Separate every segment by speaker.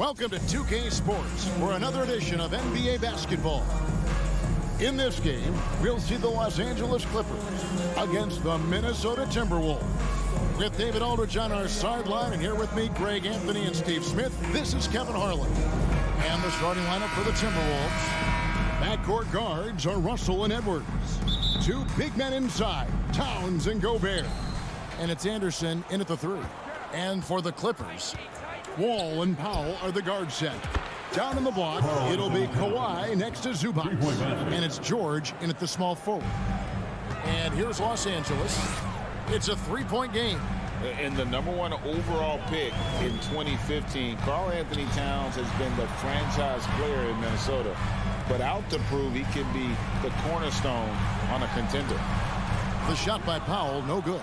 Speaker 1: Welcome to 2K Sports for another edition of NBA basketball. In this game, we'll see the Los Angeles Clippers against the Minnesota Timberwolves. With David Aldridge on our sideline, and here with me, Greg Anthony and Steve Smith, this is Kevin Harlan. And the starting lineup for the Timberwolves. Backcourt guards are Russell and Edwards. Two big men inside, Towns and Gobert. And it's Anderson in at the three. And for the Clippers, Wall and Powell are the guard set. Down in the block, it'll be Kawhi next to Zubac. And it's George in at the small forward. And here's Los Angeles. It's a three-point game.
Speaker 2: And the #1 overall pick in 2015, Karl Anthony Towns has been the franchise player in Minnesota, but out to prove he can be the cornerstone on a contender.
Speaker 1: The shot by Powell, no good.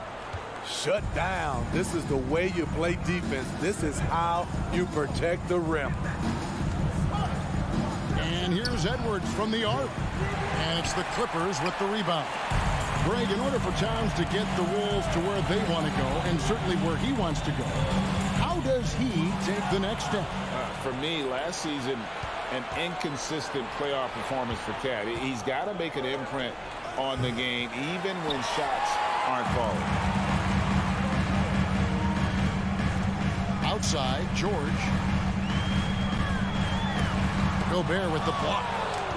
Speaker 3: Shut down. This is the way you play defense. This is how you protect the rim.
Speaker 1: And here's Edwards from the arc. And it's the Clippers with the rebound. Greg, in order for Towns to get the Wolves to where they want to go, and certainly where he wants to go, how does he take the next step?
Speaker 2: For me, last season, an inconsistent playoff performance for Cat. He's got to make an imprint on the game, even when shots aren't falling.
Speaker 1: Outside, George. Gobert with the block.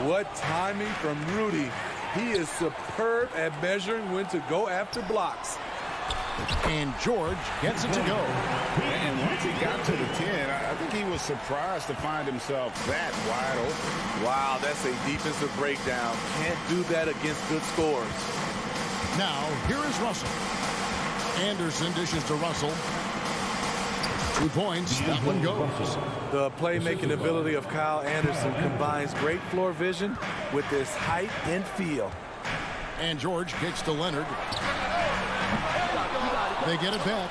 Speaker 3: What timing from Rudy. He is superb at measuring when to go after blocks.
Speaker 1: And George gets it to go.
Speaker 2: And once he got to the 10, I think he was surprised to find himself that wide open.
Speaker 3: Wow, that's a defensive breakdown. Can't do that against good scores.
Speaker 1: Now, here is Russell. Anderson dishes to Russell. 2 points, that one goes.
Speaker 3: The playmaking ability of Kyle Anderson combines great floor vision with his height and feel.
Speaker 1: And George kicks to Leonard. They get it back.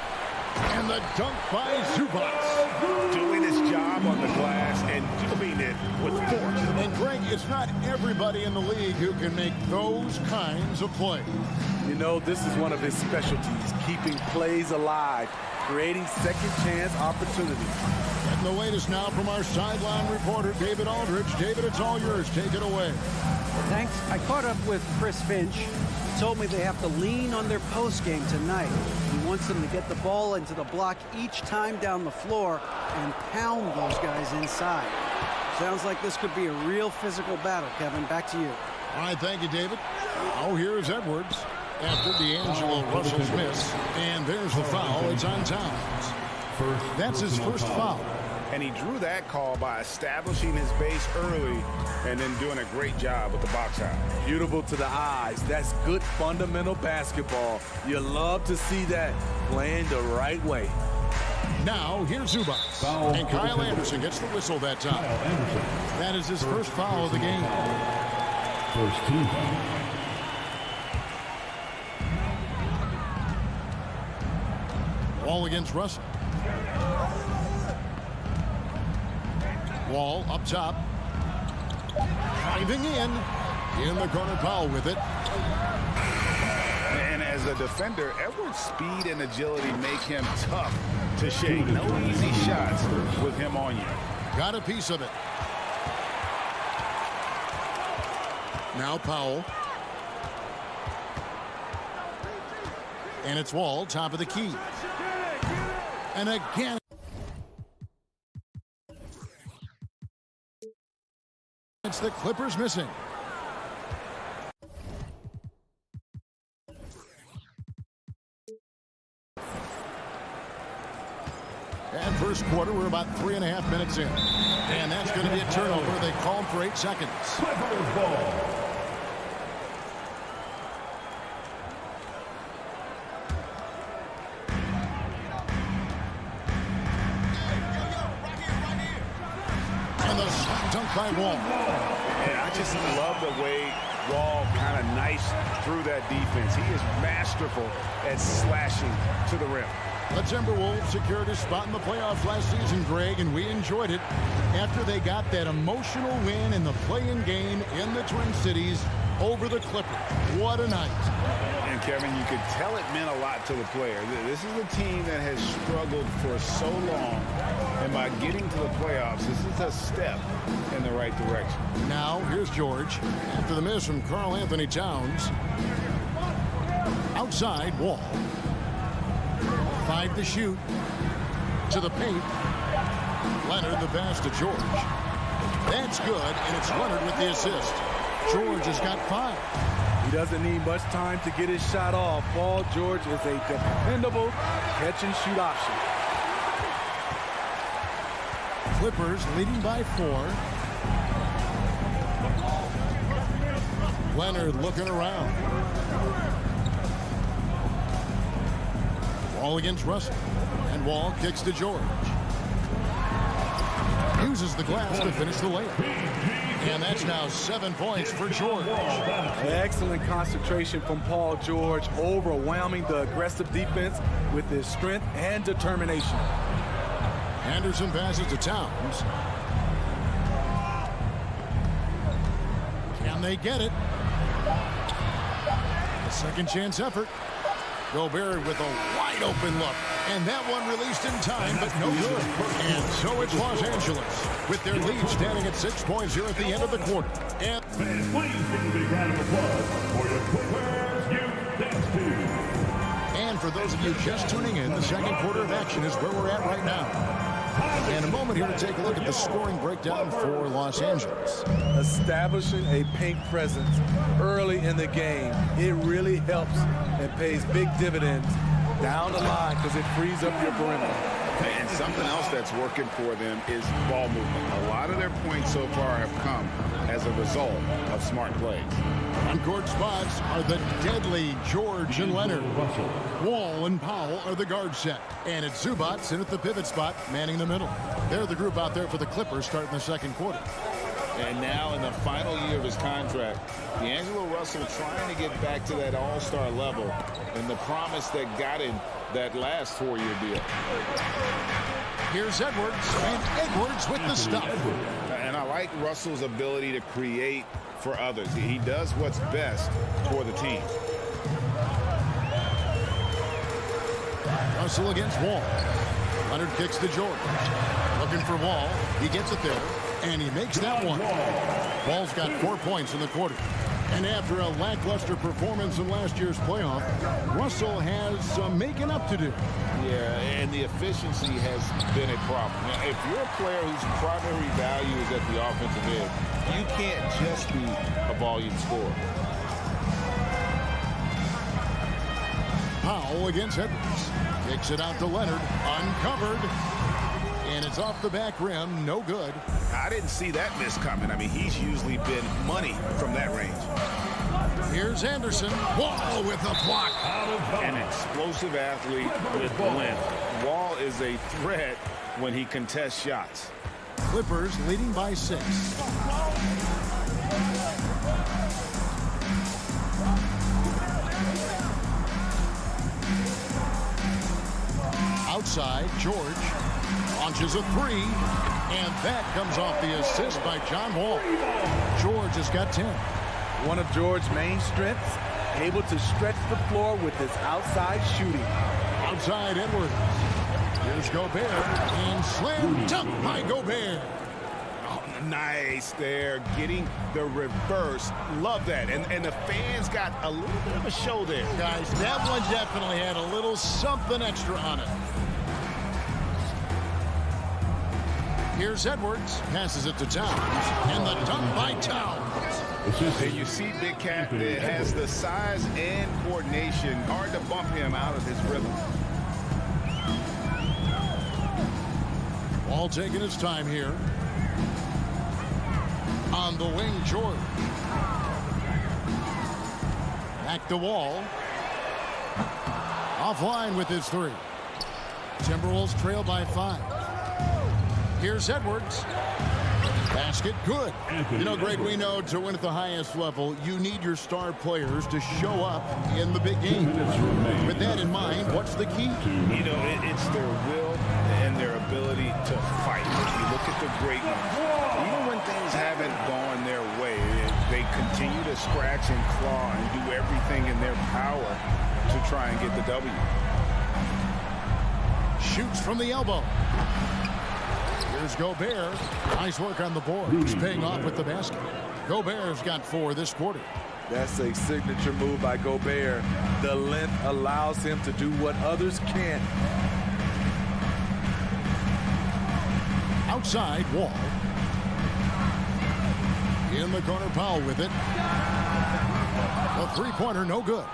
Speaker 1: And the dunk by Zubac.
Speaker 2: Doing his job on the glass and doing it with force.
Speaker 1: And Greg, it's not everybody in the league who can make those kinds of plays.
Speaker 3: You know, this is one of his specialties, keeping plays alive, creating second chance opportunities.
Speaker 1: And the latest now from our sideline reporter, David Aldridge. David, it's all yours. Take it away.
Speaker 4: Thanks. I caught up with Chris Finch. He told me they have to lean on their post game tonight. He wants them to get the ball into the block each time down the floor and pound those guys inside. Sounds like this could be a real physical battle, Kevin. Back to you.
Speaker 1: All right, thank you, David. Oh, here's Edwards after D'Angelo Russell's miss. And there's the foul. It's on Towns. That's his first foul.
Speaker 2: And he drew that call by establishing his base early and then doing a great job with the box out.
Speaker 3: Beautiful to the eyes. That's good fundamental basketball. You love to see that playing the right way.
Speaker 1: Now, here's Zubac. And Kyle Anderson gets the whistle that time. That is his first foul of the game.
Speaker 5: First team.
Speaker 1: Wall against Russell. Wall up top. Driving in the corner, Powell with it.
Speaker 2: And as a defender, Edwards' speed and agility make him tough to shake. No easy shots with him on you.
Speaker 1: Got a piece of it. Now Powell. And it's Wall, top of the key. And again. It's the Clippers missing. And first quarter, we're about 3.5 minutes in. And that's going to be a turnover. They called for 8 seconds.
Speaker 5: Clippers ball.
Speaker 1: Dunk by Wall.
Speaker 2: And I just love the way Wall kind of knifes through that defense. He is masterful at slashing to the rim.
Speaker 1: The Timberwolves secured a spot in the playoffs last season, Greg, and we enjoyed it after they got that emotional win in the play-in game in the Twin Cities over the Clippers. What a night.
Speaker 2: And Kevin, you could tell it meant a lot to the player. This is a team that has struggled for so long, and by getting to the playoffs, this is a step in the right direction.
Speaker 1: Now, here's George. After the miss from Karl Anthony Towns. Outside, Wall. 5 to shoot. To the paint. Leonard, the pass to George. That's good, and it's Leonard with the assist. George has got 5.
Speaker 3: He doesn't need much time to get his shot off. Paul George is a dependable catch-and-shoot option.
Speaker 1: Clippers leading by 4. Leonard looking around. Wall against Russell. And Wall kicks to George. Uses the glass to finish the layup. And that's now 7 points for George.
Speaker 3: Excellent concentration from Paul George, overwhelming the aggressive defense with his strength and determination.
Speaker 1: Anderson passes to Towns. Can they get it? A second chance effort. Gobert with a wide open look. And that one released in time, but no good. And so it's Los Angeles with their lead standing at 6 points here at the end of the quarter. And
Speaker 5: Fans, please give a big round of applause for your Clippers Youth Dance Team.
Speaker 1: And for those of you just tuning in, the second quarter of action is where we're at right now. And a moment here to take a look at the scoring breakdown for Los Angeles.
Speaker 3: Establishing a paint presence early in the game, it really helps and pays big dividends down the line because it frees up your perimeter.
Speaker 2: And something else that's working for them is ball movement. A lot of their points so far have come as a result of smart plays.
Speaker 1: On-court spots are the deadly George and Leonard. Wall and Powell are the guard set. And it's Zubac in at the pivot spot, manning the middle. They're the group out there for the Clippers starting the second quarter.
Speaker 2: And now in the final year of his contract, D'Angelo Russell trying to get back to that all-star level and the promise that got him that last 4-year deal.
Speaker 1: Here's Edwards, and Edwards with the stop.
Speaker 2: And I like Russell's ability to create for others. He does what's best for the team.
Speaker 1: Russell against Wall. Leonard kicks to George. Looking for Wall. He gets it there, and he makes that one. Wall's got 4 points in the quarter. And after a lackluster performance in last year's playoff, Russell has some making up to do.
Speaker 2: Yeah, and the efficiency has been a problem. Now, if you're a player whose primary value is at the offensive end, you can't just be a volume scorer.
Speaker 1: Powell against Edwards. Kicks it out to Leonard. Uncovered. And it's off the back rim. No good.
Speaker 2: I didn't see that miss coming. I mean, he's usually been money from that range.
Speaker 1: Here's Anderson. Wall with a block.
Speaker 2: An explosive athlete with length. Wall is a threat when he contests shots.
Speaker 1: Clippers leading by 6. Outside, George launches a 3, and that comes off the assist by John Wall. George has got 10.
Speaker 3: One of George's main strengths, able to stretch the floor with his outside shooting.
Speaker 1: Outside, Edwards. Here's Gobert, and slam dunk by Gobert.
Speaker 2: Oh, nice there, getting the reverse. Love that. And the fans got a little bit of a show there.
Speaker 1: Guys, that one definitely had a little something extra on it. Here's Edwards, passes it to Towns, and the dunk by Towns.
Speaker 2: And you see Big Cat that has the size and coordination. Hard to bump him out of his rhythm.
Speaker 1: Wall taking his time here. On the wing, George. Back to Wall. Offline with his 3. Timberwolves trail by 5. Here's Edwards. Basket, good. You know, Greg, we know to win at the highest level, you need your star players to show up in the big game. With that in mind, what's the key?
Speaker 2: You know, it's their will and their ability to fight. If you look at the great ones, even when things haven't gone their way, they they continue to scratch and claw and do everything in their power to try and get the W.
Speaker 1: Shoots from the elbow. Here's Gobert. Nice work on the boards, paying off with the basket. Gobert's got 4 this quarter.
Speaker 3: That's a signature move by Gobert. The length allows him to do what others can't.
Speaker 1: Outside, Wall. In the corner, Powell with it. A three-pointer, no good.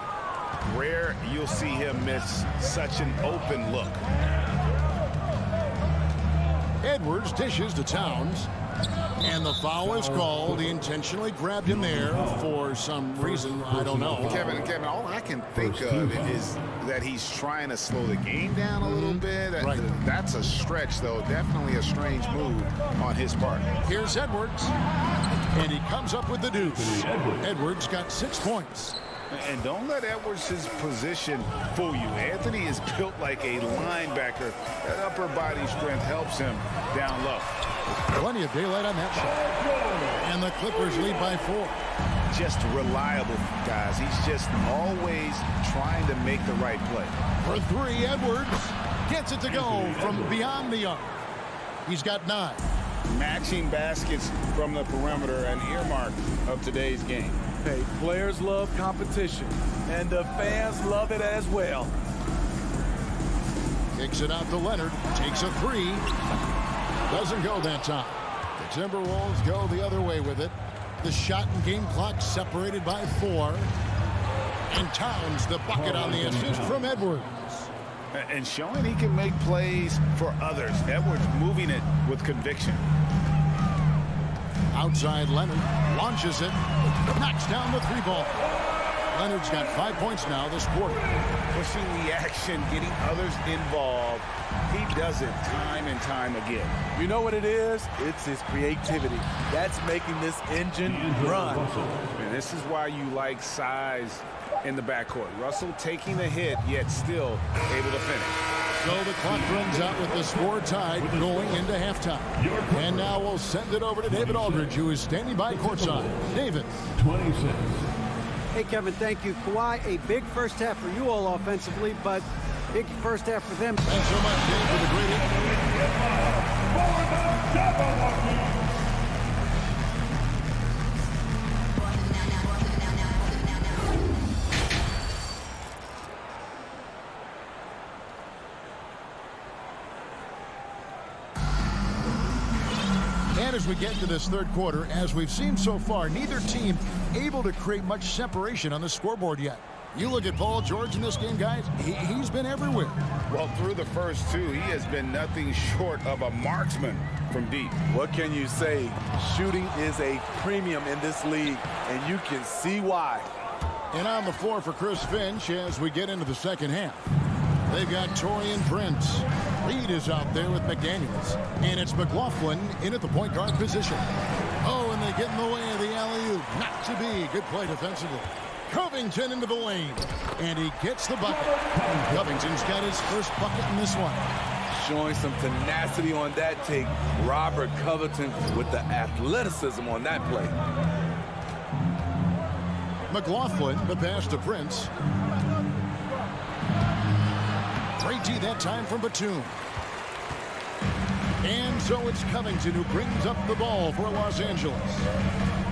Speaker 2: Rare you'll see him miss such an open look.
Speaker 1: Edwards dishes to Towns. And the foul is called. He intentionally grabbed him there for some reason. I don't know.
Speaker 2: Kevin, all I can think of is that he's trying to slow the game down a little bit.
Speaker 1: Right.
Speaker 2: That's a stretch, though. Definitely a strange move on his part.
Speaker 1: Here's Edwards. And he comes up with the deuce. Edwards got 6 points.
Speaker 2: And don't let Edwards' position fool you. Anthony is built like a linebacker. That upper body strength helps him down low.
Speaker 1: Plenty of daylight on that shot. And the Clippers lead by 4.
Speaker 2: Just reliable, guys. He's just always trying to make the right play.
Speaker 1: For 3, Edwards gets it to go from beyond the arc. He's got 9.
Speaker 2: Matching baskets from the perimeter, an earmark of today's game.
Speaker 3: Hey, players love competition, and the fans love it as well.
Speaker 1: Kicks it out to Leonard. Takes a 3. Doesn't go that time. The Timberwolves go the other way with it. The shot and game clock separated by 4. And Towns the bucket on the assist from Edwards.
Speaker 2: And showing he can make plays for others. Edwards moving it with conviction.
Speaker 1: Outside Leonard launches it. Knocks down the 3-ball. Leonard's got 5 points now this quarter.
Speaker 2: Pushing the action, getting others involved. He does it time and time again.
Speaker 3: You know what it is? It's his creativity. That's making this engine run.
Speaker 2: And this is why you like size in the backcourt. Russell taking the hit, yet still able to finish.
Speaker 1: So the clock runs out with the score tied going into halftime. And now we'll send it over to David Aldridge, who is standing by courtside. David.
Speaker 5: 26.
Speaker 4: Hey, Kevin, thank you. Kawhi, a big first half for you all offensively, but big first half for them.
Speaker 1: Thanks so much, Dave, for the great And as we get into this third quarter, as we've seen so far, neither team able to create much separation on the scoreboard yet. You look at Paul George in this game, guys, he's been everywhere.
Speaker 2: Well, through the first 2, he has been nothing short of a marksman from deep.
Speaker 3: What can you say? Shooting is a premium in this league, and you can see why.
Speaker 1: And on the floor for Chris Finch as we get into the second half. They've got Taurean Prince. Reed is out there with McDaniels. And it's McLaughlin in at the point guard position. Oh, and they get in the way of the alley-oop. Not to be. Good play defensively. Covington into the lane. And he gets the bucket. Covington's got his first bucket in this one.
Speaker 3: Showing some tenacity on that take. Robert Covington with the athleticism on that play.
Speaker 1: McLaughlin, the pass to Prince. Great D that time from Batum. And so it's Covington who brings up the ball for Los Angeles.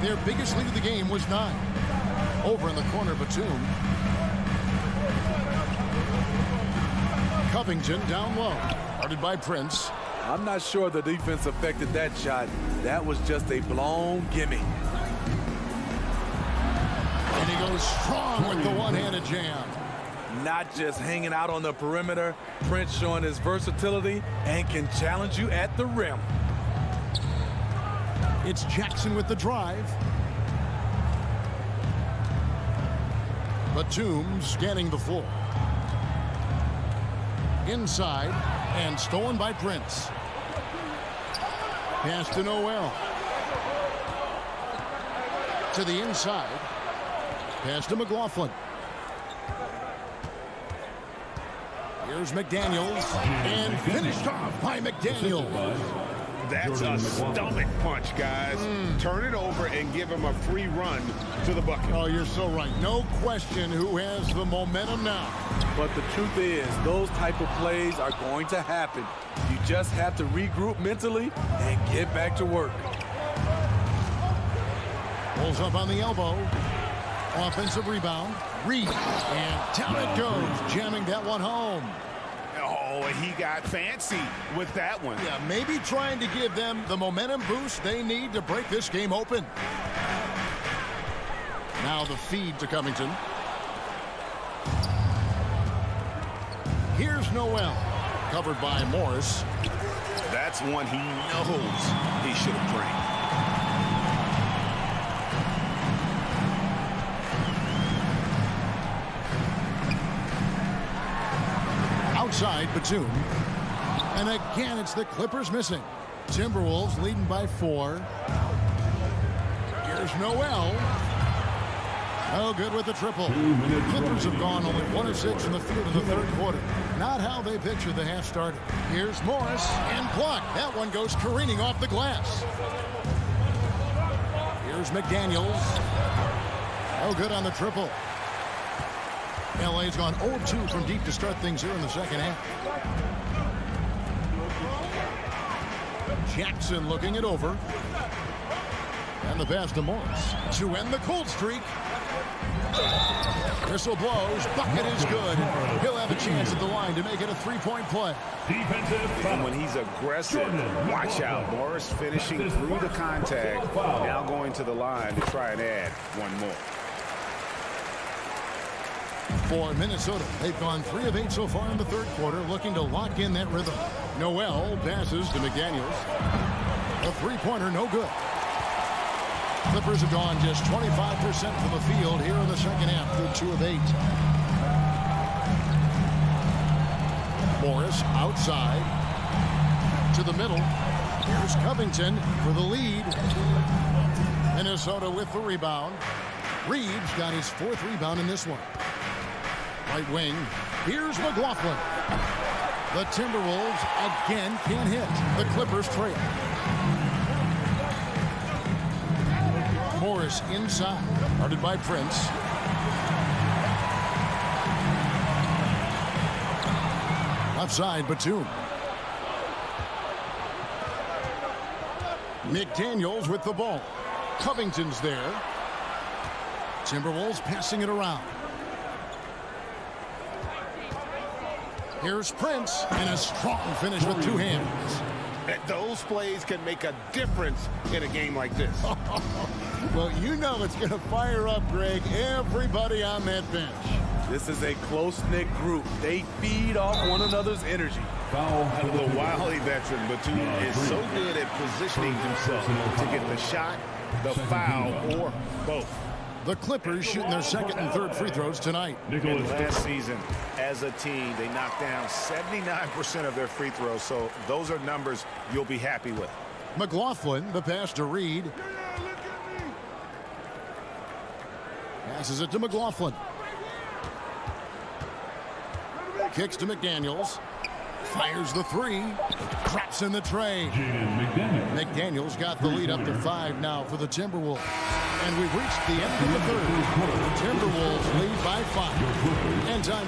Speaker 1: Their biggest lead of the game was 9. Over in the corner, Batum. Covington down low. Guarded by Prince.
Speaker 3: I'm not sure the defense affected that shot. That was just a blown gimme.
Speaker 1: And he goes strong with the one-handed jam.
Speaker 3: Not just hanging out on the perimeter. Prince showing his versatility and can challenge you at the rim.
Speaker 1: It's Jackson with the drive. Batum scanning the floor. Inside and stolen by Prince. Pass to Noel. To the inside. Pass to McLaughlin. Here's McDaniels. And finished off by McDaniels.
Speaker 6: That's a stomach punch, guys. Turn it over and give him a free run to the bucket.
Speaker 1: Oh, you're so right. No question who has the momentum now.
Speaker 3: But the truth is, those type of plays are going to happen. You just have to regroup mentally and get back to work.
Speaker 1: Pulls up on the elbow. Offensive rebound. Reed. And down it goes, jamming that one home.
Speaker 6: Oh, he got fancy with that one.
Speaker 1: Yeah, maybe trying to give them the momentum boost they need to break this game open. Now the feed to Covington. Here's Noel. Covered by Morris.
Speaker 6: That's one he knows he should have drained.
Speaker 1: Outside Batum. And again, it's the Clippers missing. Timberwolves leading by 4. Here's Noel. Oh, good with the triple. Clippers have gone only 1 of 6 in the field in the third quarter. Not how they pictured the half started. Here's Morris and blocked. That one goes careening off the glass. Here's McDaniels. Oh, good on the triple. LA's gone 0-2 from deep to start things here in the second half. Jackson looking it over. And the pass to Morris to end the cold streak. Whistle blows. Bucket is good. He'll have a chance at the line to make it a 3-point play.
Speaker 6: And when he's aggressive, watch out. Morris finishing through the contact. Now going to the line to try and add one more.
Speaker 1: For Minnesota, they've gone 3 of 8 so far in the third quarter, looking to lock in that rhythm. Noel passes to McDaniels. A three-pointer, no good. Clippers have gone just 25% from the field here in the second half. They're 2 of 8. Morris outside to the middle. Here's Covington for the lead. Minnesota with the rebound. Reeves got his 4th rebound in this one. Right wing. Here's McLaughlin. The Timberwolves again can't hit. The Clippers trail. Morris inside. Guarded by Prince. Outside Batum. McDaniels with the ball. Covington's there. Timberwolves passing it around. Here's Prince, and a strong finish with 2 hands.
Speaker 6: Those plays can make a difference in a game like this.
Speaker 1: Well, you know it's going to fire up, Greg, everybody on that bench.
Speaker 3: This is a close-knit group. They feed off one another's energy.
Speaker 6: The wily veteran, Batum, is so good at positioning himself to get the shot, the foul, or both.
Speaker 1: The Clippers shooting their 2nd and 3rd free throws tonight.
Speaker 6: And last season, as a team, they knocked down 79% of their free throws, so those are numbers you'll be happy with.
Speaker 1: McLaughlin, the pass to Reed. Passes it to McLaughlin. Kicks to McDaniels. Fires the 3. Drops in the tray. McDaniels got the lead up to 5 now for the Timberwolves. And we've reached the end of the third. The Timberwolves lead by 5. And time.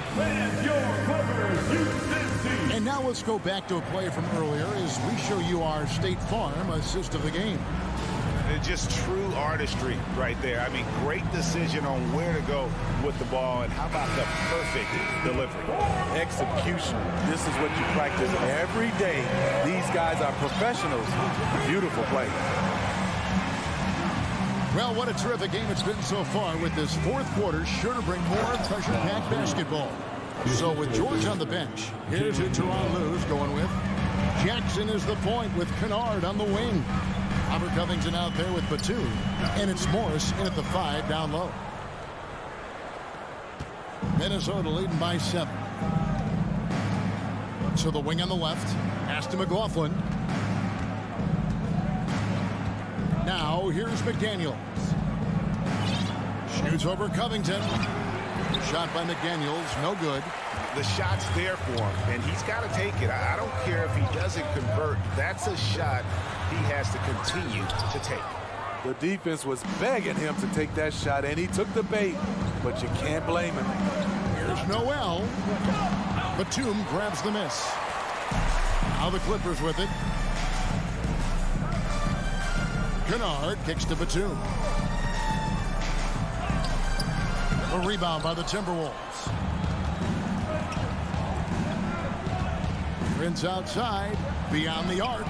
Speaker 1: And now let's go back to a play from earlier as we show you our State Farm assist of the game.
Speaker 6: Just true artistry right there. I mean, great decision on where to go with the ball, and how about the perfect delivery?
Speaker 3: Execution. This is what you practice every day. These guys are professionals. Beautiful play.
Speaker 1: Well, what a terrific game it's been so far, with this 4th quarter sure to bring more pressure-packed basketball. So with George on the bench, here's who Teron Lue's going with. Jackson is the point with Kennard on the wing. Robert Covington out there with Batum. And it's Morris in at the 5 down low. Minnesota leading by 7. So the wing on the left. Pass to McLaughlin. Now here's McDaniels. Shoots over Covington. Shot by McDaniels, no good.
Speaker 6: The shot's there for him, and he's got to take it. I don't care if he doesn't convert. That's a shot he has to continue to take.
Speaker 3: The defense was begging him to take that shot, and he took the bait, but you can't blame him.
Speaker 1: Here's Noel. Batum grabs the miss. Now the Clippers with it. Kennard kicks to Batum. A rebound by the Timberwolves. Prince outside, beyond the arc.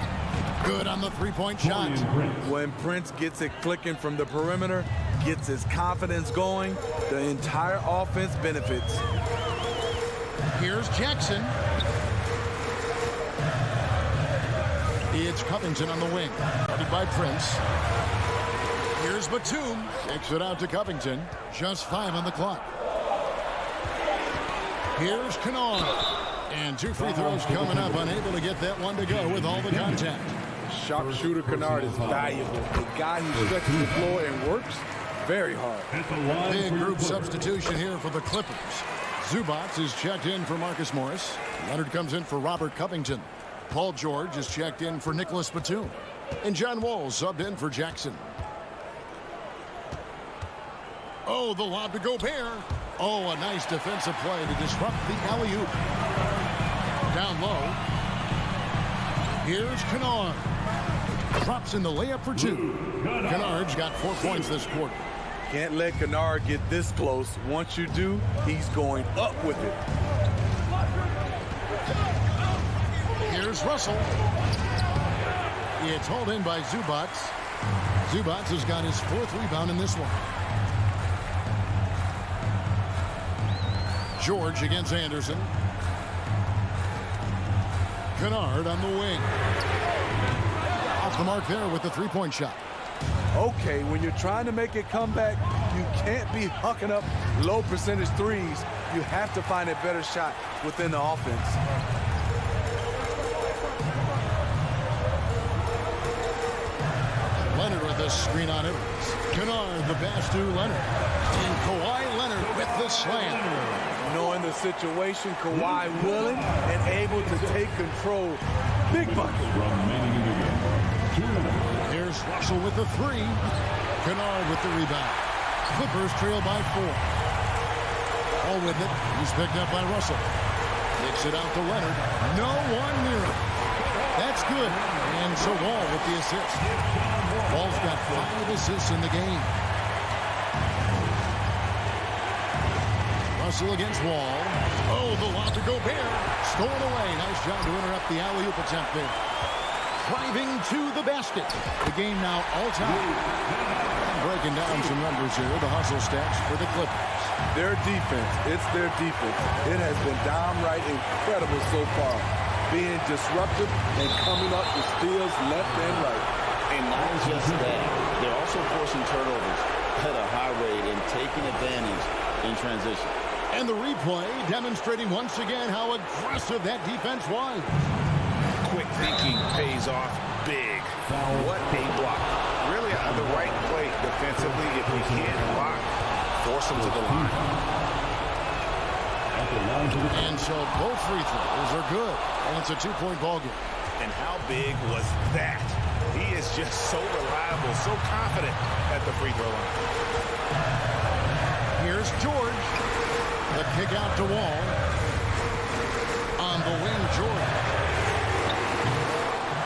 Speaker 1: Good on the three-point shot.
Speaker 3: When Prince gets it clicking from the perimeter, gets his confidence going, the entire offense benefits.
Speaker 1: Here's Jackson. It's Covington on the wing, guarded by Prince. Here's Batum. Kicks it out to Covington. Just 5 on the clock. Here's Kennard. And 2 free throws coming up. Unable to get that one to go with all the contact.
Speaker 3: Sharpshooter Kennard is valuable. A guy who stretches the floor and works very hard.
Speaker 1: Big group substitution here for the Clippers. Zubac is checked in for Marcus Morris. Leonard comes in for Robert Covington. Paul George is checked in for Nicholas Batum. And John Wall subbed in for Jackson. Oh, the lob to Gobert. Oh, a nice defensive play to disrupt the alley-oop. Down low. Here's Kennard. Drops in the layup for 2. Kennard's got 4 points this quarter.
Speaker 3: Can't let Kennard get this close. Once you do, he's going up with it.
Speaker 1: Here's Russell. It's hauled in by Zubac. Zubac has got his 4th rebound in this one. George against Anderson. Kennard on the wing. Off the mark there with the 3-point shot.
Speaker 3: Okay, when you're trying to make it come back, you can't be hucking up low percentage threes. You have to find a better shot within the offense.
Speaker 1: Leonard with the screen on Edwards. Kennard the pass to Leonard. And Kawhi Leonard with the slam.
Speaker 3: Knowing the situation, Kawhi willing and able to take control. Big bucket.
Speaker 1: Here's Russell with the 3. Kennard with the rebound. Clippers trail by 4. All with it. He's picked up by Russell. Kicks it out to Leonard. No one near him. That's good. And so Wall with the assist. Wall's got 5 assists in the game. Russell against Wall. Oh, the lob to Gobert. Stolen away. Nice job to interrupt the alley-oop attempt there. Driving to the basket. The game now all-time. Breaking down some numbers here. The hustle stats for the Clippers.
Speaker 3: Their defense. It's their defense. It has been downright incredible so far. Being disruptive and coming up with steals left and right.
Speaker 2: And not just that, they're also forcing turnovers at a high rate and taking advantage in transition.
Speaker 1: And the replay demonstrating once again how aggressive that defense was.
Speaker 6: Quick thinking pays off big. What a block. Really on the right play defensively. If we can't block, force them to the line.
Speaker 1: And so both free throws are good. And it's a 2-point ball game.
Speaker 6: And how big was that? He is just so reliable, so confident at the free throw line.
Speaker 1: Here's George. The kick out to Wall. On the wing, George.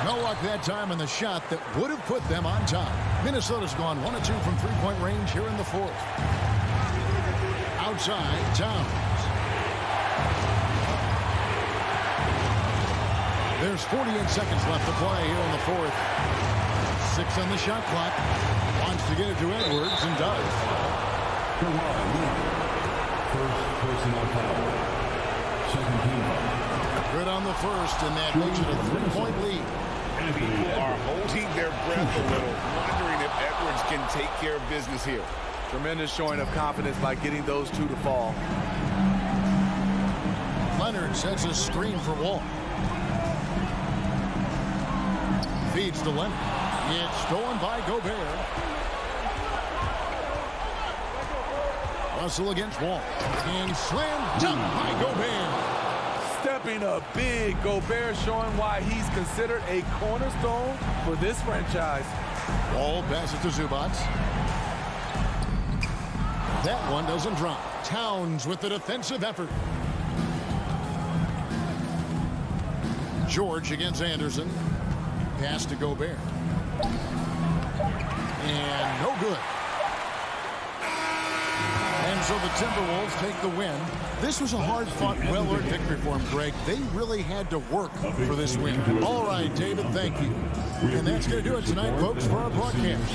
Speaker 1: No luck that time on the shot that would have put them on top. Minnesota's gone 1 of 2 from 3-point range here in the 4th. Outside, Towns. There's 48 seconds left to play here in the 4th. 6 on the shot clock. Wants to get it to Edwards and does.
Speaker 5: First personal foul. Second team foul.
Speaker 1: Good on the first, and that makes it a 3-point lead.
Speaker 6: People are holding their breath a little, wondering if Edwards can take care of business here.
Speaker 3: Tremendous showing of confidence by getting those 2 to fall.
Speaker 1: Leonard sets a screen for Wall. Feeds to Leonard. It's stolen by Gobert. Russell against Wall. And slammed dunk by Gobert.
Speaker 3: Stepping up big. Gobert showing why he's considered a cornerstone for this franchise.
Speaker 1: Wall passes to Zubac. That one doesn't drop. Towns with the defensive effort. George against Anderson. Pass to Gobert. And no good. And so the Timberwolves take the win. This was a hard-fought, well-earned victory for them, Greg. They really had to work for this win. All right, David, thank you. And that's going to do it tonight, folks, for our broadcast.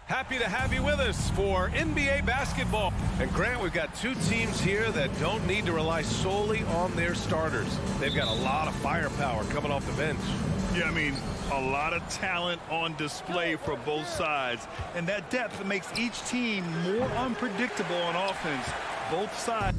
Speaker 7: Happy to have you with us for NBA basketball. And Grant, we've got two teams here that don't need to rely solely on their starters. They've got a lot of firepower coming off the bench.
Speaker 8: Yeah, I mean, a lot of talent on display for both sides. And that depth makes each team more unpredictable on offense. Both sides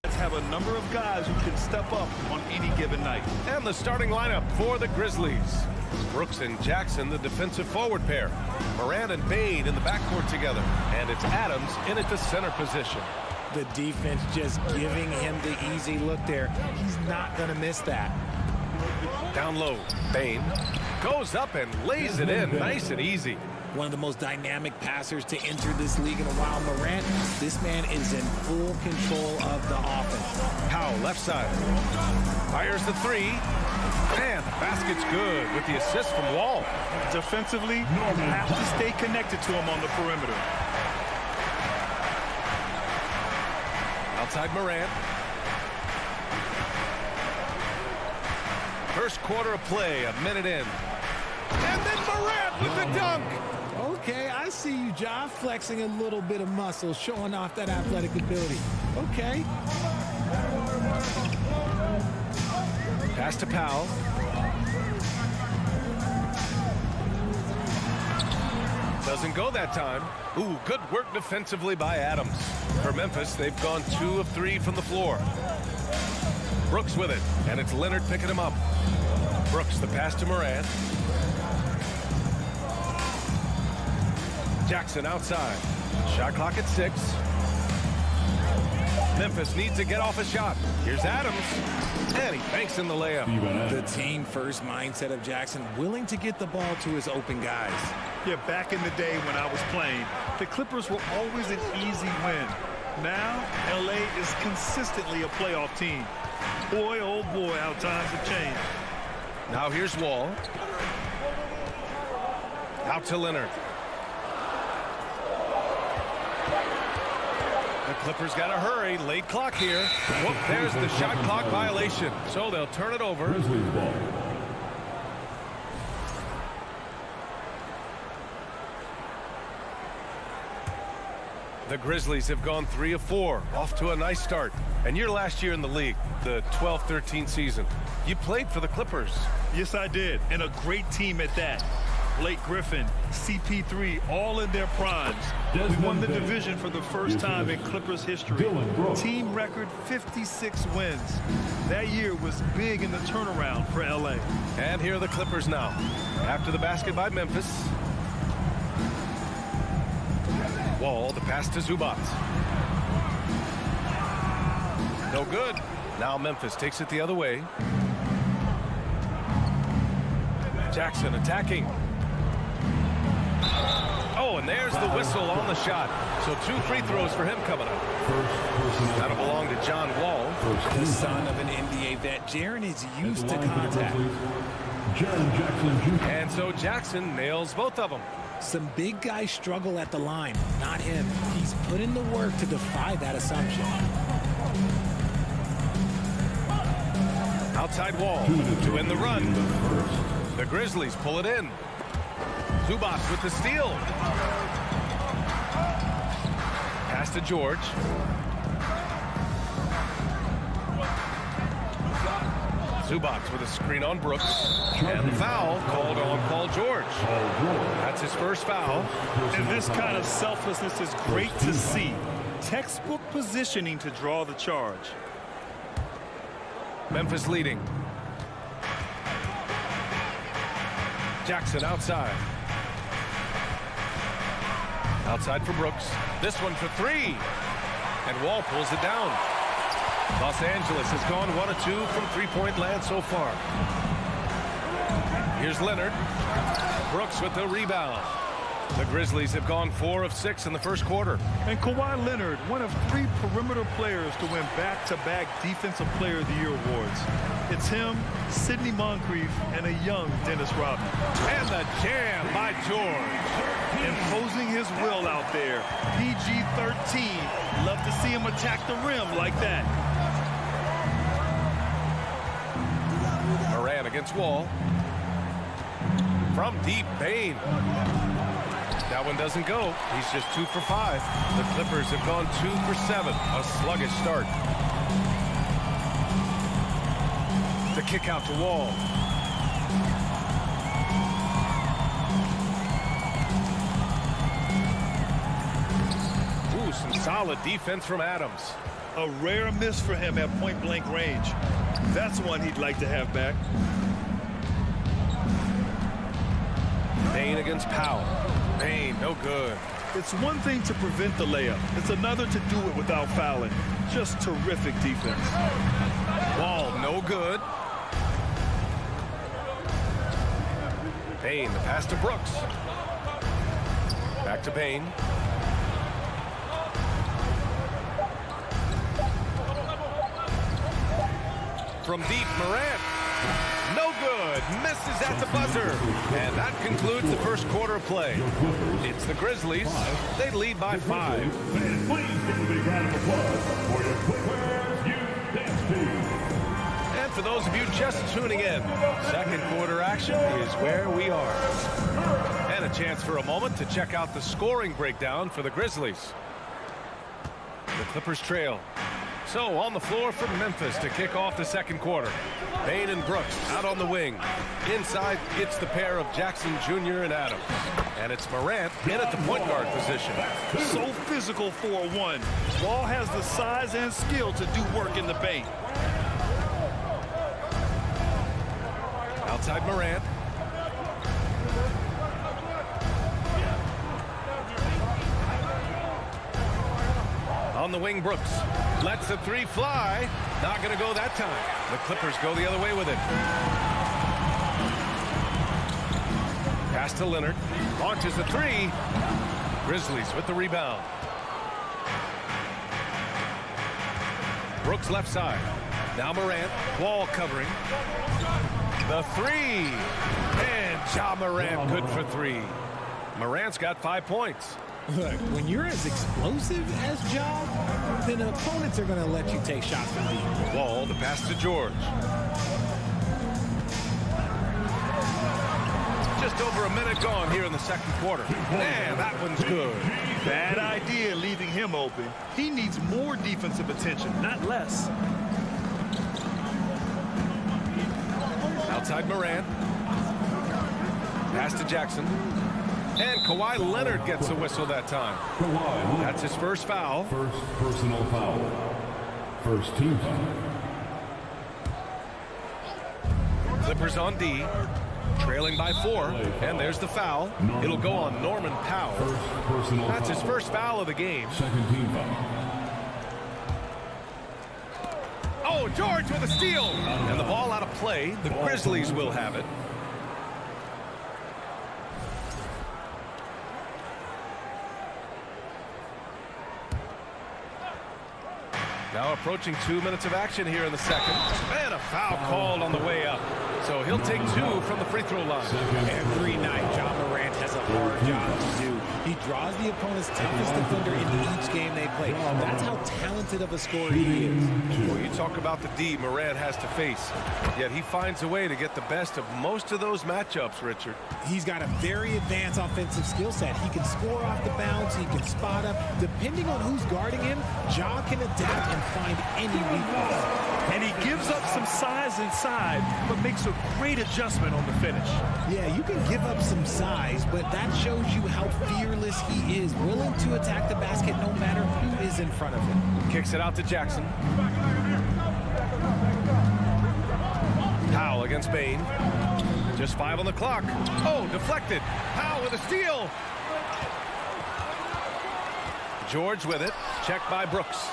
Speaker 8: have a number of guys who can step up on any given night.
Speaker 7: And the starting lineup for the Grizzlies. Brooks and Jackson, the defensive forward pair. Morant and Bane in the backcourt together. And it's Adams in at the center position.
Speaker 9: The defense just giving him the easy look there. He's not going to miss that.
Speaker 7: Down low, Bane goes up and lays it in nice and easy.
Speaker 9: One of the most dynamic passers to enter this league in a while. Morant, this man is in full control of the offense.
Speaker 7: Powell, left side. Fires the three. And the basket's good with the assist from Wall.
Speaker 8: Defensively, you have to stay connected to him on the perimeter.
Speaker 7: Outside Morant. First quarter of play, a minute in. And then Morant with the dunk.
Speaker 9: Okay, I see you, Ja, flexing a little bit of muscle, showing off that athletic ability. Okay.
Speaker 7: Pass to Powell. Doesn't go that time. Ooh, good work defensively by Adams. For Memphis, they've gone 2 of 3 from the floor. Brooks with it, and it's Leonard picking him up. Brooks, the pass to Morant. Jackson outside. Shot clock at 6. Memphis needs to get off a shot. Here's Adams. And he banks in the layup.
Speaker 9: The team first mindset of Jackson, willing to get the ball to his open guys.
Speaker 8: Yeah, back in the day when I was playing, the Clippers were always an easy win. Now, LA is consistently a playoff team. Boy, oh boy, how times have changed.
Speaker 7: Now here's Wall. Out to Leonard. The Clippers got to hurry. Late clock here. Whoop, there's the shot clock violation. So they'll turn it over.
Speaker 5: Grizzlies ball.
Speaker 7: The Grizzlies have gone 3 of 4. Off to a nice start. And your last year in the league, the 12-13 season, you played for the Clippers.
Speaker 8: Yes, I did. And a great team at that. Blake Griffin, CP3, all in their primes. We won the division for the first time in Clippers history. Team record 56 wins. That year was big in the turnaround for LA.
Speaker 7: And here are the Clippers now. After the basket by Memphis. Wall, the pass to Zubac. No good. Now Memphis takes it the other way. Jackson attacking. Oh, and there's the whistle on the shot. So 2 free throws for him coming up. That'll belong to John Wall.
Speaker 9: The son of an NBA vet, Jaren is used to contact.
Speaker 7: And so Jackson nails both of them.
Speaker 9: Some big guys struggle at the line, not him. He's put in the work to defy that assumption.
Speaker 7: Outside Wall to end the run. The Grizzlies pull it in. Zubac with the steal. Pass to George. Zubac with a screen on Brooks. And the foul called on Paul George. That's his first foul.
Speaker 8: And this kind of selflessness is great to see. Textbook positioning to draw the charge.
Speaker 7: Memphis leading. Jackson outside. Outside for Brooks. This one for 3. And Wall pulls it down. Los Angeles has gone 1 of 2 from three-point land so far. Here's Leonard. Brooks with the rebound. The Grizzlies have gone 4 of 6 in the first quarter.
Speaker 8: And Kawhi Leonard, one of 3 perimeter players to win back-to-back Defensive Player of the Year awards. It's him, Sidney Moncrief, and a young Dennis Rodman.
Speaker 7: And the jam by George.
Speaker 8: Imposing his will out there. PG-13. Love to see him attack the rim like that.
Speaker 7: against Wall. From deep, Bain. That one doesn't go. He's just 2 for 5. The Clippers have gone 2 for 7. A sluggish start. The kick out to Wall. Ooh, some solid defense from Adams.
Speaker 8: A rare miss for him at point-blank range. That's one he'd like to have back.
Speaker 7: Bain against Powell. Bain, no good.
Speaker 8: It's one thing to prevent the layup. It's another to do it without fouling. Just terrific defense.
Speaker 7: Wall, no good. Bain, the pass to Brooks. Back to Bain. From deep, Morant. No good. Misses at the buzzer. And that concludes the first quarter of play. It's the Grizzlies. They lead by 5.
Speaker 5: And please give a big round of applause for your Clippers Youth Dance Team.
Speaker 7: And for those of you just tuning in, second quarter action is where we are. And a chance for a moment to check out the scoring breakdown for the Grizzlies. The Clippers trail. So on the floor for Memphis to kick off the second quarter. Bain and Brooks out on the wing. Inside, it's the pair of Jackson Jr. and Adams. And it's Morant in at the point guard position.
Speaker 8: So physical for a 1. Wall has the size and skill to do work in the paint.
Speaker 7: Outside Morant. On the wing, Brooks lets the 3 fly. Not going to go that time. The Clippers go the other way with it. Pass to Leonard. Launches the 3. Grizzlies with the rebound. Brooks left side. Now Morant. Wall covering. The 3. And Ja Morant good for 3. Morant's got 5 points.
Speaker 9: Look, when you're as explosive as Ja, then opponents are going to let you take shots from deep.
Speaker 7: Wall, the pass to George. Just over a minute gone here in the second quarter. Man, that one's good.
Speaker 8: Bad idea leaving him open. He needs more defensive attention, not less.
Speaker 7: Outside Morant. Pass to Jackson. And Kawhi Leonard gets a whistle that time. That's his first foul.
Speaker 5: First personal foul. First team foul.
Speaker 7: Clippers on D. Trailing by 4. And there's the foul. It'll go on Norman Powell.
Speaker 5: First personal foul.
Speaker 7: That's his first foul of the game.
Speaker 5: Second team foul.
Speaker 7: Oh, George with a steal. And the ball out of play. The Grizzlies will have it. Now approaching 2 minutes of action here in the second. And a foul called on the way up. So he'll take 2 from the free throw line.
Speaker 9: Every night, Ja Morant has a hard job to do. He draws the opponent's toughest defender into each game they play. That's how talented of a scorer he is.
Speaker 7: Well, you talk about the D Morant has to face. Yet he finds a way to get the best of most of those matchups, Richard.
Speaker 9: He's got a very advanced offensive skill set. He can score off the bounce. He can spot up. Depending on who's guarding him, Ja can adapt and find any weakness.
Speaker 8: And he gives up some size inside, but makes a great adjustment on the finish.
Speaker 9: Yeah, you can give up some size, but that shows you how fearless he is, willing to attack the basket no matter who is in front of him.
Speaker 7: Kicks it out to Jackson. Powell against Bain. Just 5 on the clock. Oh, deflected. Powell with a steal. George with it. Checked by Brooks.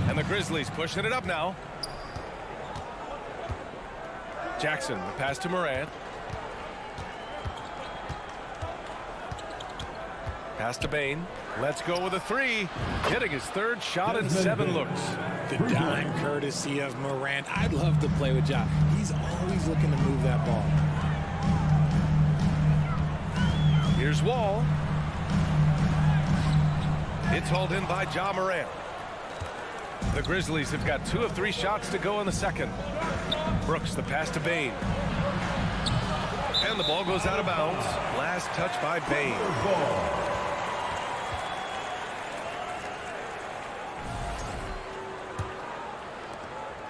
Speaker 7: And the Grizzlies pushing it up now. Jackson, the pass to Morant. Pass to Bain. Let's go with a 3. Hitting his 3rd shot in 7 looks.
Speaker 9: The dime courtesy of Morant. I'd love to play with Ja. He's always looking to move that ball.
Speaker 7: Here's Wall. It's hauled in by Ja Morant. The Grizzlies have got 2 of 3 shots to go in the second. Brooks, the pass to Bain. And the ball goes out of bounds. Last touch by Bain.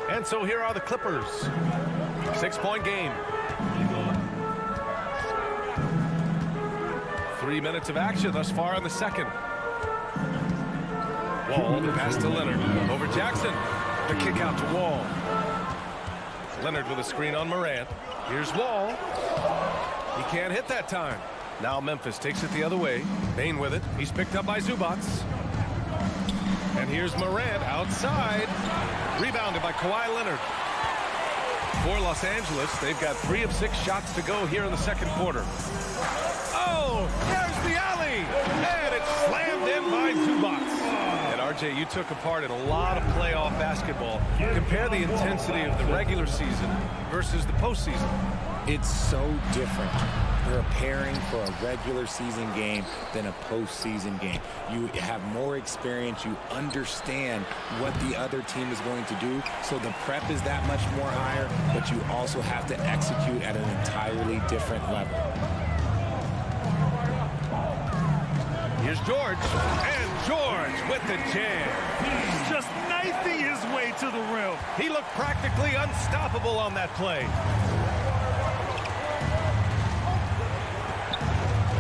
Speaker 7: And so here are the Clippers. 6-point game. 3 minutes of action thus far in the second. Wall, the pass to Leonard. Over Jackson. The kick out to Wall. Leonard with a screen on Morant. Here's Wall. He can't hit that time. Now Memphis takes it the other way. Bain with it. He's picked up by Zubac. And here's Morant outside. Rebounded by Kawhi Leonard. For Los Angeles, they've got 3 of 6 shots to go here in the second quarter. Oh, there's the alley. And it's slammed in by Zubac. And RJ, you took a part in a lot of playoff basketball. Compare the intensity of the regular season versus the postseason.
Speaker 10: It's so different preparing for a regular season game than a postseason game. You have more experience. You understand what the other team is going to do. So the prep is that much more higher, but you also have to execute at an entirely different level.
Speaker 7: Here's George. And George with the jam.
Speaker 8: He's just knifing his way to the rim.
Speaker 7: He looked practically unstoppable on that play.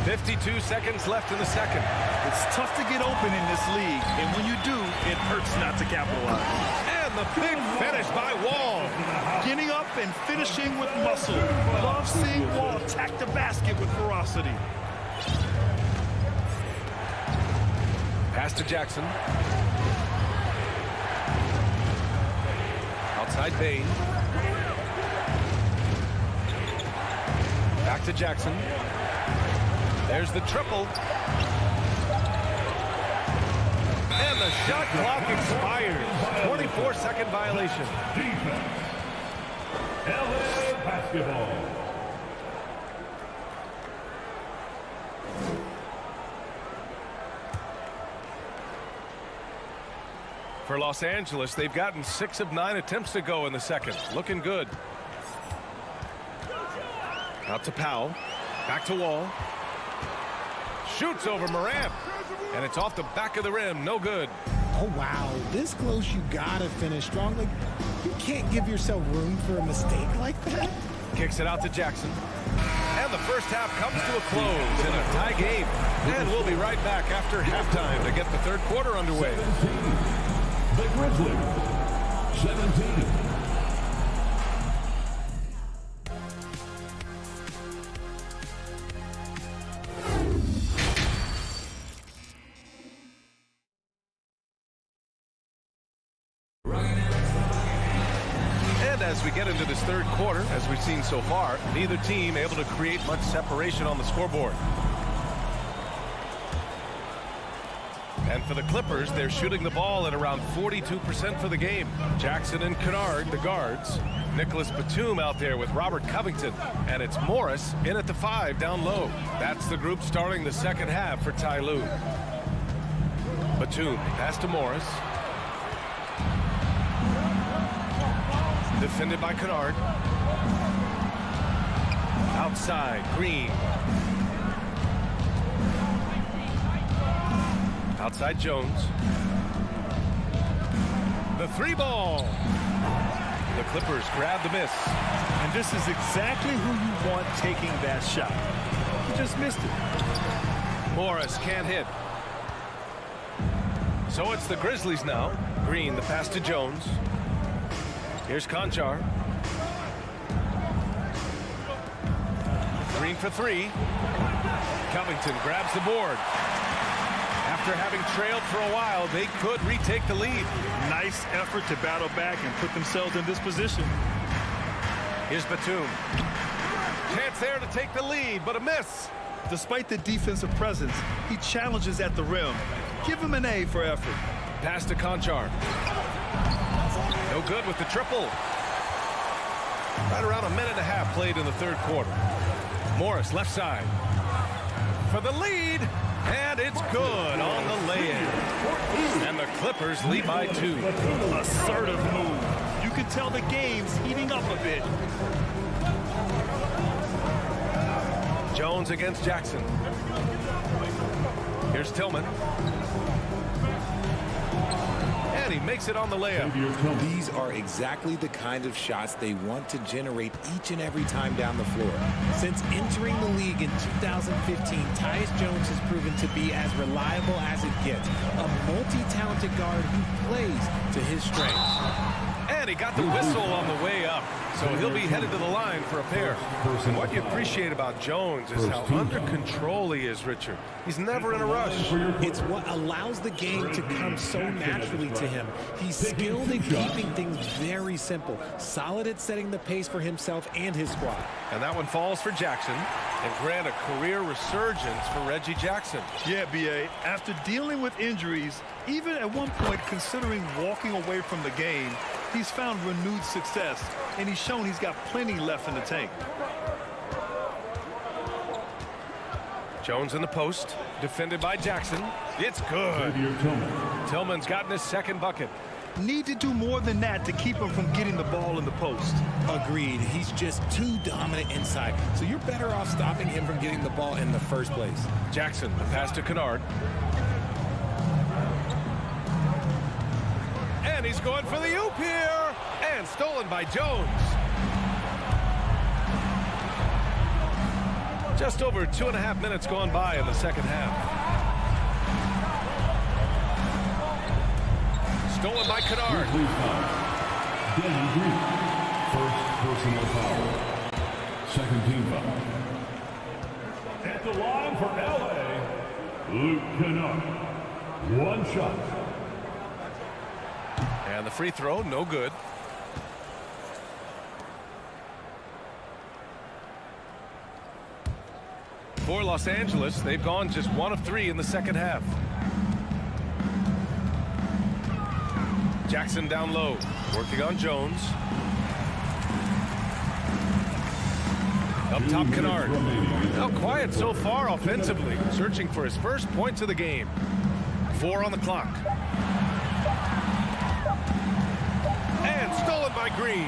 Speaker 7: 52 seconds left in the second.
Speaker 8: It's tough to get open in this league, and when you do, it hurts not to capitalize.
Speaker 7: And the big finish by Wall.
Speaker 8: Getting up and finishing with muscle. Love seeing Wall attack the basket with ferocity.
Speaker 7: Pass to Jackson. Outside Bain. Back to Jackson. There's the triple. And the shot clock expires. 24-second violation.
Speaker 5: Defense. LA basketball.
Speaker 7: For Los Angeles, they've gotten 6 of 9 attempts to go in the second. Looking good. Out to Powell. Back to Wall. Shoots over Morant. And it's off the back of the rim. No good.
Speaker 9: Oh, wow. This close, you got to finish strong. Like, you can't give yourself room for a mistake like that.
Speaker 7: Kicks it out to Jackson. And the first half comes to a close in a tie game. And we'll be right back after halftime to get the third quarter underway.
Speaker 5: 17. The Grizzlies. 17.
Speaker 7: As we get into this third quarter, as we've seen so far, neither team able to create much separation on the scoreboard. And for the Clippers, they're shooting the ball at around 42% for the game. Jackson and Kennard, the guards. Nicholas Batum out there with Robert Covington. And it's Morris in at the 5 down low. That's the group starting the second half for Ty Lue. Batum, pass to Morris. Defended by Kennard. Outside, Green. Outside, Jones. The 3 ball. The Clippers grab the miss.
Speaker 8: And this is exactly who you want taking that shot. He just missed it.
Speaker 7: Morris can't hit. So it's the Grizzlies now. Green, the pass to Jones. Here's Conchar. Green for 3. Covington grabs the board. After having trailed for a while, they could retake the lead.
Speaker 8: Nice effort to battle back and put themselves in this position.
Speaker 7: Here's Batum. Chance there to take the lead, but a miss.
Speaker 8: Despite the defensive presence, he challenges at the rim. Give him an A for effort.
Speaker 7: Pass to Conchar. No good with the triple. Right around a minute and a half played in the third quarter. Morris left side. For the lead. And it's good on the lay-in. And the Clippers Clippers lead by 2.
Speaker 8: Assertive move. You can tell the game's heating up a bit.
Speaker 7: Jones against Jackson. Here's Tillman. And he makes it on the layup.
Speaker 10: These are exactly the kind of shots they want to generate each and every time down the floor.
Speaker 9: Since entering the league in 2015, Tyus Jones has proven to be as reliable as it gets. A multi-talented guard who plays to his strengths.
Speaker 7: And he got the whistle on the way up, so he'll be headed to the line for a pair. And what you appreciate about Jones is how under control he is, Richard. He's never in a rush.
Speaker 9: It's what allows the game to come so naturally to him. He's skilled in keeping things very simple, solid at setting the pace for himself and his squad.
Speaker 7: And that one falls for Jackson, and grant a career resurgence for Reggie Jackson.
Speaker 8: Yeah, B.A., after dealing with injuries, even at one point considering walking away from the game, he's found renewed success, and he's shown he's got plenty left in the tank.
Speaker 7: Jones in the post, defended by Jackson. It's good. Tillman's gotten his second bucket.
Speaker 8: Need to do more than that to keep him from getting the ball in the post.
Speaker 9: Agreed. He's just too dominant inside, so you're better off stopping him from getting the ball in the first place.
Speaker 7: Jackson, the pass to Kennard. And he's going for the oop here. And stolen by Jones. Just over 2.5 minutes gone by in the second half. Stolen by Kennard.
Speaker 5: First personal foul. Second team foul. At the line for LA, Luke Kennard. One shot.
Speaker 7: And the free throw, no good. For Los Angeles, they've gone just 1 of 3 in the second half. Jackson down low, working on Jones. Up top, Kennard. Now quiet so far offensively, searching for his first points of the game. 4 on the clock. And stolen by Green.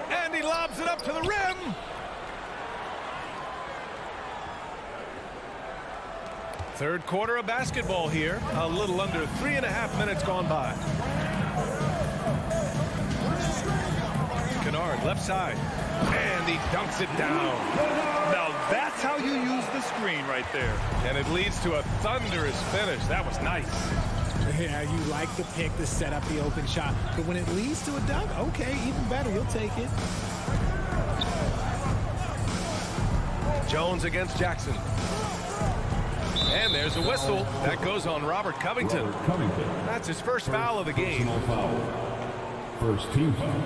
Speaker 7: And he lobs it up to the rim. Third quarter of basketball here. A little under 3.5 minutes gone by. Kennard left side. And he dunks it down.
Speaker 8: Now that's how you use the screen right there.
Speaker 7: And it leads to a thunderous finish. That was nice.
Speaker 9: Yeah, you like the pick to set up the open shot. But when it leads to a dunk, okay, even better. You'll take it.
Speaker 7: Jones against Jackson. And there's a whistle. That goes on Robert Covington. That's his first foul of the game.
Speaker 5: First team foul.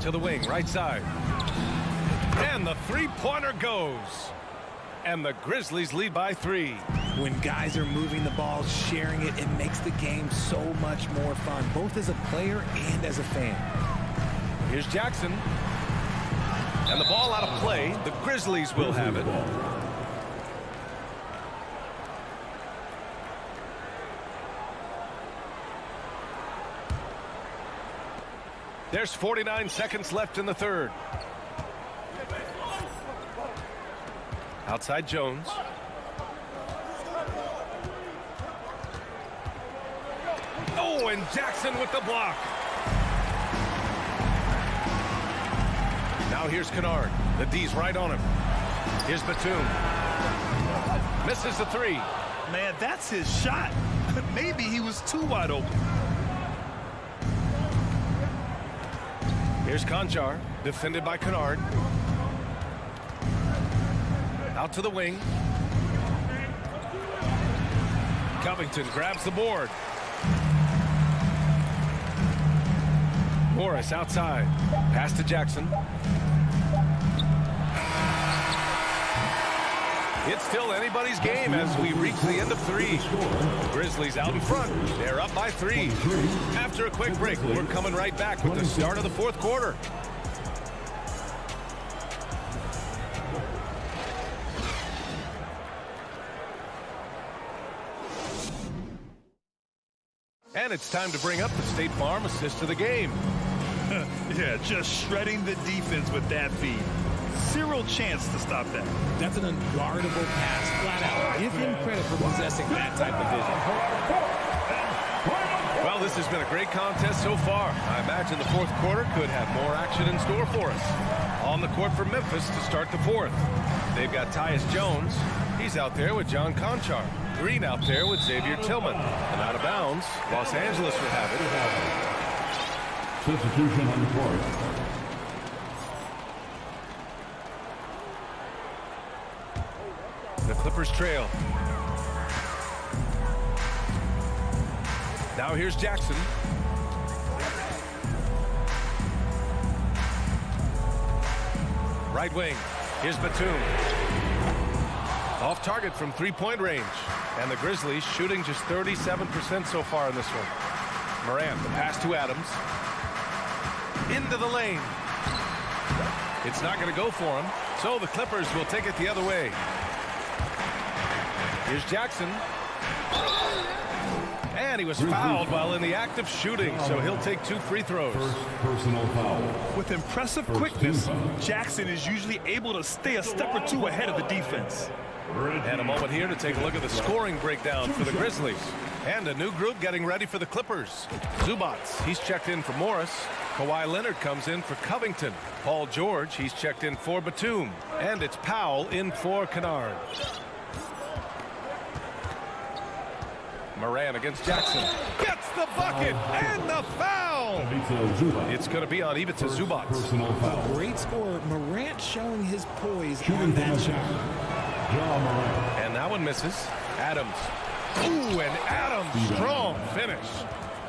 Speaker 7: To the wing, right side. And the three-pointer goes. And the Grizzlies lead by 3.
Speaker 9: When guys are moving the ball, sharing it, it makes the game so much more fun, both as a player and as a fan.
Speaker 7: Here's Jackson. And the ball out of play. The Grizzlies will have it. There's 49 seconds left in the third. Outside Jones. Oh, and Jackson with the block. Now here's Kennard. The D's right on him. Here's Batum. Misses the 3.
Speaker 8: Man, that's his shot. Maybe he was too wide open.
Speaker 7: Here's Conjar, defended by Kennard. Out to the wing. Covington grabs the board. Morris outside. Pass to Jackson. It's still anybody's game as we reach the end of 3. The Grizzlies out in front. They're up by 3. After a quick break, we're coming right back with the start of the fourth quarter. And it's time to bring up the State Farm assist of the game.
Speaker 8: Yeah, just shredding the defense with that feed. Zero chance to stop that.
Speaker 9: That's an unguardable pass, flat out. Give him credit for possessing that type of vision.
Speaker 7: Well, this has been a great contest so far. I imagine the fourth quarter could have more action in store for us. On the court for Memphis to start the fourth. They've got Tyus Jones. He's out there with John Conchar. Green out there with Xavier Tillman. And out of bounds, Los Angeles will have it.
Speaker 5: Substitution on the court.
Speaker 7: The Clippers trail. Now here's Jackson. Right wing. Here's Batum. Off target from three-point range. And the Grizzlies shooting just 37% so far in this one. Morant, the pass to Adams. Into the lane. It's not going to go for him. So the Clippers will take it the other way. Here's Jackson. And he was fouled while in the act of shooting, so he'll take 2 free throws.
Speaker 5: First personal foul.
Speaker 8: With impressive quickness, Jackson is usually able to stay a step or two ahead of the defense.
Speaker 7: And a moment here to take a look at the scoring breakdown for the Grizzlies. And a new group getting ready for the Clippers. Zubac, he's checked in for Morris. Kawhi Leonard comes in for Covington. Paul George, he's checked in for Batum. And it's Powell in for Kennard. Moran against Jackson. Gets the bucket and the foul. It's going to be on Ivica Zubac.
Speaker 5: Personal foul.
Speaker 9: Great scorer. Morant showing his poise on that shot.
Speaker 7: And that one misses. Adams. Ooh, and Adams, strong finish.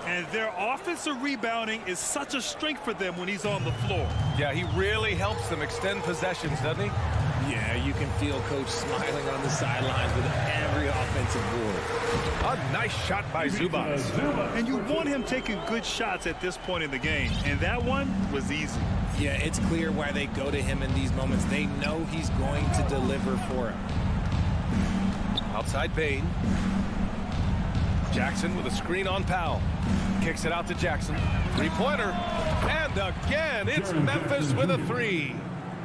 Speaker 8: And their offensive rebounding is such a strength for them when he's on the floor.
Speaker 7: Yeah, he really helps them extend possessions, doesn't he?
Speaker 9: Yeah, you can feel Coach smiling on the sidelines with every offensive board.
Speaker 7: A nice shot by Zubac.
Speaker 8: And you want him taking good shots at this point in the game. And that one was easy.
Speaker 9: Yeah, it's clear why they go to him in these moments. They know he's going to deliver for him.
Speaker 7: Outside Bain. Jackson with a screen on Powell. Kicks it out to Jackson. Three-pointer. And again, it's Memphis with a 3.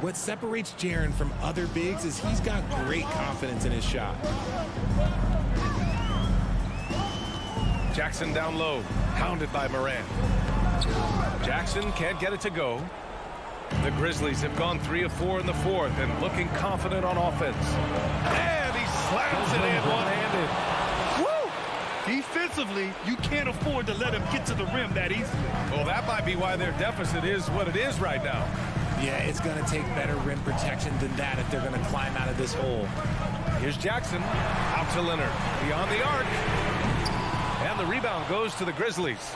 Speaker 9: What separates Jaren from other bigs is he's got great confidence in his shot.
Speaker 7: Jackson down low, pounded by Morant. Jackson can't get it to go. The Grizzlies have gone 3 of 4 in the fourth and looking confident on offense. And he slams it in one-handed.
Speaker 8: Woo! Defensively, you can't afford to let him get to the rim that easily.
Speaker 7: Well, that might be why their deficit is what it is right now.
Speaker 9: Yeah, it's going to take better rim protection than that if they're going to climb out of this hole.
Speaker 7: Here's Jackson, out to Leonard, beyond the arc. And the rebound goes to the Grizzlies.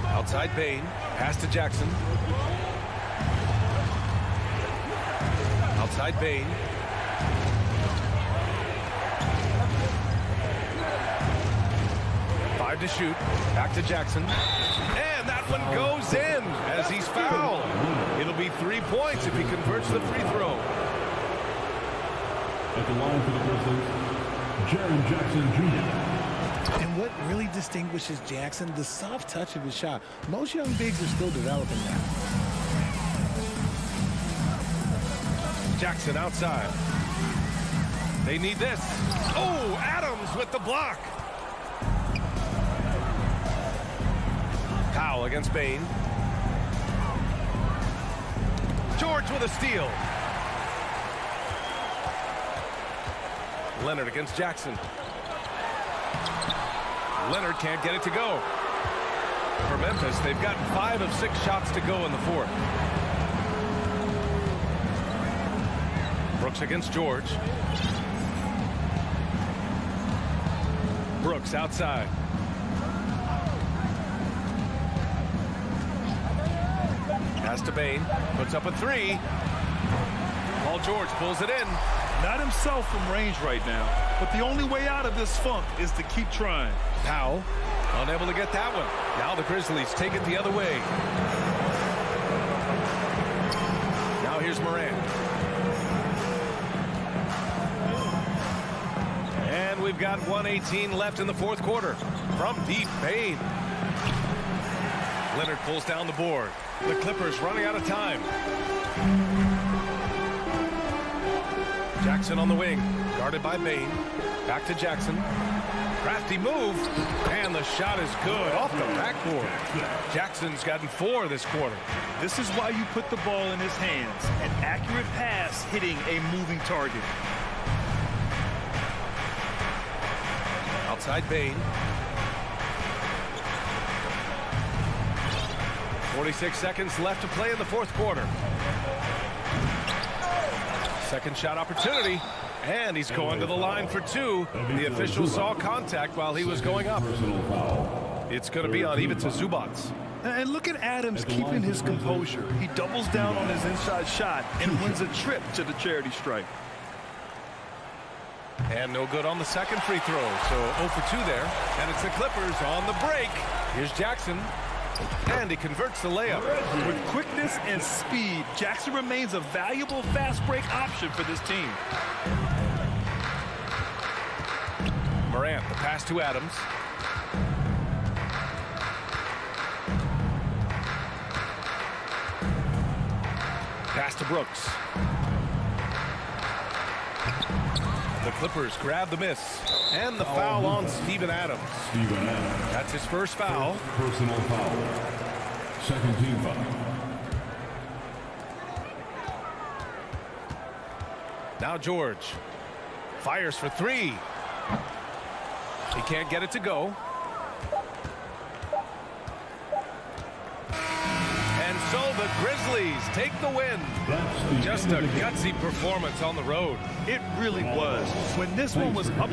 Speaker 7: Outside Bain, pass to Jackson. Outside Bain. To shoot. Back to Jackson. And that one goes in as he's fouled. It'll be 3 points if he converts the free throw.
Speaker 5: At the line for the Grizzlies, Jaren Jackson Jr.
Speaker 9: And what really distinguishes Jackson, the soft touch of his shot. Most young bigs are still developing that.
Speaker 7: Jackson outside. They need this. Oh, Adams with the block. Powell against Bain. George with a steal. Leonard against Jackson. Leonard can't get it to go. For Memphis, they've gotten 5 of 6 shots to go in the fourth. Brooks against George. Brooks outside. Pass to Bain, puts up a 3. Paul George pulls it in.
Speaker 8: Not himself from range right now, but the only way out of this funk is to keep trying.
Speaker 7: Powell, unable to get that one. Now the Grizzlies take it the other way. Now here's Morant. And And we've got 1:18 left in the fourth quarter. From deep, Bane. Leonard pulls down the board. The Clippers running out of time. Jackson on the wing, guarded by Bane. Back to Jackson. Crafty move, and the shot is good off the backboard. Jackson's gotten 4 this quarter.
Speaker 8: This is why you put the ball in his hands. An accurate pass hitting a moving target.
Speaker 7: Outside Bane. 46 seconds left to play in the fourth quarter. Second shot opportunity, and he's going to the line for 2. The official saw contact while he was going up. It's going to be on Ivica Zubac.
Speaker 8: And look at Adams keeping his composure. He doubles down on his inside shot and wins a trip to the charity stripe.
Speaker 7: And no good on the second free throw, so 0 for 2 there. And it's the Clippers on the break. Here's Jackson, and he converts the layup.
Speaker 8: With quickness and speed, Jackson remains a valuable fast break option for this team.
Speaker 7: Morant, the pass to Adams. Pass to Brooks. The Clippers grab the miss. And the foul on Steven Adams. That's his first foul.
Speaker 5: Personal foul. Second team foul.
Speaker 7: Now George fires for 3. He can't get it to go. And so the Grizzlies take the win. Just a gutsy performance on the road.
Speaker 8: It really was. When this one was up.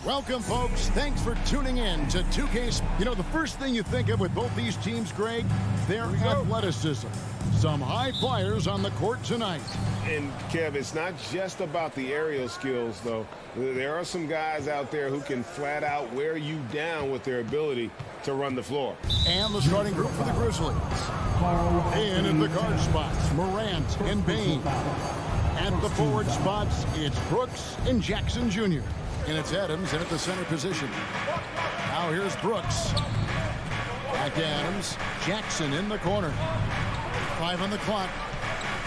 Speaker 1: Welcome, folks. Thanks for tuning in to 2K. You know, the first thing you think of with both these teams, Greg, their athleticism. Some high flyers on the court tonight.
Speaker 11: And, Kev, it's not just about the aerial skills, though. There are some guys out there who can flat out wear you down with their ability to run the floor.
Speaker 1: And the starting group for the Grizzlies. In at the guard spots, Morant and Bain. At the forward spots, it's Brooks and Jackson Jr. And it's Adams in at the center position. Now here's Brooks. Back to Adams. Jackson in the corner. 5 on the clock.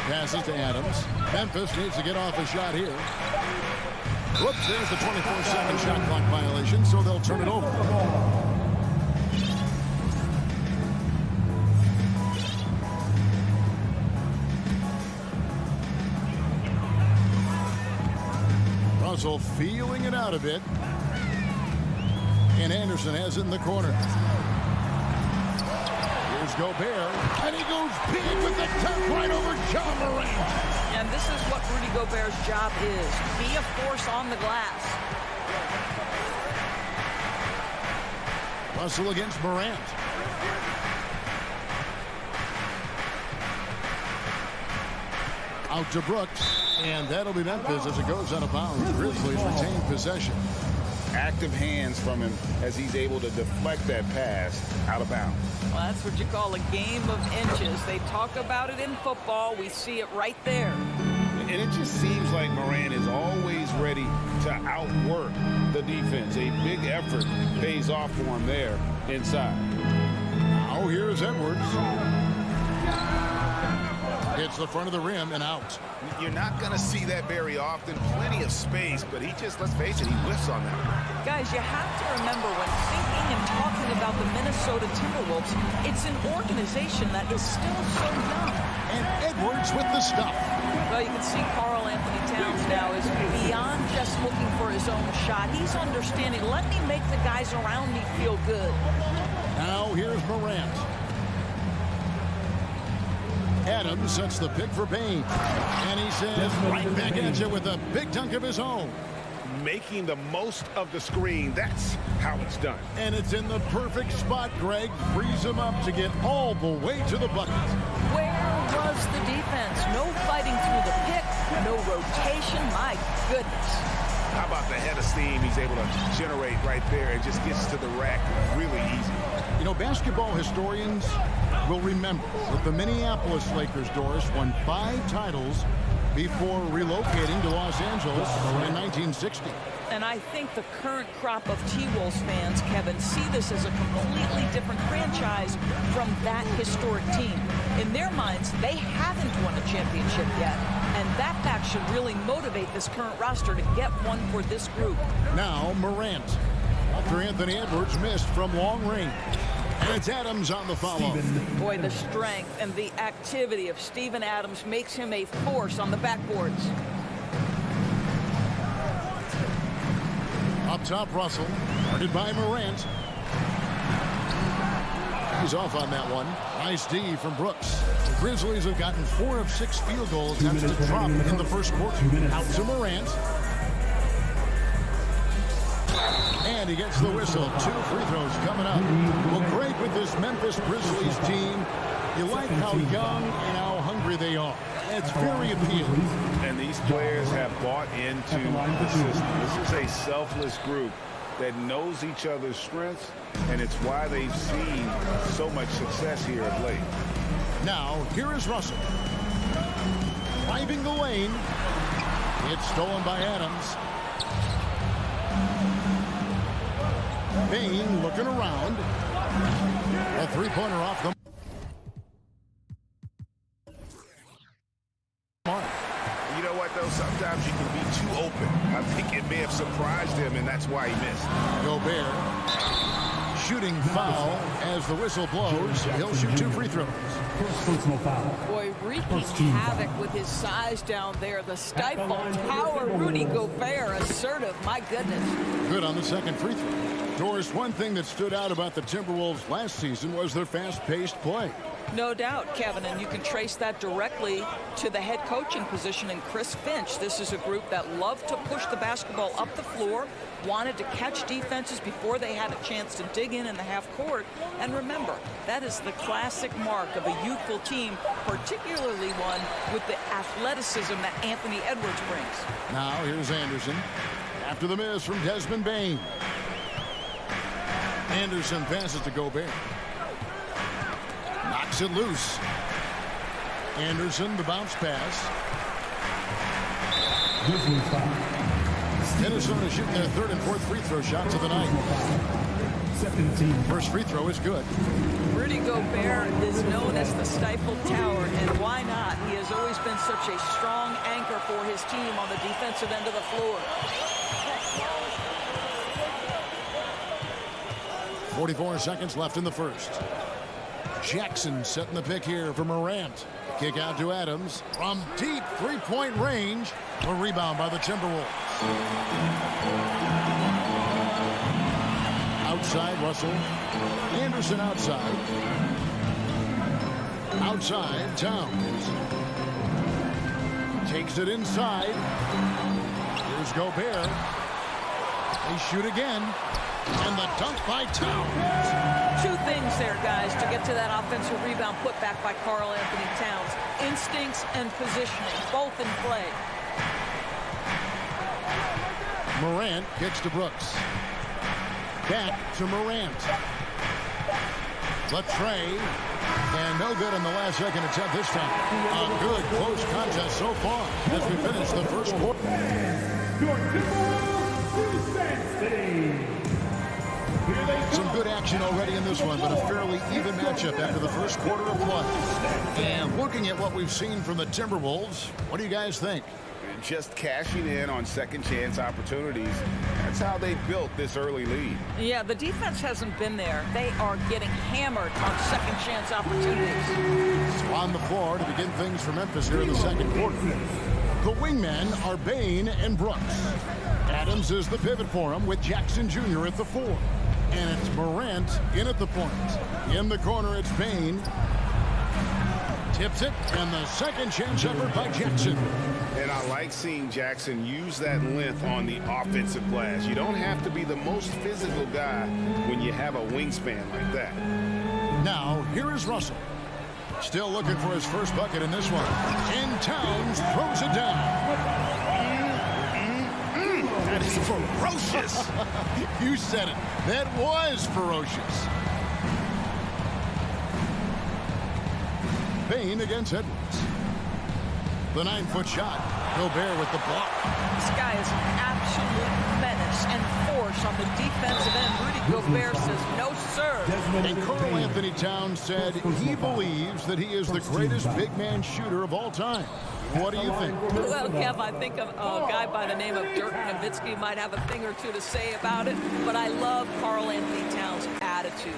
Speaker 1: Passes to Adams. Memphis needs to get off a shot here. Whoops, there's the 24-second shot clock violation, so they'll turn it over. Russell feeling it out a bit. And Anderson has it in the corner. Here's Gobert. And he goes big with the tap right over John Morant.
Speaker 12: And this is what Rudy Gobert's job is. Be a force on the glass.
Speaker 1: Russell against Morant. Out to Brooks. And that'll be Memphis as it goes out of bounds. Grizzlies retain possession.
Speaker 2: Active hands from him as he's able to deflect that pass out of bounds.
Speaker 12: Well, that's what you call a game of inches. They talk about it in football. We see it right there.
Speaker 2: And it just seems like Morant is always ready to outwork the defense. A big effort pays off for him there inside.
Speaker 1: Now here's Edwards. Hits the front of the rim and out.
Speaker 6: You're not going to see that very often. Plenty of space, but he just, let's face it, he whiffs on that.
Speaker 12: Guys, you have to remember when thinking and talking about the Minnesota Timberwolves, it's an organization that is still so young.
Speaker 1: And Edwards with the stuff.
Speaker 12: Well, you can see Karl Anthony Towns now is beyond just looking for his own shot. He's understanding, let me make the guys around me feel good.
Speaker 1: Now here's Morant. Adams sets the pick for Bain. And he says right back at you with a big dunk of his own.
Speaker 6: Making the most of the screen, that's how it's done.
Speaker 1: And it's in the perfect spot, Greg. Frees him up to get all the way to the bucket.
Speaker 12: Where was the defense? No fighting through the pick, no rotation. My goodness.
Speaker 6: How about the head of steam he's able to generate right there and just gets to the rack really easy.
Speaker 1: You know, basketball historians will remember that the Minneapolis Lakers, Doris, won 5 titles before relocating to Los Angeles in 1960.
Speaker 12: And I think the current crop of T-Wolves fans, Kevin, see this as a completely different franchise from that historic team. In their minds, they haven't won a championship yet. And that fact should really motivate this current roster to get one for this group.
Speaker 1: Now Morant. After Anthony Edwards missed from long range. And it's Adams on the follow.
Speaker 12: Boy, the strength and the activity of Steven Adams makes him a force on the backboards.
Speaker 1: Up top, Russell. Guarded by Morant. He's off on that one. Nice D from Brooks. The Grizzlies have gotten 4 of 6 field goal attempts to drop in the first quarter. Out to Morant. And he gets the whistle. 2 free throws coming up. Well, Greg, with this Memphis Grizzlies team, you like how young and how hungry they are. It's very appealing.
Speaker 2: And these players have bought into the system. This is a selfless group that knows each other's strengths, and it's why they've seen so much success here of late.
Speaker 1: Now, here is Russell. Driving the lane. It's stolen by Adams. Bain looking around. A three-pointer off the mark.
Speaker 6: You know what, though? Sometimes you can be too open. I think it may have surprised him, and that's why he missed.
Speaker 1: Gobert. Shooting foul as the whistle blows. He'll shoot 2 free throws.
Speaker 12: Boy, wreaking havoc with his size down there. The stifle power. Rudy Gobert, assertive. My goodness.
Speaker 1: Good on the second free throw. Doris, one thing that stood out about the Timberwolves last season was their fast-paced play.
Speaker 12: No doubt, Kevin, and you can trace that directly to the head coaching position in Chris Finch. This is a group that loved to push the basketball up the floor, wanted to catch defenses before they had a chance to dig in the half court. And remember, that is the classic mark of a youthful team, particularly one with the athleticism that Anthony Edwards brings.
Speaker 1: Now here's Anderson after the miss from Desmond Bane. Anderson passes to Gobert. Knocks it loose. Anderson, the bounce pass. Minnesota shooting their third and fourth free throw shots of the night. First free throw is good.
Speaker 12: Rudy Gobert is known as the stifled tower, and why not? He has always been such a strong anchor for his team on the defensive end of the floor.
Speaker 1: 44 seconds left in the first. Jackson setting the pick here for Morant. Kick out to Adams from deep three-point range. A rebound by the Timberwolves. Outside Russell. Anderson outside. Outside Towns. Takes it inside. Here's Gobert. They shoot again. And the dunk by Towns.
Speaker 12: Two things there, guys, to get to that offensive rebound put back by Karl Anthony Towns. Instincts and positioning, both in play.
Speaker 1: Morant kicks to Brooks. Back to Morant. Latrey. And no good in the last second attempt this time. A good close contest so far as we finish the first quarter. Some good action already in this one, but a fairly even matchup after the first quarter of play. And looking at what we've seen from the Timberwolves, what do you guys think?
Speaker 6: Just cashing in on second chance opportunities. That's how they built this early lead.
Speaker 12: Yeah, the defense hasn't been there. They are getting hammered on second chance opportunities.
Speaker 1: On the floor to begin things for Memphis here in the second quarter. The wingmen are Bane and Brooks. Adams is the pivot for him with Jackson Jr. at the 4. And it's Morant in at the point. In the corner, it's Bane. Tips it, and the second chance effort by Jackson.
Speaker 11: And I like seeing Jackson use that length on the offensive glass. You don't have to be the most physical guy when you have a wingspan like that.
Speaker 1: Now, here is Russell. Still looking for his first bucket in this one. And Towns throws it down.
Speaker 6: That is ferocious.
Speaker 1: You said it. That was ferocious. Bane against Edwards. The 9-foot shot. Gobert with the block.
Speaker 12: This guy is an absolute menace and force on the defensive end. Rudy Gobert says, no, sir.
Speaker 1: And Karl Anthony Towns said he believes that he is the greatest big man shooter of all time. What do you think?
Speaker 12: Well, Kev, I think a guy by the name of Dirk Nowitzki might have a thing or two to say about it, but I love Karl Anthony Towns' attitude.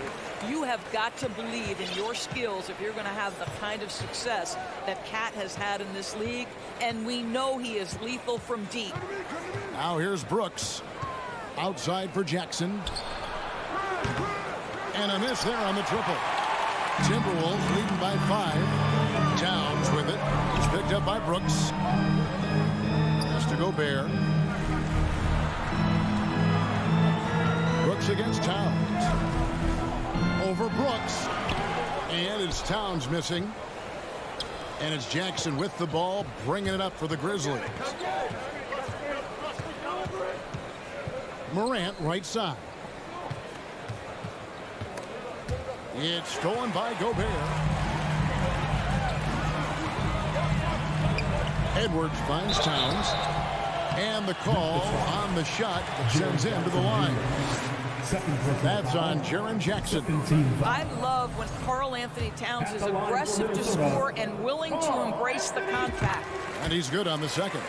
Speaker 12: You have got to believe in your skills if you're going to have the kind of success that Cat has had in this league, and we know he is lethal from deep.
Speaker 1: Now here's Brooks. Outside for Jackson. And a miss there on the triple. Timberwolves leading by 5. Towns with it. He's picked up by Brooks. Has to Gobert. Brooks against Towns. Over Brooks. And it's Towns missing. And it's Jackson with the ball, bringing it up for the Grizzlies. Morant right side. It's stolen by Gobert. Edwards finds Towns. And the call on the shot that sends him to the line. That's on Jaren Jackson.
Speaker 12: I love when Karl Anthony Towns is aggressive to score and willing to embrace the contact.
Speaker 1: And he's good on the second.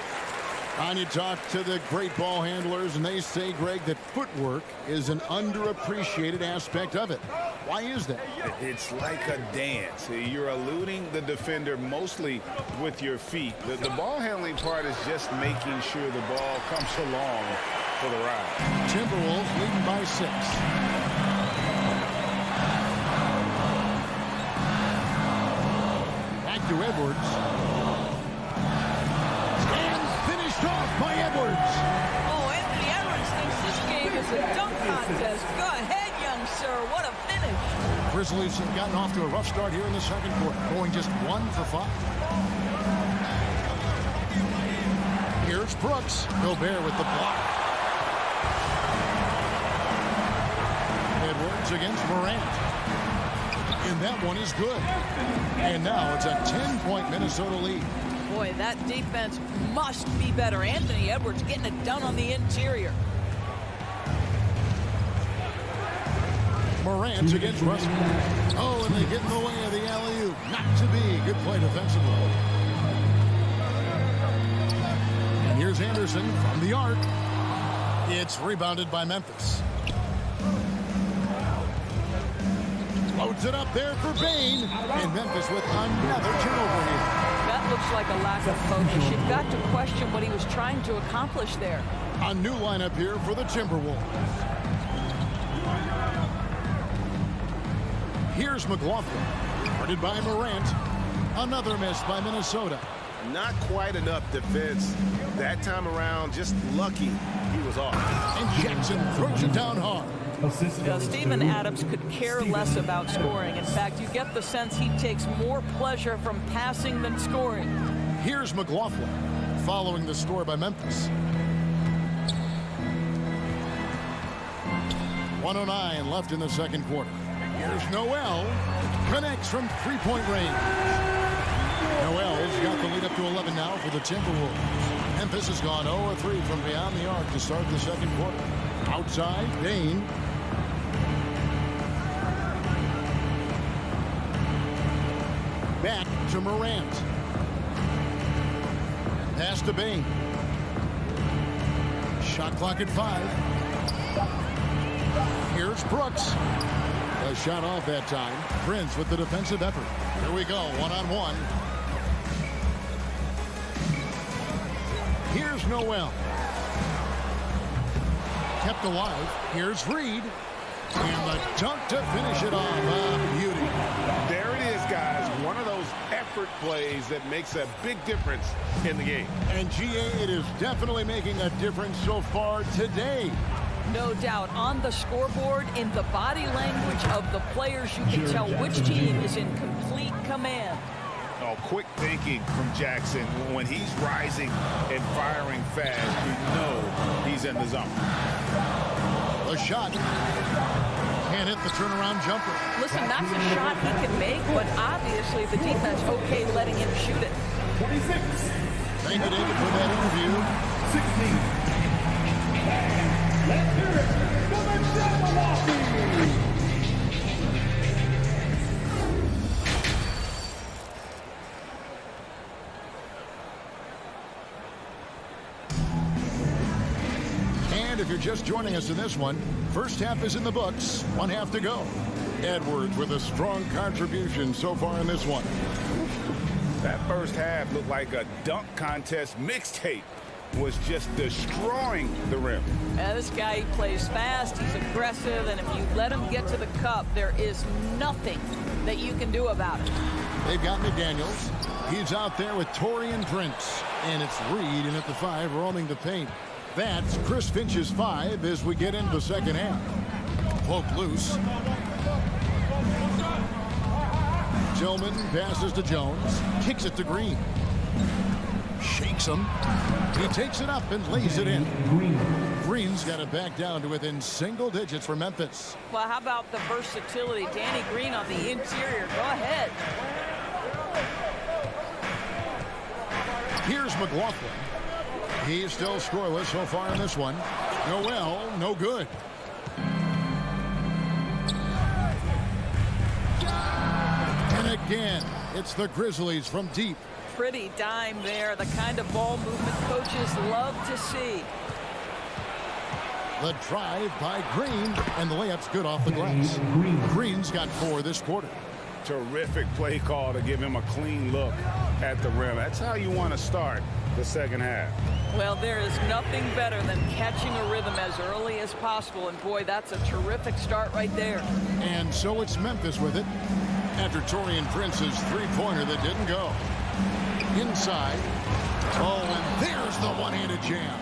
Speaker 1: And you talk to the great ball handlers, and they say, Greg, that footwork is an underappreciated aspect of it. Why is that?
Speaker 6: It's like a dance. You're eluding the defender mostly with your feet. The ball handling part is just making sure the ball comes along for the ride.
Speaker 1: Timberwolves leading by 6. Back to Edwards. And finished off by Edwards.
Speaker 12: Oh, Anthony Edwards thinks this contest. Go ahead, young sir. What a finish.
Speaker 1: Grizzlies have gotten off to a rough start here in the second quarter, going just 1 for 5. Here's Brooks. Gobert with the block. Edwards against Morant. And that one is good. And now it's a 10-point Minnesota lead.
Speaker 12: Boy, that defense must be better. Anthony Edwards getting it done on the interior.
Speaker 1: Morant against Russell. Oh, and they get in the way of the alley-oop. Not to be. Good play defensively. And here's Anderson from the arc. It's rebounded by Memphis. Loads it up there for Bain. And Memphis with another turnover here.
Speaker 12: That looks like a lack of focus. You've got to question what he was trying to accomplish there.
Speaker 1: A new lineup here for the Timberwolves. Here's McLaughlin. Guarded by Morant. Another miss by Minnesota.
Speaker 11: Not quite enough defense that time around. Just lucky he was off.
Speaker 1: And Jackson throws it down hard.
Speaker 12: Steven Adams could care less about scoring. In fact, you get the sense he takes more pleasure from passing than scoring.
Speaker 1: Here's McLaughlin following the score by Memphis. 1:09 left in the second quarter. Here's Noel. Connects from three-point range. Noel's got the lead up to 11 now for the Timberwolves. Memphis has gone 0-3 from beyond the arc to start the second quarter. Outside, Bain. Back to Morant. Pass to Bain. Shot clock at 5. Here's Brooks. A shot off that time. Prince with the defensive effort. Here we go, one-on-one. Here's Noel. Kept alive. Here's Reed. And the dunk to finish it off. Beauty.
Speaker 11: There it is, guys. One of those effort plays that makes a big difference in the game.
Speaker 1: And GA, it is definitely making a difference so far today.
Speaker 12: No doubt. On the scoreboard, in the body language of the players, you can tell which team is in complete command.
Speaker 6: Oh, quick thinking from Jackson. When he's rising and firing fast, you know he's in the zone.
Speaker 1: A shot. Can't hit the turnaround jumper.
Speaker 12: Listen, that's a shot he can make, but obviously the defense okay letting him shoot it.
Speaker 5: 26.
Speaker 1: Thank you, David, for that interview.
Speaker 5: 16. Let's hear it for the Milwaukee.
Speaker 1: And if you're just joining us in this one, first half is in the books. 1 half to go. Edwards with a strong contribution so far in this one.
Speaker 6: That first half looked like a dunk contest mixtape. Was just destroying the rim.
Speaker 12: This guy, he plays fast, he's aggressive, and if you let him get to the cup, there is nothing that you can do about it.
Speaker 1: They've got McDaniels. He's out there with Taurean Prince. And it's Reed in at the 5, roaming the paint. That's Chris Finch's 5 as we get into the second half. Poke loose. Tillman passes to Jones. Kicks it to Green. Shakes him. He takes it up and lays it in. Green's got it back down to within single digits for Memphis.
Speaker 12: Well, how about the versatility? Danny Green on the interior. Go ahead.
Speaker 1: Here's McLaughlin. He's still scoreless so far in this one. Noel, no good. And again, it's the Grizzlies from deep.
Speaker 12: Pretty dime there, the kind of ball movement coaches love to see.
Speaker 1: The drive by Green, and the layup's good off the glass. Green's got 4 this quarter.
Speaker 6: Terrific play call to give him a clean look at the rim. That's how you want to start the second half.
Speaker 12: Well, there is nothing better than catching a rhythm as early as possible, and boy, that's a terrific start right there.
Speaker 1: And so it's Memphis with it after Taurean Prince's three-pointer that didn't go. Inside. Oh, and there's the one-handed jam.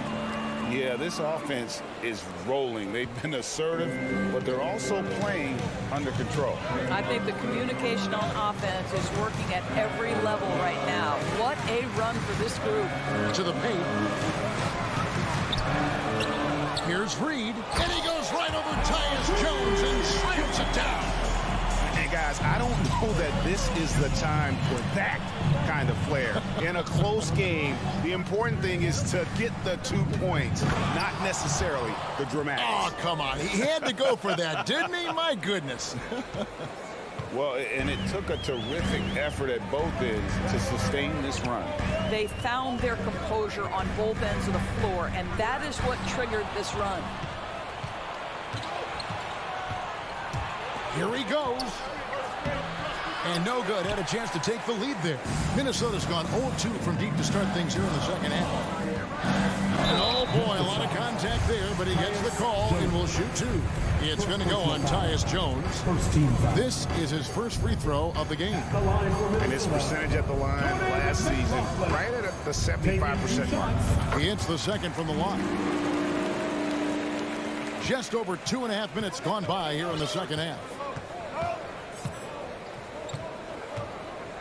Speaker 6: Yeah, this offense is rolling. They've been assertive, but they're also playing under control.
Speaker 12: I think the communication on offense is working at every level right now. What a run for this group.
Speaker 1: To the paint. Here's Reed, and he goes right over Tyus Jones and slams it down.
Speaker 6: And guys, I don't know that this is the time for that kind of flair. In a close game, the important thing is to get the 2 points, not necessarily the dramatics.
Speaker 1: Oh, come on. He had to go for that, didn't he? My goodness.
Speaker 6: Well, and it took a terrific effort at both ends to sustain this run.
Speaker 12: They found their composure on both ends of the floor, and that is what triggered this run.
Speaker 1: Here he goes. And no good. Had a chance to take the lead there. Minnesota's gone 0-2 from deep to start things here in the second half. And oh boy, a lot of contact there, but he gets the call and will shoot two. It's going to go on Tyus Jones. This is his first free throw of the game.
Speaker 6: And his percentage at the line last season, right at the 75% mark.
Speaker 1: He hits the second from the line. Just over 2.5 minutes gone by here in the second half.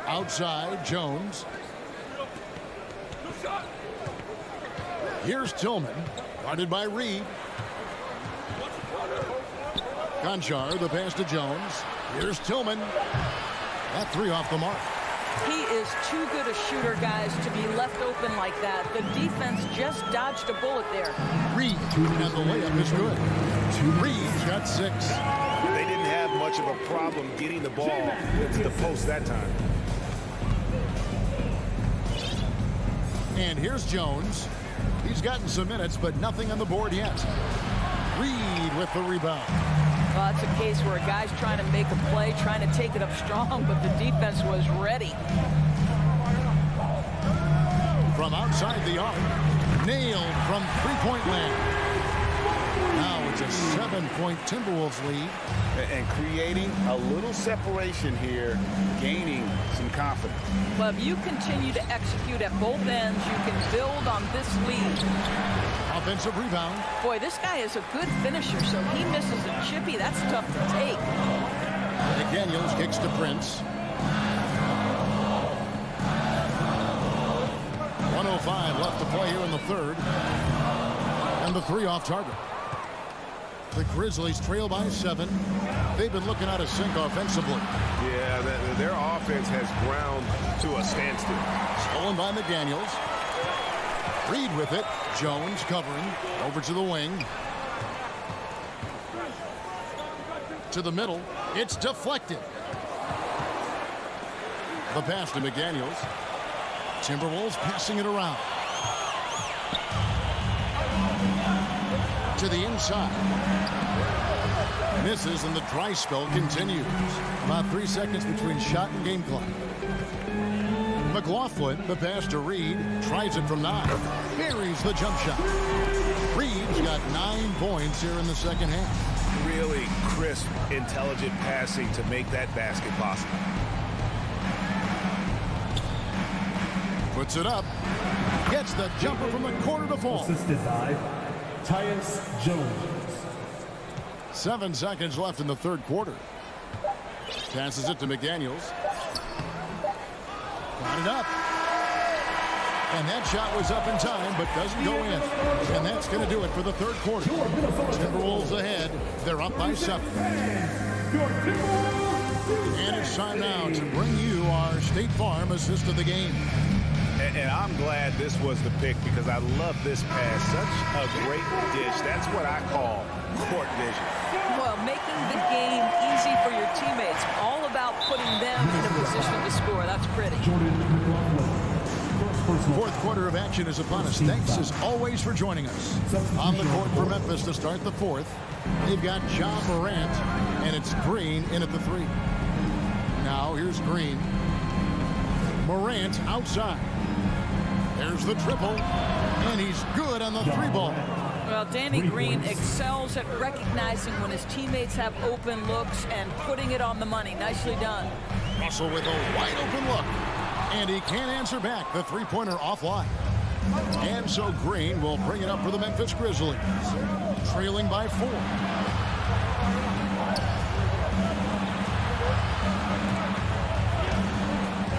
Speaker 1: Outside, Jones. Here's Tillman, guarded by Reed. Conchar, the pass to Jones. Here's Tillman. That three off the mark.
Speaker 12: He is too good a shooter, guys, to be left open like that. The defense just dodged a bullet there.
Speaker 1: Reed, and the layup is good. Reed's got 6.
Speaker 6: They didn't have much of a problem getting the ball into the post that time.
Speaker 1: And here's Jones. He's gotten some minutes, but nothing on the board yet. Reed with the rebound.
Speaker 12: Well, it's a case where a guy's trying to make a play, trying to take it up strong, but the defense was ready.
Speaker 1: From outside the arc. Nailed from three-point land. Now it's a 7-point Timberwolves lead.
Speaker 6: And creating a little separation here, gaining some confidence.
Speaker 12: Well, if you continue to execute at both ends, you can build on this lead.
Speaker 1: Offensive rebound.
Speaker 12: Boy, this guy is a good finisher, so he misses a chippy. That's tough to take.
Speaker 1: McDaniels kicks to Prince. 1:05 left to play here in the third. And the three off target. The Grizzlies trail by 7. They've been looking out of sync offensively.
Speaker 11: Yeah, their offense has ground to a standstill.
Speaker 1: Stolen by McDaniels. Reed with it. Jones covering. Over to the wing. To the middle. It's deflected. The pass to McDaniels. Timberwolves passing it around. To the inside. Misses, and the dry spell continues. About 3 seconds between shot and game clock. McLaughlin, the pass to Reed, tries it from 9. Buries the jump shot. Reed's got 9 points here in the second half.
Speaker 6: Really crisp, intelligent passing to make that basket possible.
Speaker 1: Puts it up. Gets the jumper from the corner to fall.
Speaker 5: Assisted by Tyus Jones.
Speaker 1: 7 seconds left in the third quarter. Passes it to McDaniels. Got it up. And that shot was up in time, but doesn't go in. And that's going to do it for the third quarter. Timberwolves ahead. They're up by 7. And it's time now to bring you our State Farm assist of the game.
Speaker 6: And I'm glad this was the pick because I love this pass. Such a great dish. That's what I call court vision.
Speaker 12: Well, making the game easy for your teammates. All about putting them in a position to score. That's pretty.
Speaker 1: Fourth quarter of action is upon us. Thanks as always for joining us. On the court for Memphis to start the fourth. They've got Ja Morant, and it's Green in at the 3. Now here's Green. Morant outside. There's the triple, and he's good on the 3 ball.
Speaker 12: Well, Danny Green excels at recognizing when his teammates have open looks and putting it on the money. Nicely done.
Speaker 1: Russell with a wide open look, and he can't answer back. The 3-pointer offline. And so Green will bring it up for the Memphis Grizzlies, trailing by 4.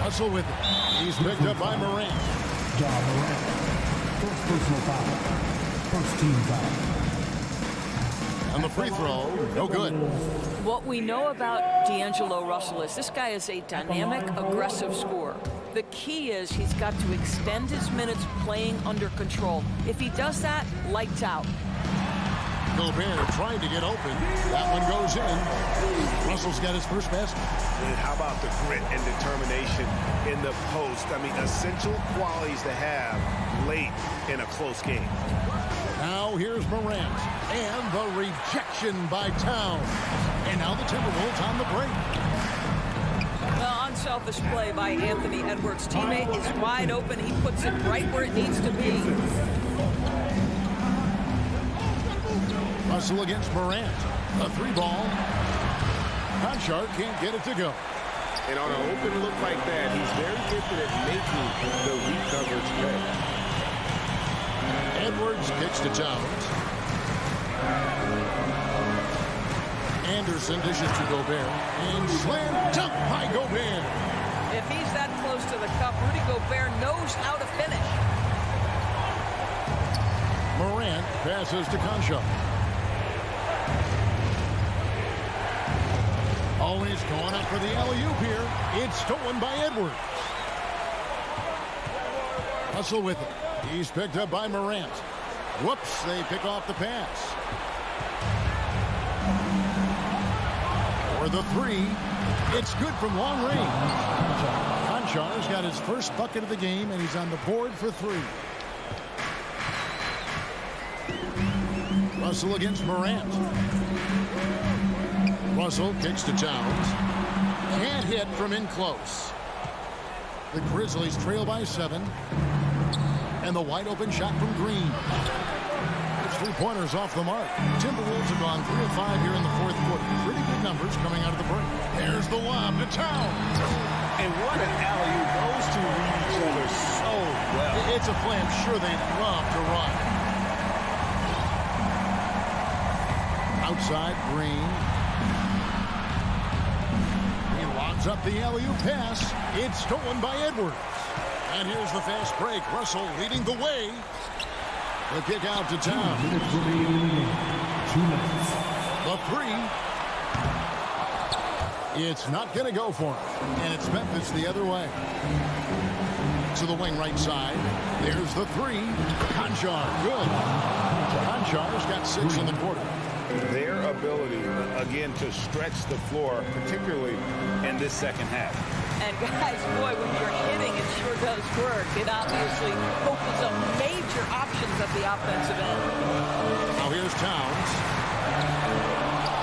Speaker 1: Russell with it. He's picked up by Morant.
Speaker 5: Ja Morant. First personal foul. First team foul.
Speaker 1: And the free throw, no good.
Speaker 12: What we know about D'Angelo Russell is this guy is a dynamic, aggressive scorer. The key is he's got to extend his minutes playing under control. If he does that, lights out.
Speaker 1: Gobert trying to get open. That one goes in. Russell's got his first basket.
Speaker 6: And how about the grit and determination in the post? I mean, essential qualities to have late in a close game.
Speaker 1: Now here's Morant. And the rejection by Towns. And now the Timberwolves on the break.
Speaker 12: Well, unselfish play by Anthony Edwards. Teammate is wide open. He puts it right where it needs to be.
Speaker 1: Russell against Morant. A 3-ball. Conchar can't get it to go.
Speaker 6: And on an open look like that, he's very gifted at making the recoverage play.
Speaker 1: Edwards kicks to Towns. Anderson dishes to Gobert. And slam dunk by Gobert.
Speaker 12: If he's that close to the cup, Rudy Gobert knows how to finish.
Speaker 1: Morant passes to Conchar. Oh, and he's going up for the alley-oop here. It's stolen by Edwards. Russell with it. He's picked up by Morant. Whoops, they pick off the pass. For the 3, it's good from long range. Conchar's got his first bucket of the game, and he's on the board for 3. Russell against Morant. Russell kicks to Towns. Can't hit from in close. The Grizzlies trail by 7. And the wide open shot from Green. His 3-pointers off the mark. Timberwolves have gone 3 of 5 here in the 4th quarter. Pretty good numbers coming out of the break. There's the lob to Towns.
Speaker 6: And what an alley-oop. Those two read each other so well.
Speaker 1: It's a play I'm sure they'd love to run. Outside, Green. He lobs up the alley-oop pass. It's stolen by Edwards. And here's the fast break. Russell leading the way. The kick out to Towns.
Speaker 5: 2 minutes.
Speaker 1: The 3. It's not going to go for him. And it's Memphis the other way. To the wing right side. There's the 3. Conchar, good. Conchar's got 6 in the quarter.
Speaker 6: Their ability, again, to stretch the floor, particularly in this second half.
Speaker 12: And guys, boy, when you're hitting, it sure does work. It obviously opens up major options at the offensive end.
Speaker 1: Now here's Towns.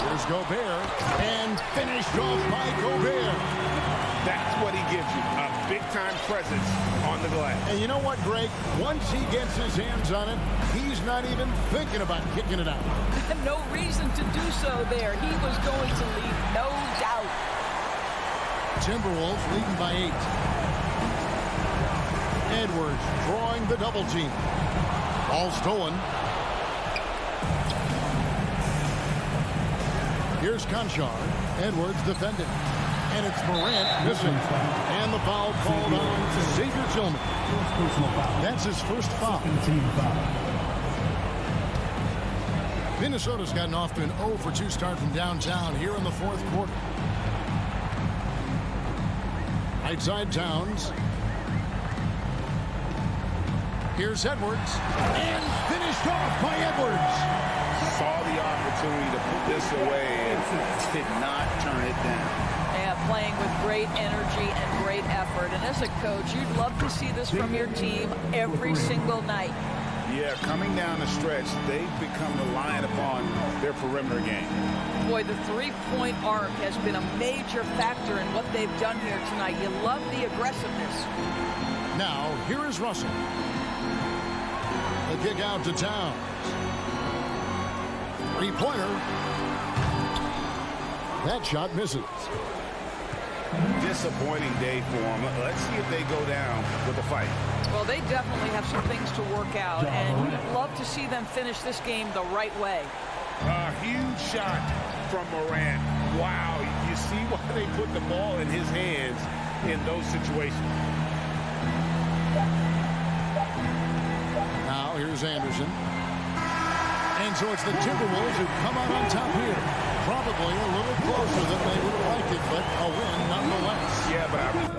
Speaker 1: Here's Gobert. And finished off by Gobert.
Speaker 6: That's what he gives you, a big-time presence on the glass.
Speaker 1: And you know what, Greg? Once he gets his hands on it, he's not even thinking about kicking it out.
Speaker 12: No reason to do so there. He was going to lead, no doubt.
Speaker 1: Timberwolves leading by 8. Edwards drawing the double team. Ball stolen. Here's Conchar. Edwards defending. And it's Morant missing. And the foul called on Xavier Tillman. That's his first foul. Minnesota's gotten off to an 0 for 2 start from downtown here in the 4th quarter. Right side, Towns. Here's Edwards. And finished off by Edwards.
Speaker 6: Saw the opportunity to put this away and did not turn it down.
Speaker 12: Yeah, playing with great energy and great effort. And as a coach, you'd love to see this from your team every single night.
Speaker 6: Yeah, coming down the stretch, they've become reliant upon their perimeter game.
Speaker 12: Boy, the three-point arc has been a major factor in what they've done here tonight. You love the aggressiveness.
Speaker 1: Now, here is Russell. The kick out to Towns. 3-pointer. That shot misses.
Speaker 6: disappointing day for them. Let's see if they go down with a fight.
Speaker 12: Well, they definitely have some things to work out, and you'd love to see them finish this game the right way.
Speaker 6: A huge shot from Morant. Wow, you see why they put the ball in his hands in those situations.
Speaker 1: Now here's Anderson. And so it's the Timberwolves who come out on top here. Probably a little closer than they would have liked it, but a win nonetheless.
Speaker 6: Yeah, but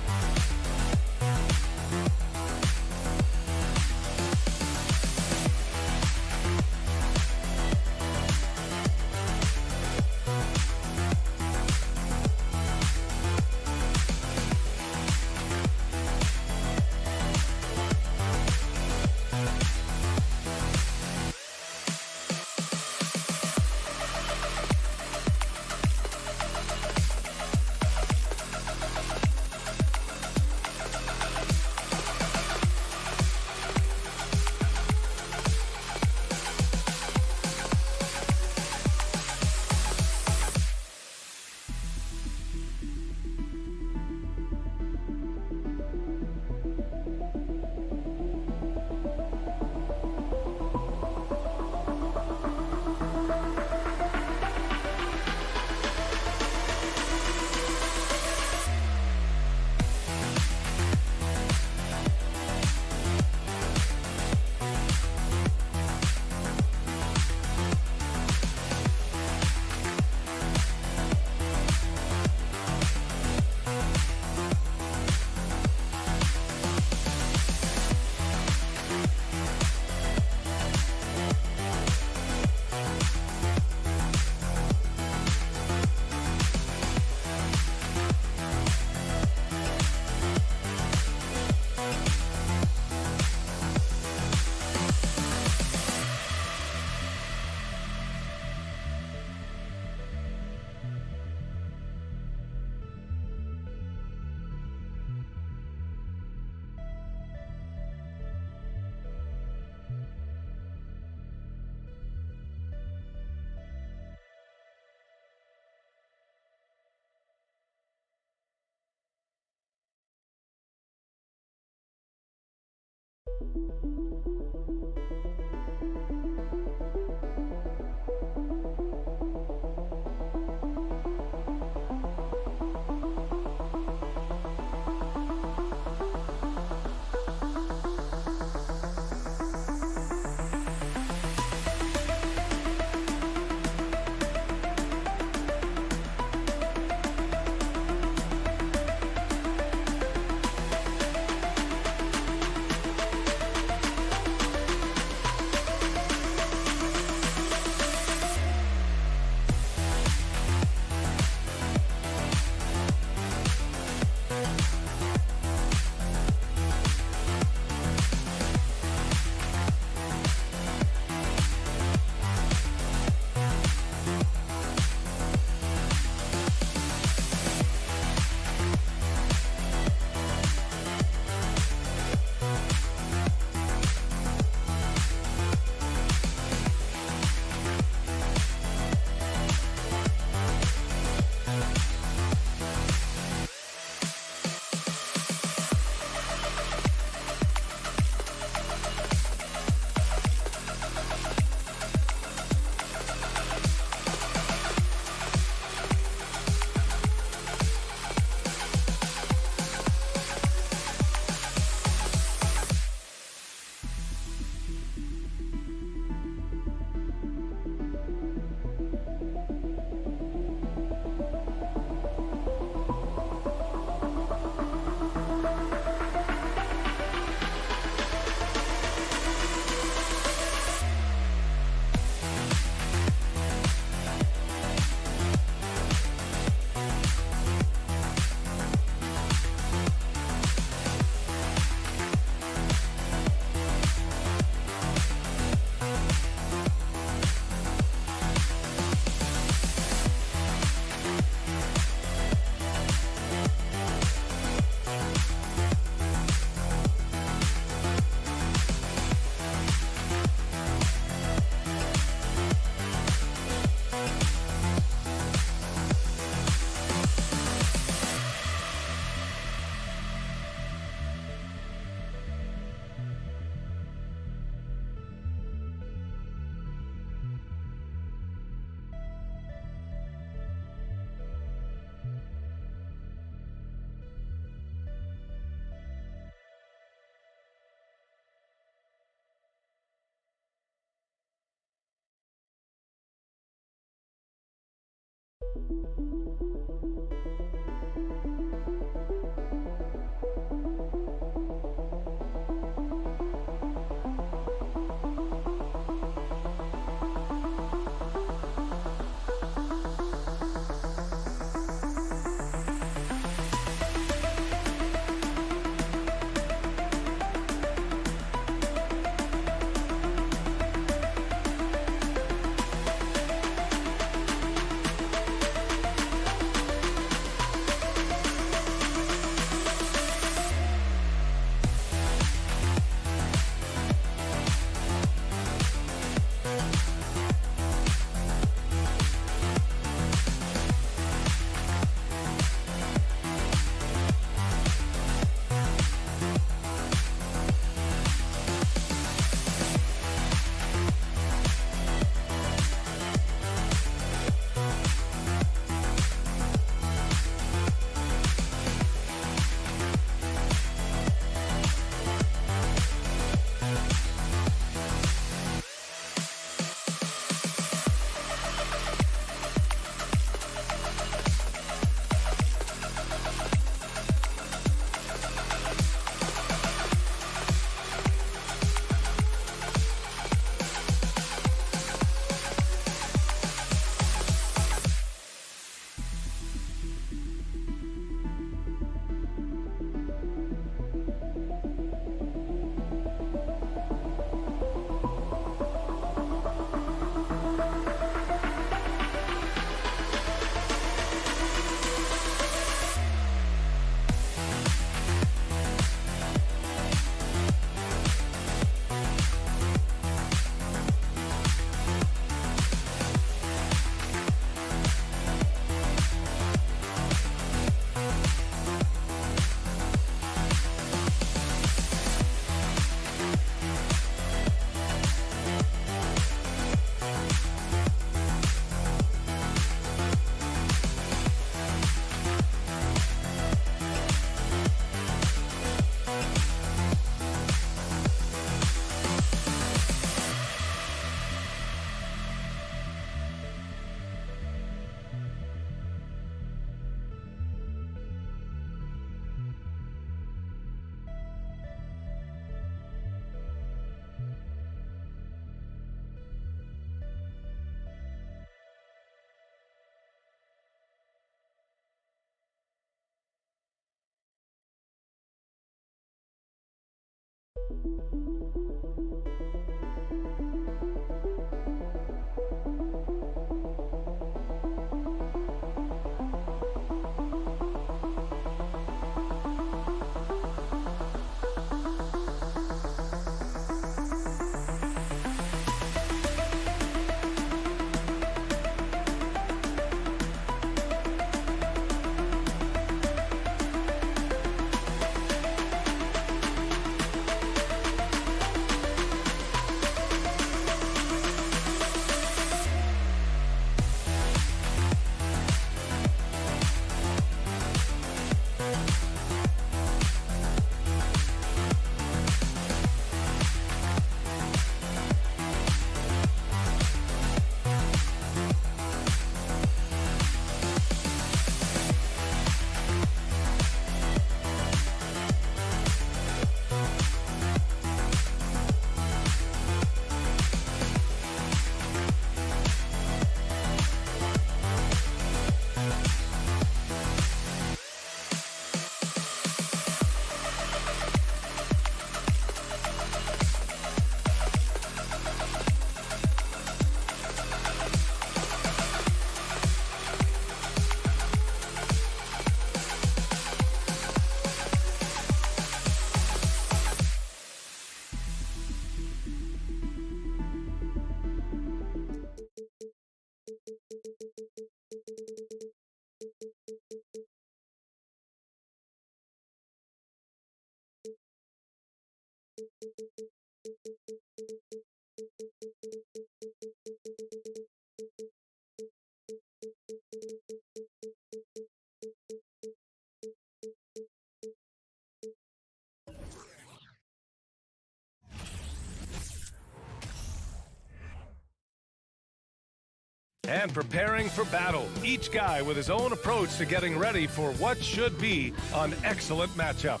Speaker 7: And preparing for battle. Each guy with his own approach to getting ready for what should be an excellent matchup.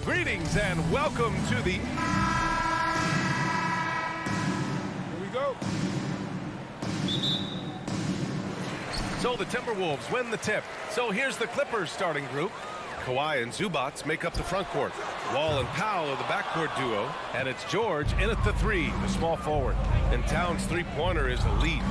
Speaker 7: Greetings and welcome to the... Here we go. So the Timberwolves win the tip. So here's the Clippers starting group. Kawhi and Zubats make up the front court. Wall and Powell are the backcourt duo. And it's George in at the 3, the small forward. And Towns' three-pointer is elite.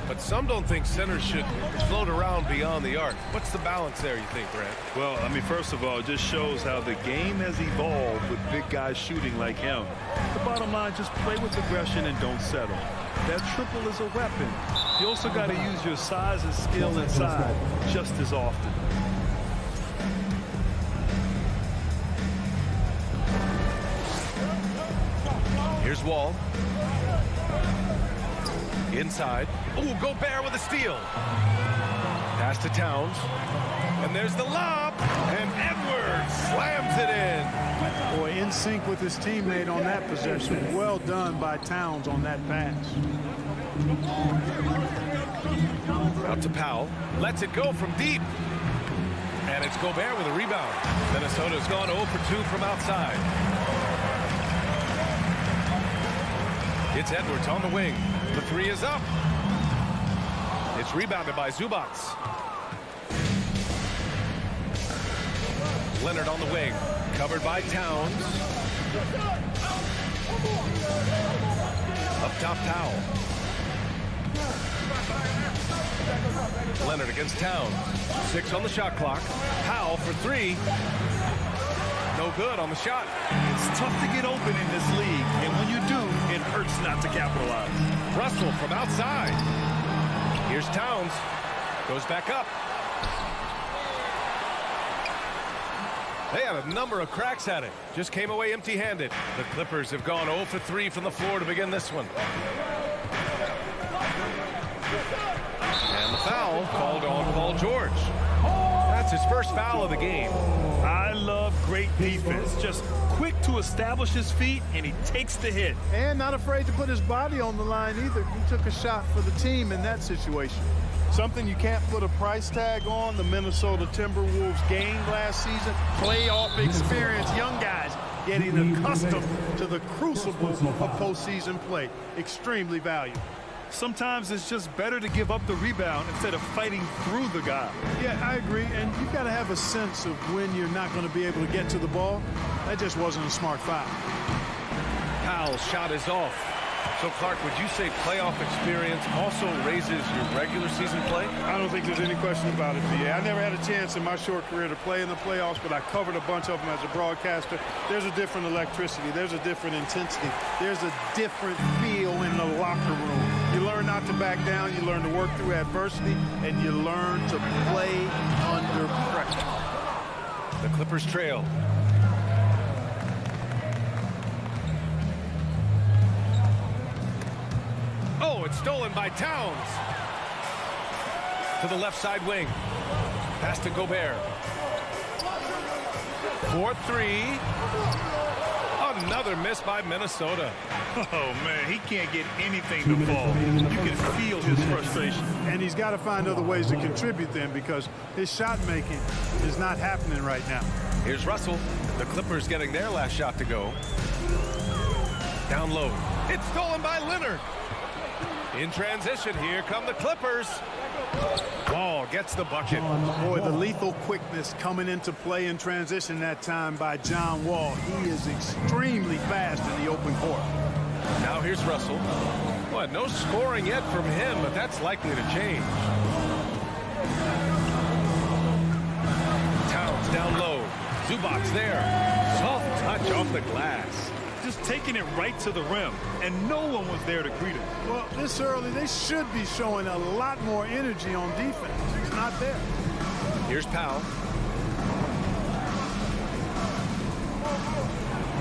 Speaker 7: But some don't think centers should float around beyond the arc. What's the balance there, you think, Brad?
Speaker 8: Well, I mean, first of all, it just shows how the game has evolved with big guys shooting like him. The bottom line, just play with aggression and don't settle. That triple is a weapon. You also got to use your size and skill inside just as often.
Speaker 7: Here's Wall. Inside. Oh, Gobert with a steal. Pass to Towns. And there's the lob. And Edwards slams it in.
Speaker 13: Boy, in sync with his teammate on that possession. Well done by Towns on that pass.
Speaker 7: Out to Powell. Lets it go from deep. And it's Gobert with a rebound. Minnesota's gone 0 for 2 from outside. It's Edwards on the wing. The 3 is up. It's rebounded by Zubats. Leonard on the wing. Covered by Towns. Up top, Powell. Leonard against Towns. 6 on the shot clock. Powell for 3. No good on the shot.
Speaker 8: It's tough to get open in this league, and when you do, it hurts not to capitalize.
Speaker 7: Russell from outside. Here's Towns. Goes back up. They had a number of cracks at it. Just came away empty-handed. The Clippers have gone 0 for 3 from the floor to begin this one. And the foul called on Paul George. That's his first foul of the game.
Speaker 8: I love great defense. Just quick to establish his feet, and he takes the hit.
Speaker 13: And not afraid to put his body on the line either. He took a shot for the team in that situation. Something you can't put a price tag on. The Minnesota Timberwolves gained last season. Playoff experience. Young guys getting accustomed to the crucible of postseason play. Extremely valuable.
Speaker 8: Sometimes it's just better to give up the rebound instead of fighting through the guy.
Speaker 13: Yeah, I agree. And you've got to have a sense of when you're not going to be able to get to the ball. That just wasn't a smart foul.
Speaker 7: Powell's shot is off. So, Clark, would you say playoff experience also raises your regular season play?
Speaker 13: I don't think there's any question about it, VA. I never had a chance in my short career to play in the playoffs, but I covered a bunch of them as a broadcaster. There's a different electricity. There's a different intensity. There's a different feel in the locker room. You learn not to back down. You learn to work through adversity, and you learn to play under pressure.
Speaker 7: The Clippers trail. Oh, it's stolen by Towns. To the left side wing. Pass to Gobert. 4-3. Another miss by Minnesota.
Speaker 8: Oh, man, he can't get anything to fall. You can feel his frustration.
Speaker 13: And he's got to find other ways to contribute then because his shot making is not happening right now.
Speaker 7: Here's Russell. The Clippers getting their last shot to go. Down low. It's stolen by Leonard. In transition, here come the Clippers. Wall gets the bucket.
Speaker 13: Boy, the lethal quickness coming into play in transition that time by John Wall. He is extremely fast in the open court.
Speaker 7: Now here's Russell. Well, no scoring yet from him, but that's likely to change. Towns down low. Zubats there. Soft touch off the glass.
Speaker 8: Just taking it right to the rim, and no one was there to greet him.
Speaker 13: Well, this early, they should be showing a lot more energy on defense. It's not there.
Speaker 7: Here's Powell.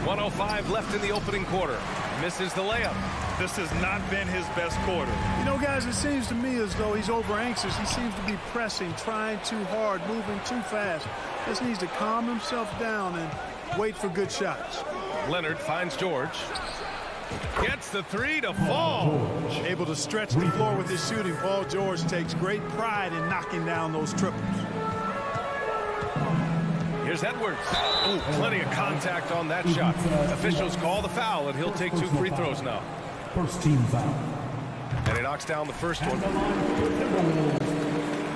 Speaker 7: 1:05 left in the opening quarter. Misses the layup.
Speaker 8: This has not been his best quarter.
Speaker 13: You know, guys, it seems to me as though he's over anxious. He seems to be pressing, trying too hard, moving too fast. Just needs to calm himself down and wait for good shots.
Speaker 7: Leonard finds George. Gets the three to fall.
Speaker 13: Able to stretch the floor with his shooting. Paul George takes great pride in knocking down those triples.
Speaker 7: Here's Edwards. Ooh, plenty of contact on that shot. Officials call the foul, and he'll take 2 free throws now.
Speaker 5: First team foul.
Speaker 7: And he knocks down the first one.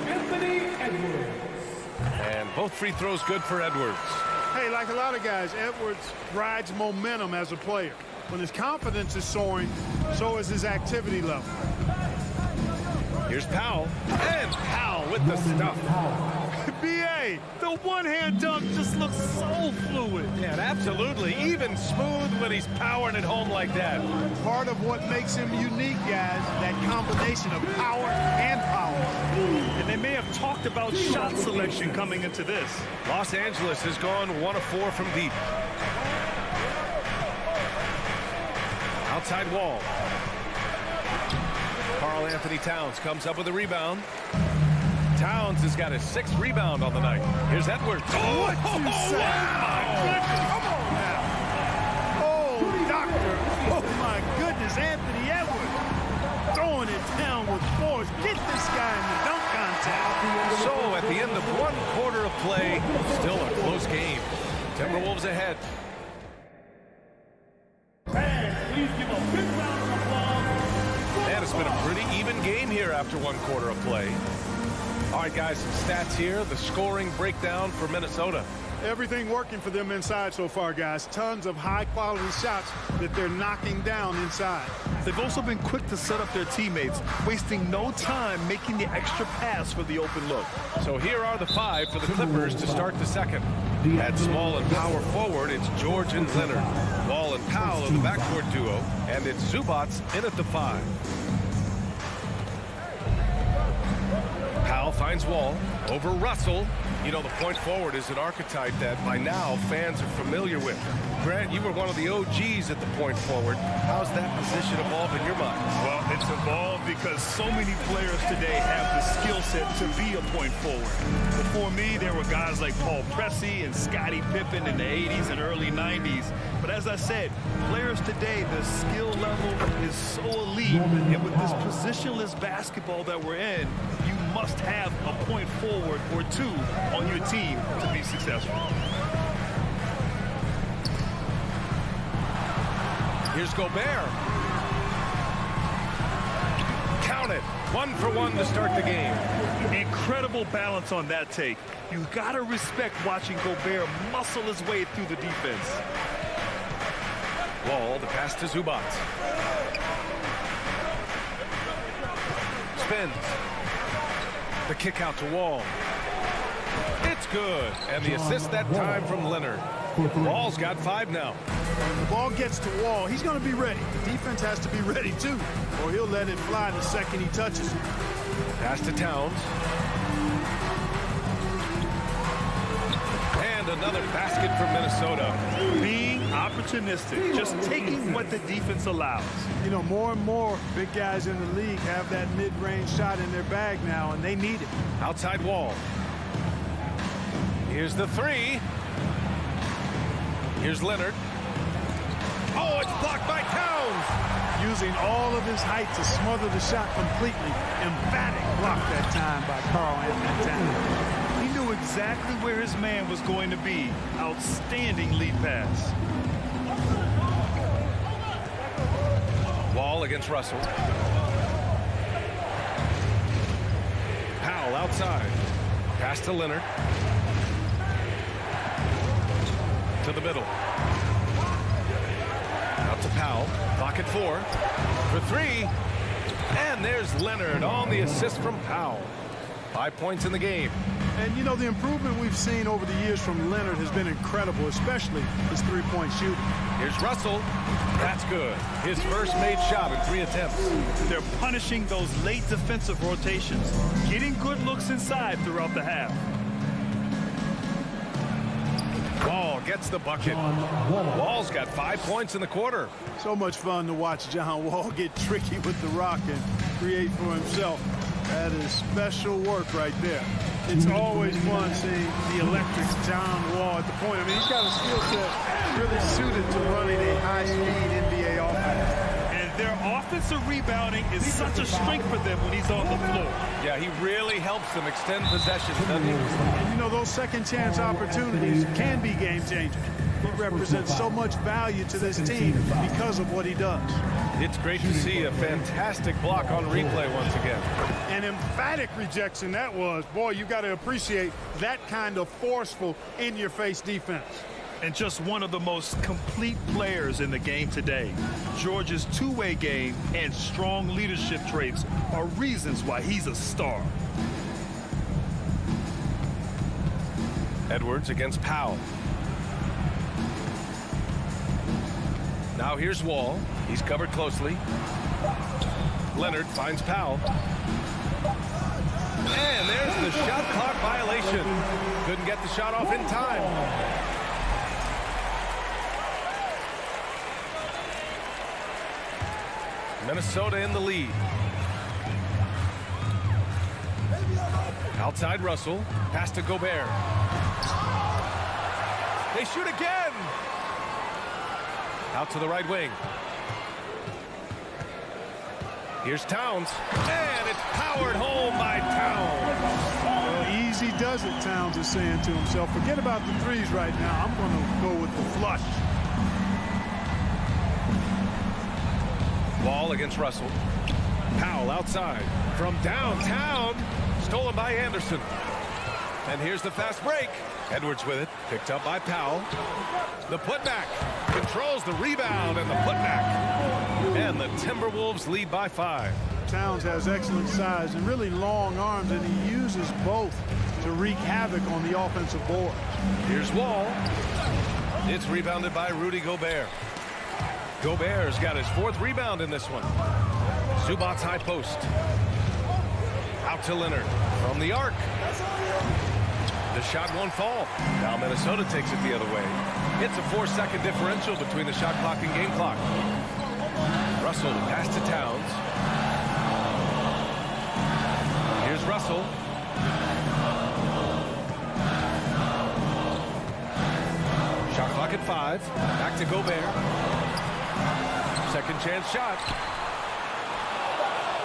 Speaker 5: Anthony Edwards.
Speaker 7: And both free throws good for Edwards.
Speaker 13: Hey, like a lot of guys, Edwards rides momentum as a player. When his confidence is soaring, so is his activity level.
Speaker 7: Here's Powell. And Powell with the stuff.
Speaker 8: B.A., the one-hand dunk just looks so fluid.
Speaker 7: Yeah, absolutely. Even smooth when he's powering it home like that.
Speaker 13: Part of what makes him unique, guys, that combination of power and power.
Speaker 8: And they may have talked about shot selection coming into this.
Speaker 7: Los Angeles has gone 1 of 4 from deep. Outside Wall. Karl Anthony Towns comes up with a rebound. Towns has got his 6th rebound on the night. Here's Edwards.
Speaker 13: Oh, what you say?
Speaker 8: Wow.
Speaker 13: Come on now. Oh, doctor. Oh, my goodness, Anthony Edwards. Throwing it down with force. Get this guy in the dunk contest.
Speaker 7: So at the end of 1 quarter of play, still a close game. Timberwolves ahead.
Speaker 5: Please give a big round of applause.
Speaker 7: And it's been a pretty even game here after 1 quarter of play. All right, guys, some stats here. The scoring breakdown for Minnesota.
Speaker 13: Everything working for them inside so far, guys. Tons of high-quality shots that they're knocking down inside.
Speaker 8: They've also been quick to set up their teammates, wasting no time making the extra pass for the open look.
Speaker 7: So here are the 5 for the Clippers to start the second. At small and power forward, it's George and Leonard. Wall and Powell are the backcourt duo, and it's Zubac in at the 5. Powell finds Wall over Russell. You know, the point forward is an archetype that by now fans are familiar with. Grant, you were one of the OGs at the point forward. How's that position evolved in your mind?
Speaker 8: Well, it's evolved because so many players today have the skill set to be a point forward. Before me, there were guys like Paul Pressey and Scottie Pippen in the 80s and early 90s. But as I said, players today, the skill level is so elite. And with this positionless basketball that we're in, you must have a point forward or 2 on your team to be successful.
Speaker 7: Here's Gobert. Count it. 1 for 1 to start the game.
Speaker 8: Incredible balance on that take. You gotta respect watching Gobert muscle his way through the defense.
Speaker 7: Wall, the pass to Zubac. Spins. The kick out to Wall. It's good. And the assist that time from Leonard. Wall's got 5 now.
Speaker 13: When the ball gets to Wall, he's going to be ready. The defense has to be ready, too, or he'll let it fly the second he touches it.
Speaker 7: Pass to Towns. And another basket for Minnesota.
Speaker 8: Being opportunistic, just taking what the defense allows.
Speaker 13: You know, more and more big guys in the league have that mid-range shot in their bag now, and they need it.
Speaker 7: Outside Wall. Here's the 3. Here's Leonard. Oh, it's blocked by Towns.
Speaker 13: Using all of his height to smother the shot completely. Emphatic block that time by Karl Anthony Towns.
Speaker 8: He knew exactly where his man was going to be. Outstanding lead pass.
Speaker 7: Wall against Russell. Powell outside. Pass to Leonard. To the middle. Out to Powell. Clock at 4. For 3. And there's Leonard on the assist from Powell. 5 points in the game.
Speaker 13: And, you know, the improvement we've seen over the years from Leonard has been incredible, especially his three-point shooting.
Speaker 7: Here's Russell. That's good. His first made shot in 3 attempts.
Speaker 8: They're punishing those late defensive rotations, getting good looks inside throughout the half.
Speaker 7: Wall gets the bucket. Wall's got 5 points in the quarter.
Speaker 13: So much fun to watch John Wall get tricky with the rock and create for himself. That is special work right there. It's always fun seeing the electric John Wall at the point. I mean, he's got a skill set really suited to running a high-speed NBA offense.
Speaker 8: And their offensive rebounding is such a strength for them when he's on the floor.
Speaker 7: Yeah, he really helps them extend possessions, doesn't he?
Speaker 13: And you know, those second chance opportunities can be game changers. He represents so much value to this team because of what he does.
Speaker 7: It's great to see a fantastic block on replay once again.
Speaker 13: An emphatic rejection that was. Boy, you got to appreciate that kind of forceful, in-your-face defense.
Speaker 8: And just one of the most complete players in the game today. Georgia's two-way game and strong leadership traits are reasons why he's a star.
Speaker 7: Edwards against Powell. Now here's Wall. He's covered closely. Leonard finds Powell. And there's the shot clock violation. Couldn't get the shot off in time. Minnesota in the lead. Outside Russell. Pass to Gobert. They shoot again. Out to the right wing. Here's Towns. And it's powered home by Towns.
Speaker 13: Well, easy does it, Towns is saying to himself. Forget about the threes right now. I'm going to go with the flush.
Speaker 7: Wall against Russell. Powell outside. From downtown. Stolen by Anderson. And here's the fast break. Edwards with it. Picked up by Powell. The putback. Controls the rebound and the putback. And the Timberwolves lead by 5.
Speaker 13: Towns has excellent size and really long arms, and he uses both to wreak havoc on the offensive board.
Speaker 7: Here's Wall. It's rebounded by Rudy Gobert. Gobert's got his 4th rebound in this one. Zubac's high post. Out to Leonard from the arc. The shot won't fall. Now Minnesota takes it the other way. It's a 4-second differential between the shot clock and game clock. Russell pass to Towns. Here's Russell. Shot clock at 5. Back to Gobert. Second chance shot.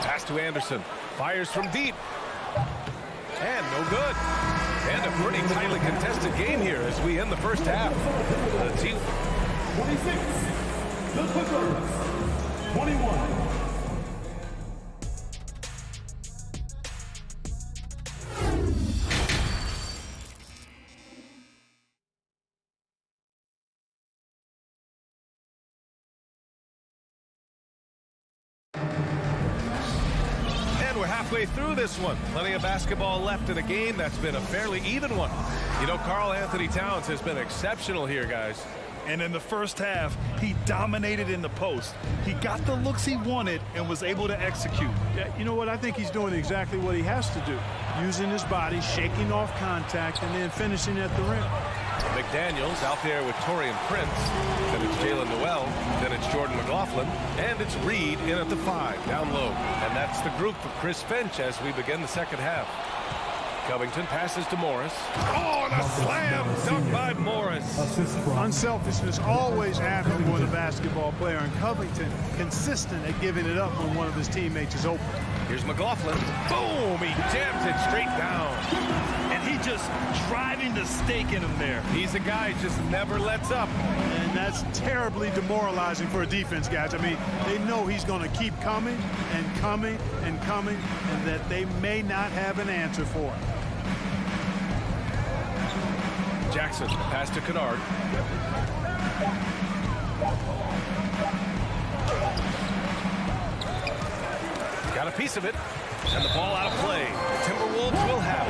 Speaker 7: Pass to Anderson. Fires from deep. And no good. And a pretty tightly contested game here as we end the first half. The team.
Speaker 5: 26. The Clippers. 21.
Speaker 7: We're halfway through this one. Plenty of basketball left in a game that's been a fairly even one. You know, Karl Anthony Towns has been exceptional here, guys.
Speaker 8: And in the first half, he dominated in the post. He got the looks he wanted and was able to execute.
Speaker 13: Yeah, you know what? I think he's doing exactly what he has to do. Using his body, shaking off contact, and then finishing at the rim.
Speaker 7: McDaniels out there with Taurean Prince. Then it's Jalen Noel. Then it's Jordan McLaughlin. And it's Reed in at the 5, down low. And that's the group for Chris Finch as we begin the second half. Covington passes to Morris. Oh, and a slam dunk by Morris.
Speaker 13: Unselfishness always admirable in a basketball player, and Covington consistent at giving it up when one of his teammates is open.
Speaker 7: Here's McLaughlin. Boom! He jams it straight down.
Speaker 8: And he just driving the stake in him there.
Speaker 7: He's a guy who just never lets up.
Speaker 13: And that's terribly demoralizing for a defense, guys. I mean, they know he's going to keep coming and coming and coming, and that they may not have an answer for him.
Speaker 7: Jackson, pass to Kennard. Got a piece of it, and the ball out of play. The Timberwolves will have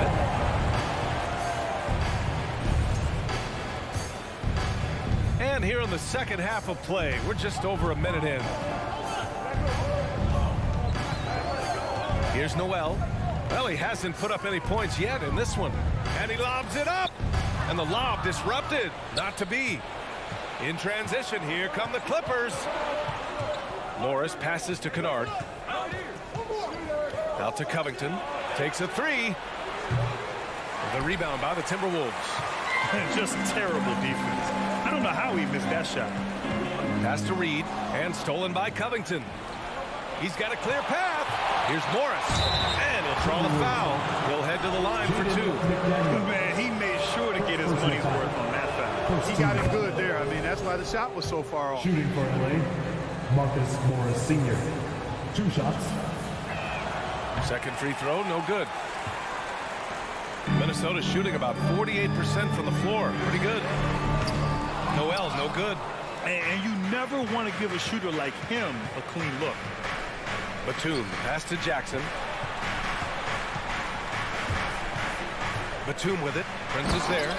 Speaker 7: it. And here in the second half of play, we're just over a minute in. Here's Noel. Well, he hasn't put up any points yet in this one. And he lobs it up. And the lob disrupted. Not to be. In transition, here come the Clippers. Morris passes to Kennard. Out to Covington. Takes a 3. The rebound by the Timberwolves.
Speaker 8: Just terrible defense. I don't know how he missed that shot.
Speaker 7: Pass to Reed, and stolen by Covington. He's got a clear path. Here's Morris, and he'll draw the foul. He'll head to the line for 2.
Speaker 8: Man, he made sure to get his money's worth on that foul.
Speaker 13: He got it good there. I mean, that's why the shot was so far off.
Speaker 5: Shooting for LA, Marcus Morris Sr. 2 shots.
Speaker 7: Second free throw, no good. Minnesota shooting about 48% from the floor. Pretty good. Noel, no good.
Speaker 8: And you never want to give a shooter like him a clean look.
Speaker 7: Batum, pass to Jackson. Batum with it. Prince is there.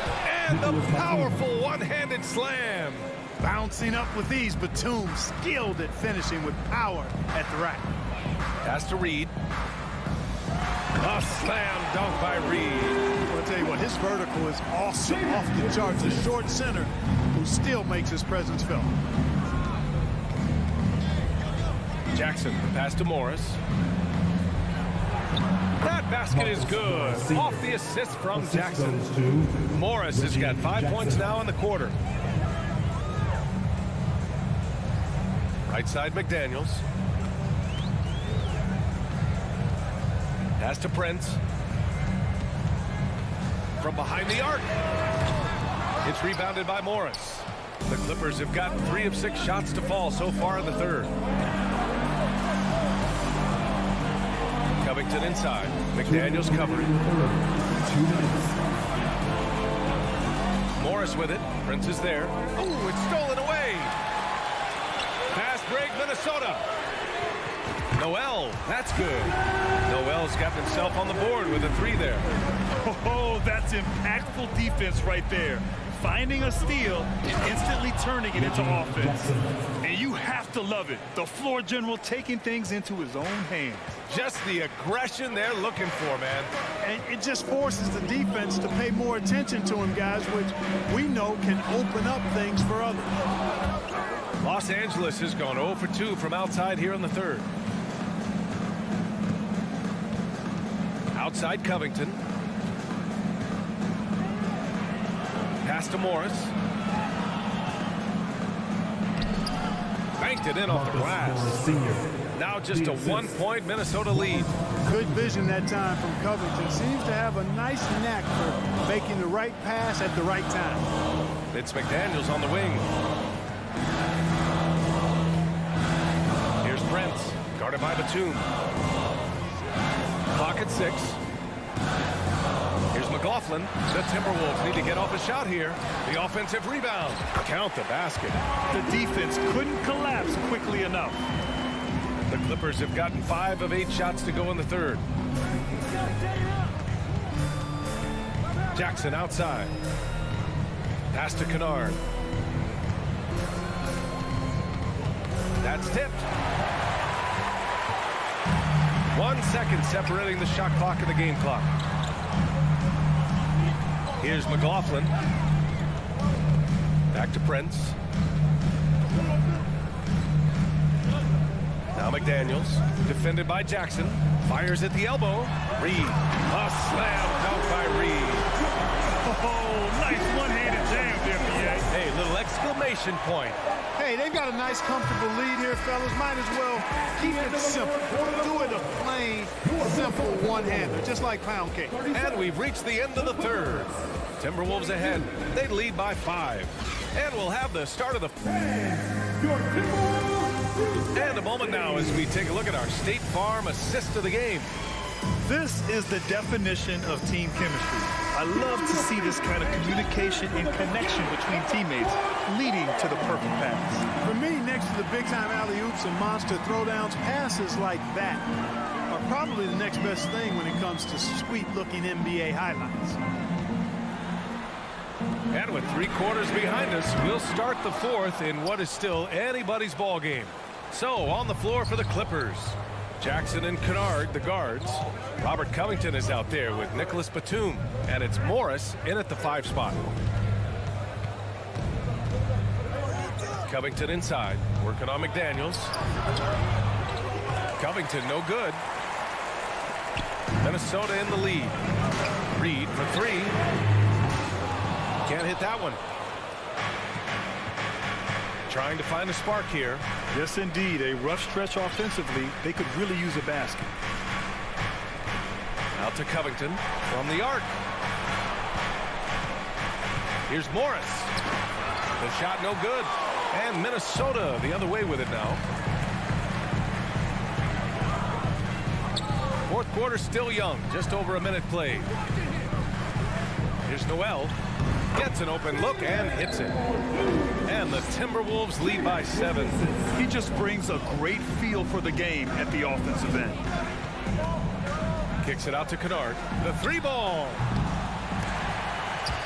Speaker 7: And the powerful one-handed slam.
Speaker 13: Bouncing up with ease, Batum skilled at finishing with power at the rack.
Speaker 7: Pass to Reed. A slam dunk by Reed.
Speaker 13: I'll tell you what, his vertical is awesome, off the charts. A short center who still makes his presence felt.
Speaker 7: Jackson, pass to Morris. That basket is good. Off the assist from Jackson. Morris has got 5 points now in the quarter. Right side, McDaniels. Pass to Prince. From behind the arc. It's rebounded by Morris. The Clippers have gotten 3 of 6 shots to fall so far in the third. Covington inside. McDaniels covering.
Speaker 5: 2 minutes.
Speaker 7: Morris with it. Prince is there. Oh, it's stolen away. Fast break, Minnesota. Noel, that's good. Noel's got himself on the board with a 3 there.
Speaker 8: Oh, that's impactful defense right there. Finding a steal and instantly turning it into offense. And you have to love it. The floor general taking things into his own hands.
Speaker 7: Just the aggression they're looking for, man.
Speaker 13: And it just forces the defense to pay more attention to him, guys, which we know can open up things for others.
Speaker 7: Los Angeles has gone 0 for 2 from outside here in the third. Outside Covington. Pass to Morris. Banked it in off the glass. Now just a 1-point Minnesota lead.
Speaker 13: Good vision that time from Covington. Seems to have a nice knack for making the right pass at the right time.
Speaker 7: It's McDaniels on the wing. Here's Prince, guarded by Batum. Clock at 6. Here's McLaughlin. The Timberwolves need to get off a shot here. The offensive rebound. Count the basket.
Speaker 8: The defense couldn't collapse quickly enough.
Speaker 7: The Clippers have gotten 5 of 8 shots to go in the third. Jackson outside. Pass to Kennard. That's tipped. 1 second separating the shot clock and the game clock. Here's McLaughlin. Back to Prince. Now McDaniels, defended by Jackson. Fires at the elbow. Reed. A slam dunk by Reed.
Speaker 8: Oh, nice one-handed jam there, PA.
Speaker 7: Hey, little exclamation point.
Speaker 13: Hey, they've got a nice, comfortable lead here, fellas. Might as well keep it simple. Do it a plain, simple one-hander, just like pound cake.
Speaker 7: And we've reached the end of the third. Timberwolves ahead. They lead by 5. And we'll have the start of the... And a moment now as we take a look at our State Farm assist of the game.
Speaker 8: This is the definition of team chemistry. I love to see this kind of communication and connection between teammates leading to the perfect pass.
Speaker 13: For me, next to the big-time alley-oops and monster throwdowns, passes like that are probably the next best thing when it comes to sweet-looking NBA highlights.
Speaker 7: And with 3 quarters behind us, we'll start the fourth in what is still anybody's ball game. So, on the floor for the Clippers, Jackson and Kennard, the guards. Robert Covington is out there with Nicholas Batum. And it's Morris in at the 5 spot. Covington inside, working on McDaniels. Covington, no good. Minnesota in the lead. Reed for 3. Can't hit that one. trying to find a spark here.
Speaker 8: Yes, indeed. A rough stretch offensively. They could really use a basket.
Speaker 7: Out to Covington from the arc. Here's Morris. The shot no good. And Minnesota the other way with it now. Fourth quarter still young. Just over a minute played. Here's Noel. Gets an open look and hits it. And the Timberwolves lead by 7.
Speaker 8: He just brings a great feel for the game at the offensive end.
Speaker 7: Kicks it out to Kennard. The 3-ball.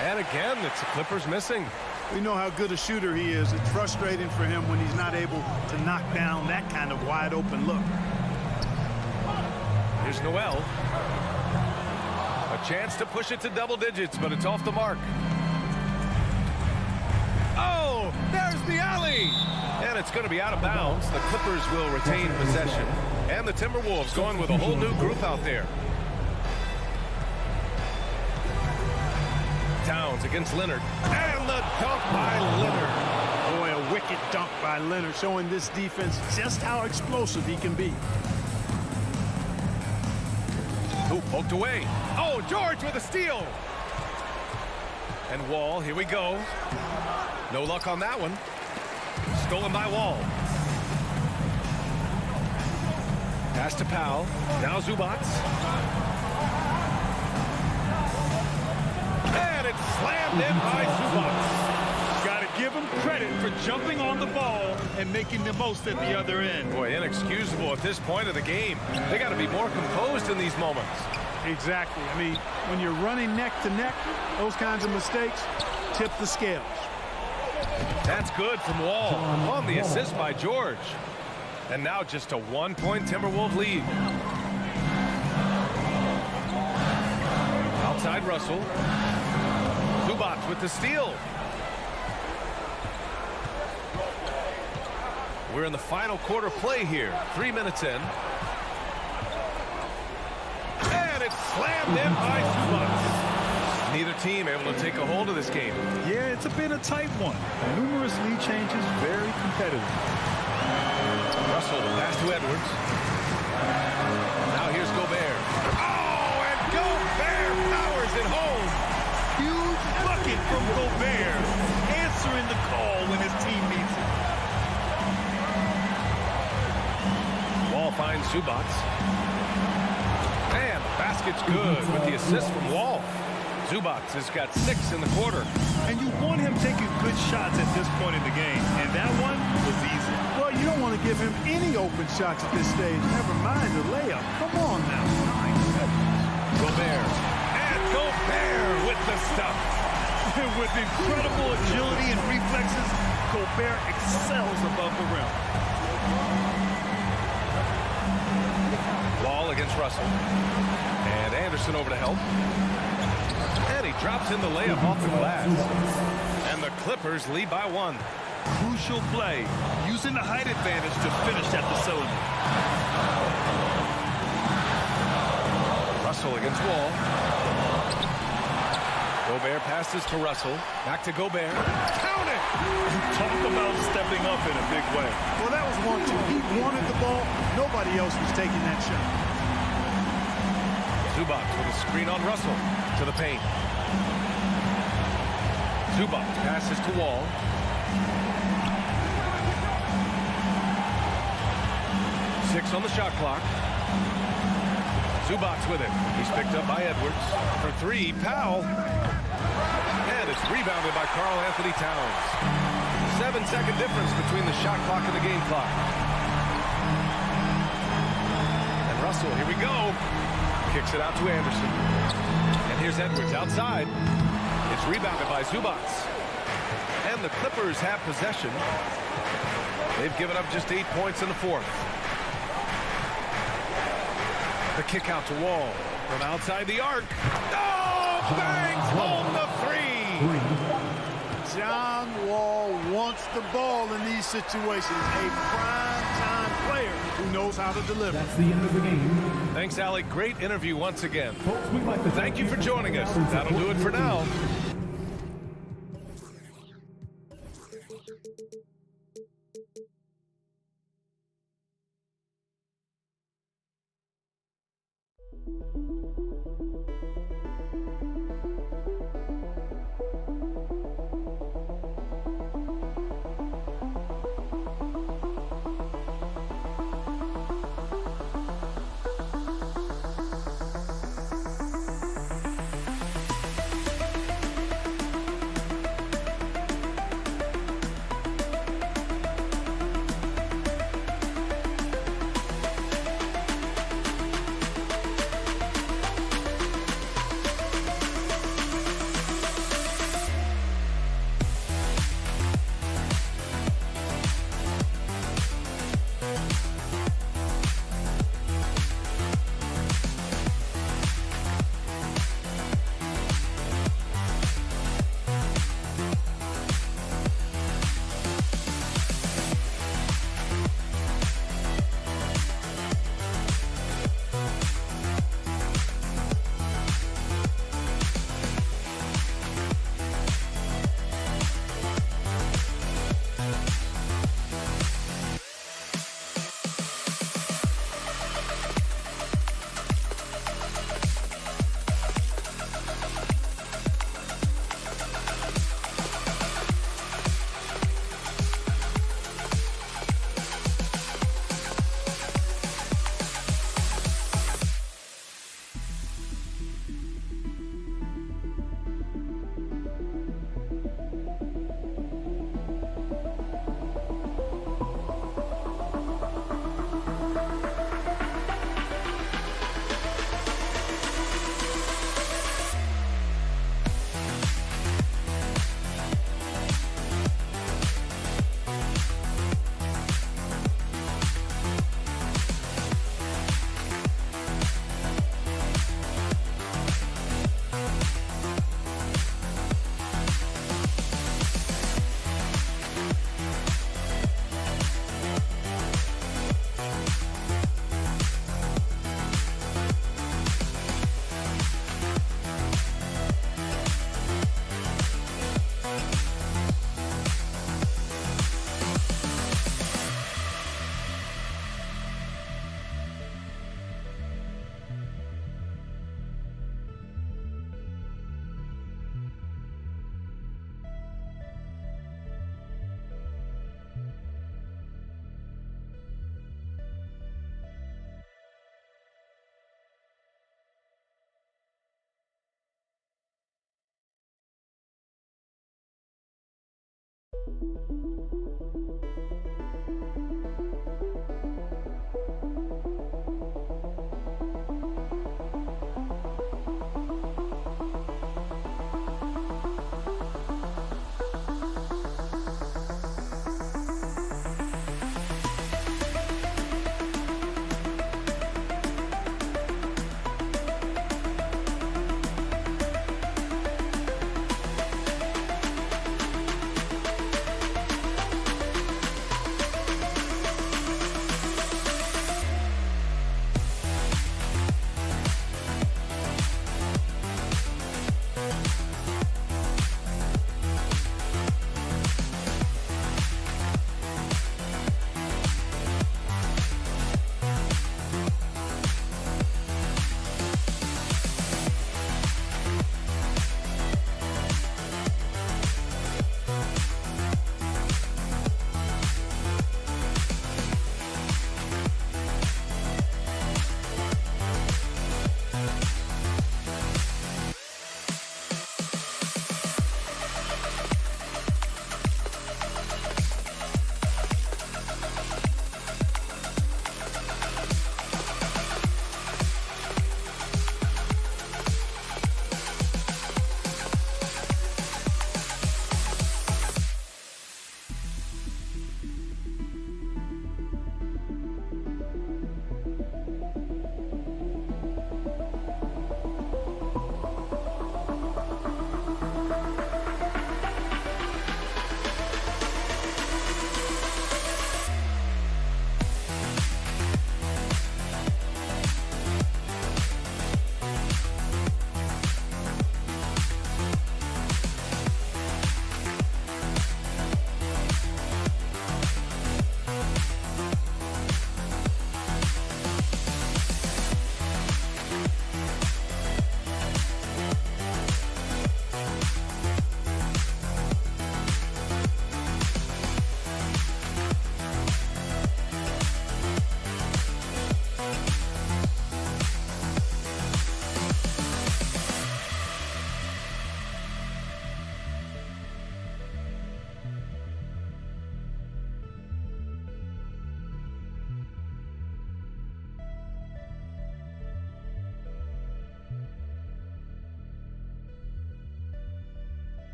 Speaker 7: And again, it's the Clippers missing.
Speaker 13: We know how good a shooter he is. It's frustrating for him when he's not able to knock down that kind of wide open look.
Speaker 7: Here's Noel. A chance to push it to double digits, but it's off the mark. Oh, there's the alley. And it's going to be out of bounds. The Clippers will retain possession. And the Timberwolves going with a whole new group out there. Towns against Leonard. And the dunk by Leonard.
Speaker 13: Boy, a wicked dunk by Leonard, showing this defense just how explosive he can be.
Speaker 7: Who poked away? Oh, George with a steal. And Wall, here we go. No luck on that one. Stolen by Wall. Pass to Powell. Now Zubats. And it's slammed in by Zubats.
Speaker 8: Got to give him credit for jumping on the ball and making the most at the other end.
Speaker 7: Boy, inexcusable at this point of the game. They got to be more composed in these moments.
Speaker 13: Exactly. I mean, when you're running neck to neck, those kinds of mistakes tip the scales.
Speaker 7: That's good from Wall on the assist by George. And now just a 1-point Timberwolves lead. Outside Russell. Zubats with the steal. We're in the final quarter play here. 3 minutes in. And it's slammed in by Zubats. Neither team able to take a hold of this game.
Speaker 8: Yeah, it's been a tight one. Numerous lead changes, very competitive.
Speaker 7: Russell, pass to Edwards. Now here's Gobert. Oh, and Gobert powers it home.
Speaker 8: Huge bucket from Gobert, answering the call when his team needs it.
Speaker 7: Wall finds Zubats. And the basket's good with the assist from Wall. Zubats has got 6 in the quarter.
Speaker 8: And you want him taking good shots at this point in the game. And that one was easy.
Speaker 13: Well, you don't want to give him any open shots at this stage. Never mind the layup. Come on now.
Speaker 7: Gobert. And Gobert with the stuff.
Speaker 8: With incredible agility and reflexes, Gobert excels above the rim.
Speaker 7: Wall against Russell. And Anderson over to help. And he drops in the layup off the glass. And the Clippers lead by 1.
Speaker 8: Crucial play, using the height advantage to finish at the cylinder.
Speaker 7: Russell against Wall. Gobert passes to Russell. Back to Gobert. Count it!
Speaker 8: Talk about stepping up in a big way.
Speaker 13: Well, that was 1-2. He wanted the ball. Nobody else was taking that shot.
Speaker 7: Zubats with a screen on Russell to the paint. Zubats passes to Wall. Six on the shot clock. Zubats with it. He's picked up by Edwards. For 3, Powell. And it's rebounded by Karl Anthony Towns. 7-second difference between the shot clock and the game clock. And Russell, here we go. Kicks it out to Anderson. And here's Edwards outside. It's rebounded by Zubats. And the Clippers have possession. They've given up just 8 points in the fourth. The kick out to Wall from outside the arc. Oh, bangs home the 3.
Speaker 13: John Wall wants the ball in these situations. A prime-time player who knows how to deliver.
Speaker 5: That's the end of the game.
Speaker 7: Thanks, Allie. Great interview once again. Folks, we'd like to thank you for joining us. That'll do it for now.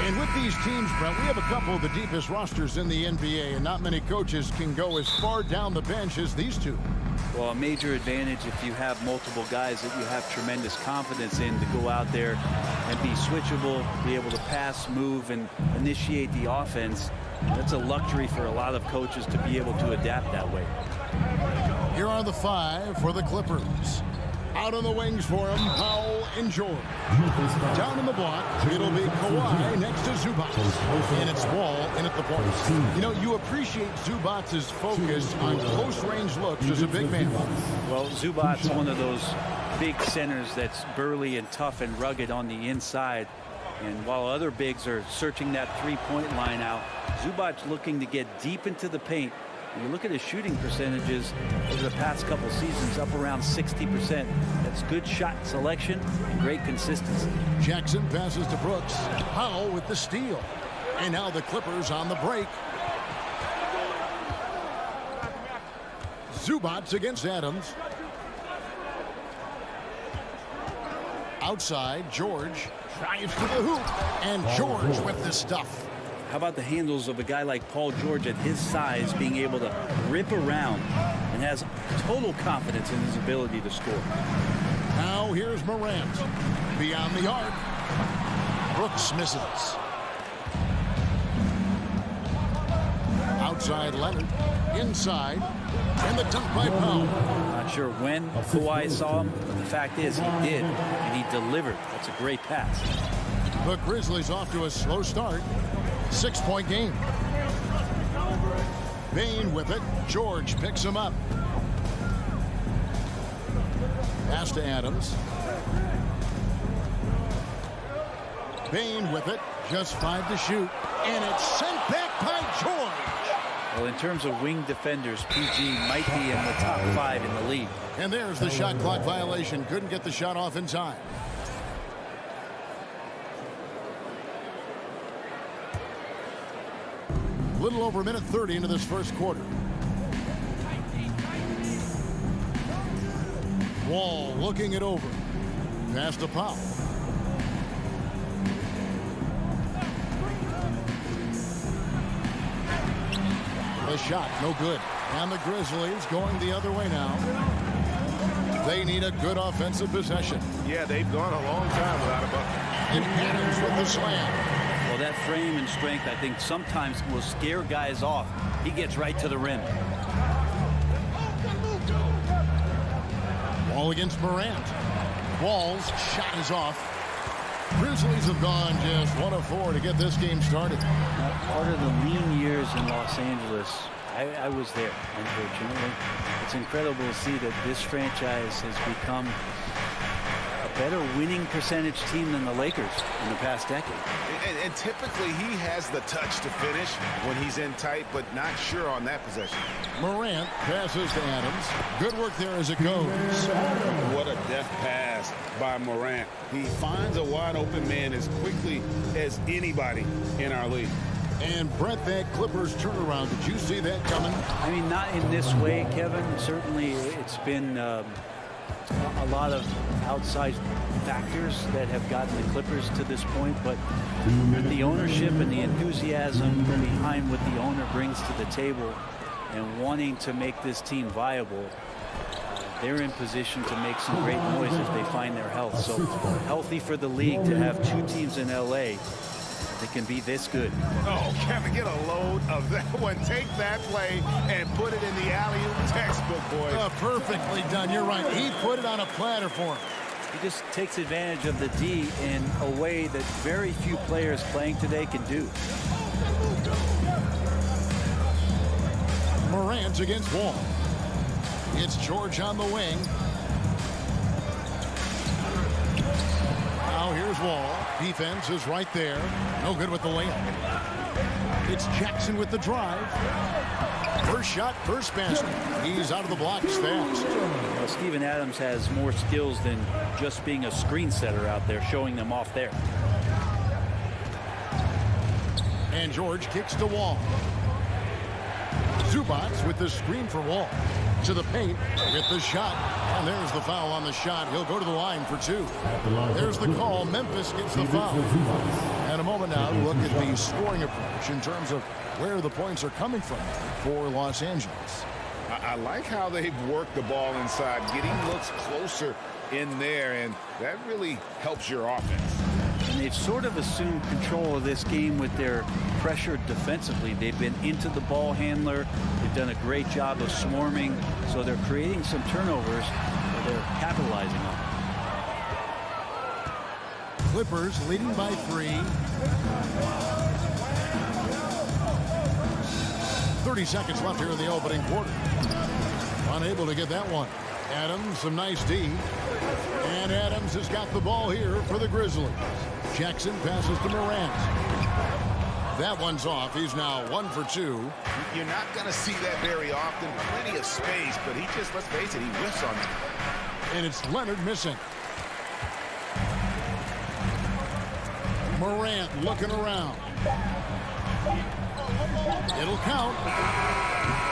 Speaker 1: And with these teams, Brent, we have a couple of the deepest rosters in the NBA, and not many coaches can go as far down the bench as these two.
Speaker 14: Well, a major advantage if you have multiple guys that you have tremendous confidence in to go out there and be switchable, be able to pass, move, and initiate the offense. That's a luxury for a lot of coaches to be able to adapt that way.
Speaker 1: Here are the five for the Clippers. Out on the wings for him, Powell and George. Down in the block, it'll be Kawhi next to Zubac. And it's Wall in at the point. You know, you appreciate Zubac's focus on close-range looks as a big man.
Speaker 14: Well, Zubac's one of those big centers that's burly and tough and rugged on the inside. And while other bigs are searching that three-point line out, Zubac's looking to get deep into the paint. You look at his shooting percentages over the past couple seasons, up around 60%. That's good shot selection and great consistency.
Speaker 1: Jackson passes to Brooks. Powell with the steal. And now the Clippers on the break. Zubac against Adams. Outside, George drives to the hoop. And George with the stuff.
Speaker 14: How about the handles of a guy like Paul George at his size being able to rip around and has total confidence in his ability to score.
Speaker 1: Now here's Morant. Beyond the arc. Brooks misses. Outside Leonard. Inside. And the dunk by Powell.
Speaker 14: Not sure when Kawhi saw him, but the fact is he did, and he delivered. That's a great pass.
Speaker 1: The Grizzlies off to a slow start. 6-point game. Bain with it. George picks him up. Pass to Adams. Bain with it. Just 5 to shoot. And it's sent back by George.
Speaker 14: Well, in terms of wing defenders, PG might be in the top 5 in the league.
Speaker 1: And there's the shot clock violation. Couldn't get the shot off in time. Little over a minute 30 into this first quarter. Wall looking it over. Pass to Powell. The shot, no good. And the Grizzlies going the other way now. They need a good offensive possession.
Speaker 6: Yeah, they've gone a long time without a bucket.
Speaker 1: And Adams with the slam.
Speaker 14: Well, that frame and strength, I think, sometimes will scare guys off. He gets right to the rim.
Speaker 1: Wall against Morant. Wall's shot is off. Grizzlies have gone just 1 of 4 to get this game started.
Speaker 14: Now, part of the lean years in Los Angeles, I was there, unfortunately. It's incredible to see that this franchise has become a better winning percentage team than the Lakers in the past decade.
Speaker 6: And typically he has the touch to finish when he's in tight, but not sure on that possession.
Speaker 1: Morant passes to Adams. Good work there as it goes.
Speaker 11: What a deft pass by Morant. He finds a wide open man as quickly as anybody in our league.
Speaker 1: And Brett, that Clippers turnaround, did you see that coming?
Speaker 14: I mean, not in this way, Kevin. Certainly it's been a lot of outside factors that have gotten the Clippers to this point, but the ownership and the enthusiasm behind what the owner brings to the table and wanting to make this team viable, they're in position to make some great noise if they find their health. So healthy for the league to have two teams in LA that can be this good.
Speaker 6: Oh, Kevin, get a load of that one. Take that play and put it in the alley-oop textbook, boys.
Speaker 1: Perfectly done. You're right. He put it on a platter for him.
Speaker 14: He just takes advantage of the D in a way that very few players playing today can do.
Speaker 1: Morant against Wall. It's George on the wing. Now here's Wall. Defense is right there. No good with the layup. It's Jackson with the drive. First shot, first basket. He's out of the blocks fast.
Speaker 14: Well, Steven Adams has more skills than just being a screen setter out there, showing them off there.
Speaker 1: And George kicks to Wall. Zubac with the screen for Wall. To the paint with the shot. And there's the foul on the shot. He'll go to the line for two. There's the call. Memphis gets the foul. And a moment now to look at the scoring approach in terms of where the points are coming from for Los Angeles.
Speaker 6: I like how they've worked the ball inside, getting looks closer in there, and that really helps your offense.
Speaker 14: And they've sort of assumed control of this game with their pressure defensively. They've been into the ball handler. They've done a great job of swarming, so they're creating some turnovers that they're capitalizing on.
Speaker 1: Clippers leading by 3. 30 seconds left here in the opening quarter. Unable to get that one. Adams, some nice D. And Adams has got the ball here for the Grizzlies. Jackson passes to Morant. That one's off. He's now 1 for 2.
Speaker 6: You're not going to see that very often. Plenty of space, but he just, let's face it, he whiffs on it.
Speaker 1: And it's Leonard missing. Morant looking around. It'll count.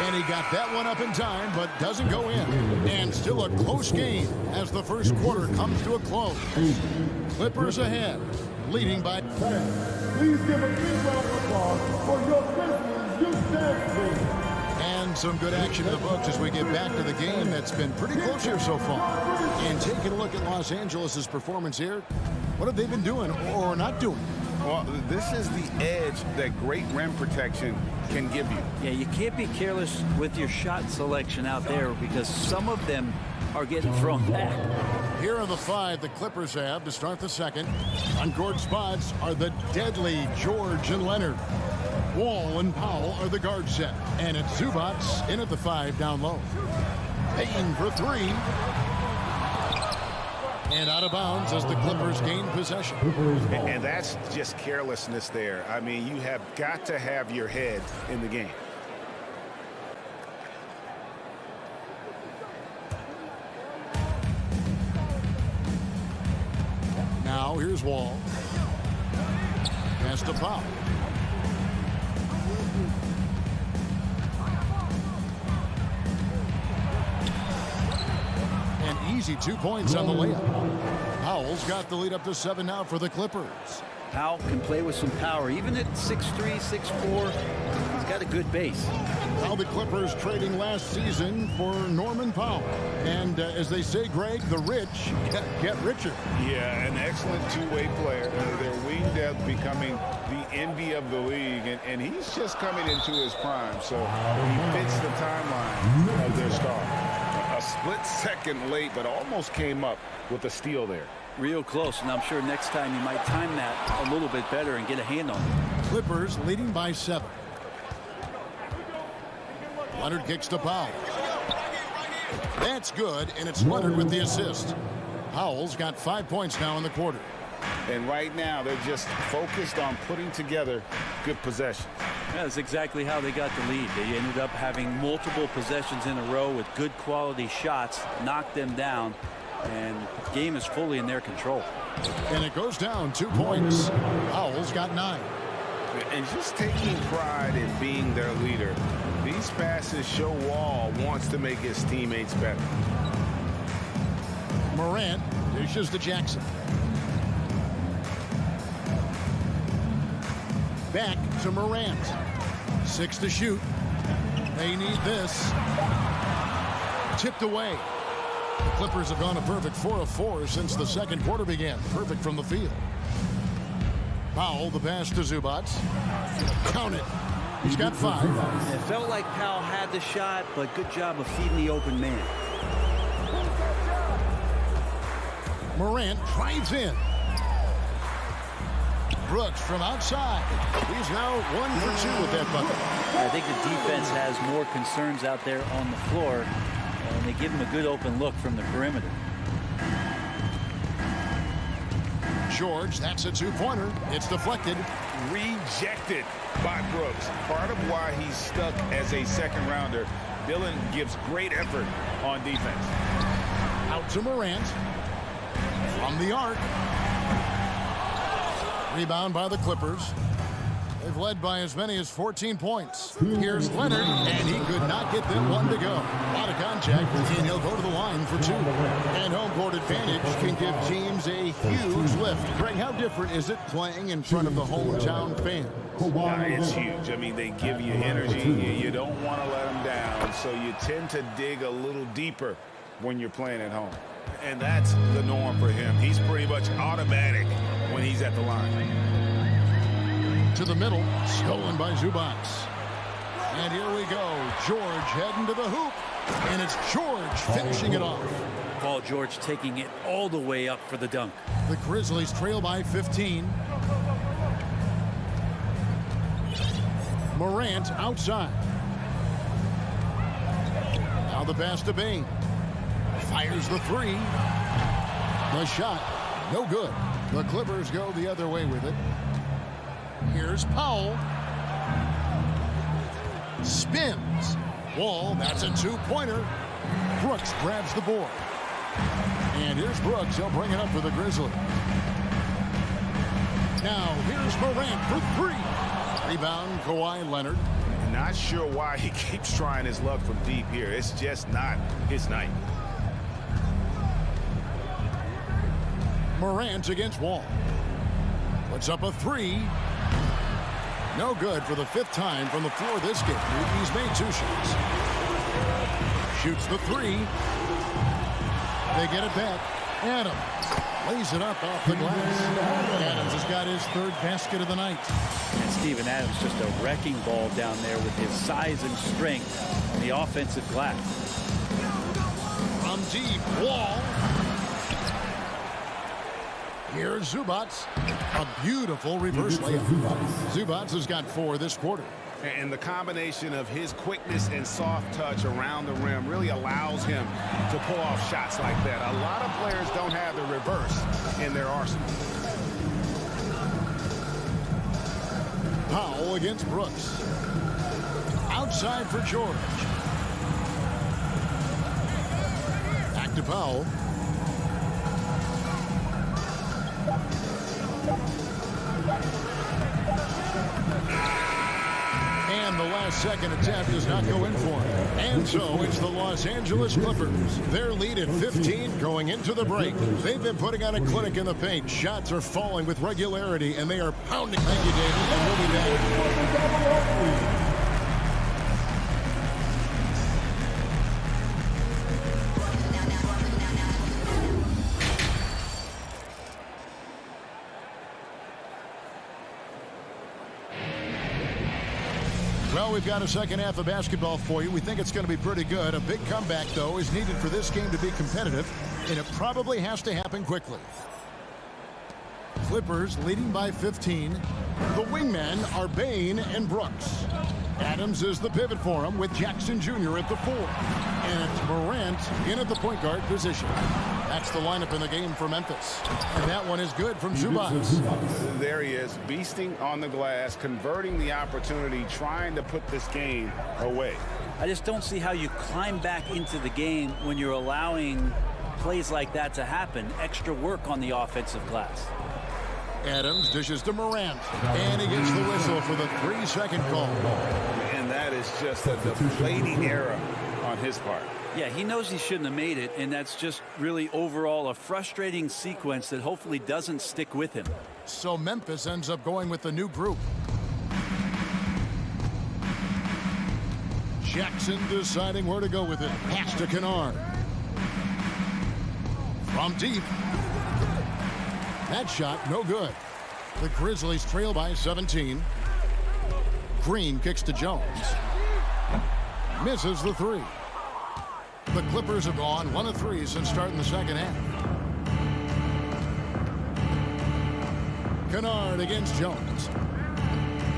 Speaker 1: And he got that one up in time, but doesn't go in. And still a close game as the first quarter comes to a close. Clippers ahead, leading by...
Speaker 5: Please give a big round of applause for your Grizzlies youth dance team.
Speaker 1: And some good action in the books as we get back to the game that's been pretty close here so far. And taking a look at Los Angeles' performance here, what have they been doing or not doing?
Speaker 6: Well, this is the edge that great rim protection can give you.
Speaker 14: Yeah, you can't be careless with your shot selection out there because some of them are getting thrown back.
Speaker 1: Here are the 5 the Clippers have to start the second. On-court spots are the deadly George and Leonard. Wall and Powell are the guard set. And it's Zubac in at the 5 down low. Payton for 3. And out of bounds as the Clippers gain possession.
Speaker 6: And that's just carelessness there. I mean, you have got to have your head in the game.
Speaker 1: Now here's Wall. Pass to Powell. An easy 2 points on the layup. Powell's got the lead up to 7 now for the Clippers.
Speaker 14: Powell can play with some power. Even at 6'3", 6'4", he's got a good base.
Speaker 1: How the Clippers trading last season for Norman Powell. And as they say, Greg, the rich get richer.
Speaker 11: Yeah, an excellent two-way player. Their wing depth becoming the envy of the league, and he's just coming into his prime, so he fits the timeline of their star.
Speaker 6: A split second late, but almost came up with a steal there.
Speaker 14: Real close, and I'm sure next time you might time that a little bit better and get a hand on it.
Speaker 1: Clippers leading by 7. Leonard kicks to Powell. That's good, and it's Leonard with the assist. Powell's got 5 points now in the quarter.
Speaker 2: And right now, they're just focused on putting together good possessions.
Speaker 14: That's exactly how they got the lead. They ended up having multiple possessions in a row with good quality shots, knocked them down, and the game is fully in their control.
Speaker 1: And it goes down 2 points. Powell's got 9.
Speaker 6: And just taking pride in being their leader, these passes show Wall wants to make his teammates better.
Speaker 1: Morant dishes to Jackson. Back to Morant. 6 to shoot. They need this. Tipped away. The Clippers have gone a perfect 4 of 4 since the second quarter began. Perfect from the field. Powell, the pass to Zubac. Count it. He's got 5.
Speaker 14: It felt like Powell had the shot, but good job of feeding the open man.
Speaker 1: Morant drives in. Brooks from outside. He's now 1 for 2 with that bucket.
Speaker 14: I think the defense has more concerns out there on the floor, and they give him a good open look from the perimeter.
Speaker 1: George, that's a 2-pointer. It's deflected.
Speaker 6: Rejected by Brooks. Part of why he's stuck as a second rounder. Dillon gives great effort on defense.
Speaker 1: Out to Morant. From the arc. Rebound by the Clippers. They've led by as many as 14 points. Here's Leonard, and he could not get them one to go. A lot of contact, and he'll go to the line for 2. And home court advantage can give teams a huge lift. Greg, how different is it playing in front of the hometown fans?
Speaker 6: It's huge. I mean, they give you energy. You don't want to let them down, so you tend to dig a little deeper when you're playing at home. And that's the norm for him. He's pretty much automatic when he's at the line.
Speaker 1: To the middle, stolen by Zubac. And here we go. George heading to the hoop. And it's George finishing it off.
Speaker 14: Paul George taking it all the way up for the dunk.
Speaker 1: The Grizzlies trail by 15. Morant outside. Now the pass to Bain. Fires the 3. The shot, no good. The Clippers go the other way with it. Here's Powell. Spins. Wall, that's a 2-pointer. Brooks grabs the board. And here's Brooks. He'll bring it up for the Grizzlies. Now, here's Morant for 3. Rebound, Kawhi Leonard.
Speaker 6: Not sure why he keeps trying his luck from deep here. It's just not his night.
Speaker 1: Morant against Wall. Puts up a 3. No good for the 5th time from the floor this game. He's made 2 shots. Shoots the 3. They get it back. Adams lays it up off the glass. Adams has got his 3rd basket of the night.
Speaker 14: And Steven Adams just a wrecking ball down there with his size and strength on the offensive glass.
Speaker 1: From deep, Wall. Here's Zubac. A beautiful reverse layup. Zubac has got 4 this quarter.
Speaker 6: And the combination of his quickness and soft touch around the rim really allows him to pull off shots like that. A lot of players don't have the reverse in their arsenal.
Speaker 1: Powell against Brooks. Outside for George. Back to Powell. And the last-second attempt does not go in for him. And so it's the Los Angeles Clippers. Their lead at 15 going into the break. They've been putting on a clinic in the paint. Shots are falling with regularity, and they are pounding. Thank you, David, and we'll be back. Well, we've got a second half of basketball for you. We think it's going to be pretty good. A big comeback, though, is needed for this game to be competitive, and it probably has to happen quickly. Clippers leading by 15. The wingmen are Bain and Brooks. Adams is the pivot for him with Jackson Jr. at the 4. And it's Morant in at the point guard position. That's the lineup in the game for Memphis. And that one is good from Zubac.
Speaker 11: There he is, beasting on the glass, converting the opportunity, trying to put this game away.
Speaker 14: I just don't see how you climb back into the game when you're allowing plays like that to happen. Extra work on the offensive glass.
Speaker 1: Adams dishes to Morant, and he gets the whistle for the 3-second call.
Speaker 11: And that is just a deflating error on his part.
Speaker 14: Yeah, he knows he shouldn't have made it, and that's just really overall a frustrating sequence that hopefully doesn't stick with him.
Speaker 1: So Memphis ends up going with the new group. Jackson deciding where to go with it. Pass to Kennard. From deep. That shot, no good. The Grizzlies trail by 17. Green kicks to Jones. Misses the 3. The Clippers have gone 1 of 3 since starting the second half. Kennard against Jones.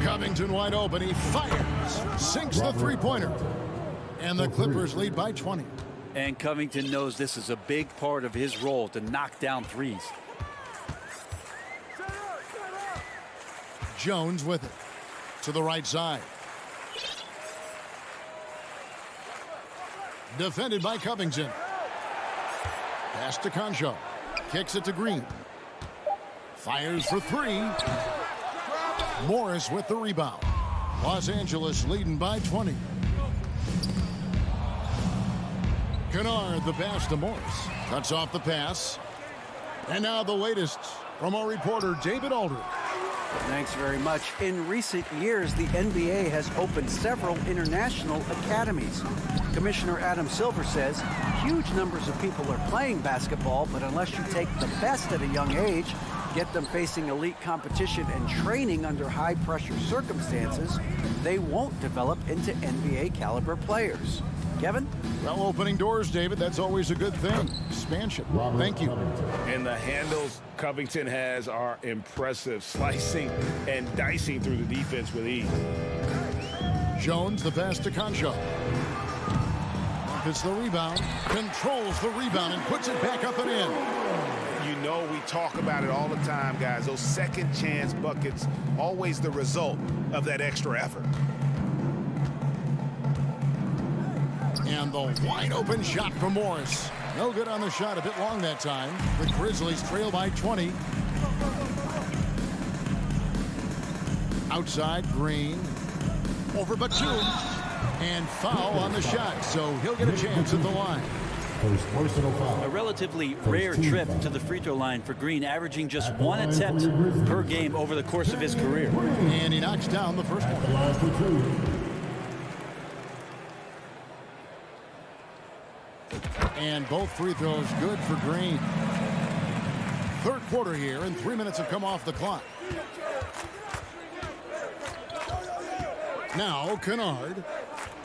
Speaker 1: Covington wide open. He fires. Sinks the three-pointer. And the Clippers lead by 20.
Speaker 14: And Covington knows this is a big part of his role to knock down threes.
Speaker 1: Jones with it. To the right side. Defended by Covington. Pass to Concho. Kicks it to Green. Fires for 3. Morris with the rebound. Los Angeles leading by 20. Kennard the pass to Morris. Cuts off the pass. And now the latest from our reporter David Aldridge.
Speaker 4: Thanks very much. In recent years, the NBA has opened several international academies. Commissioner Adam Silver says huge numbers of people are playing basketball, but unless you take the best at a young age, get them facing elite competition and training under high-pressure circumstances, they won't develop into NBA-caliber players. Kevin?
Speaker 1: Well, opening doors, David, that's always a good thing. Expansion. Thank you.
Speaker 11: And the handles Covington has are impressive, slicing and dicing through the defense with ease.
Speaker 1: Jones the pass to Concho. Gets the rebound, controls the rebound, and puts it back up and in.
Speaker 11: You know, we talk about it all the time, guys. Those second chance buckets, always the result of that extra effort.
Speaker 1: And the wide open shot from Morris. No good on the shot, a bit long that time. The Grizzlies trail by 20. Outside, Green. Over Batum. And foul on the shot, so he'll get a chance at the line.
Speaker 14: A relatively rare trip to the free throw line for Green, averaging just 1 attempt per game over the course of his career.
Speaker 1: And he knocks down the first one. And both free throws good for Green. Third quarter here, and 3 minutes have come off the clock. Now Kennard.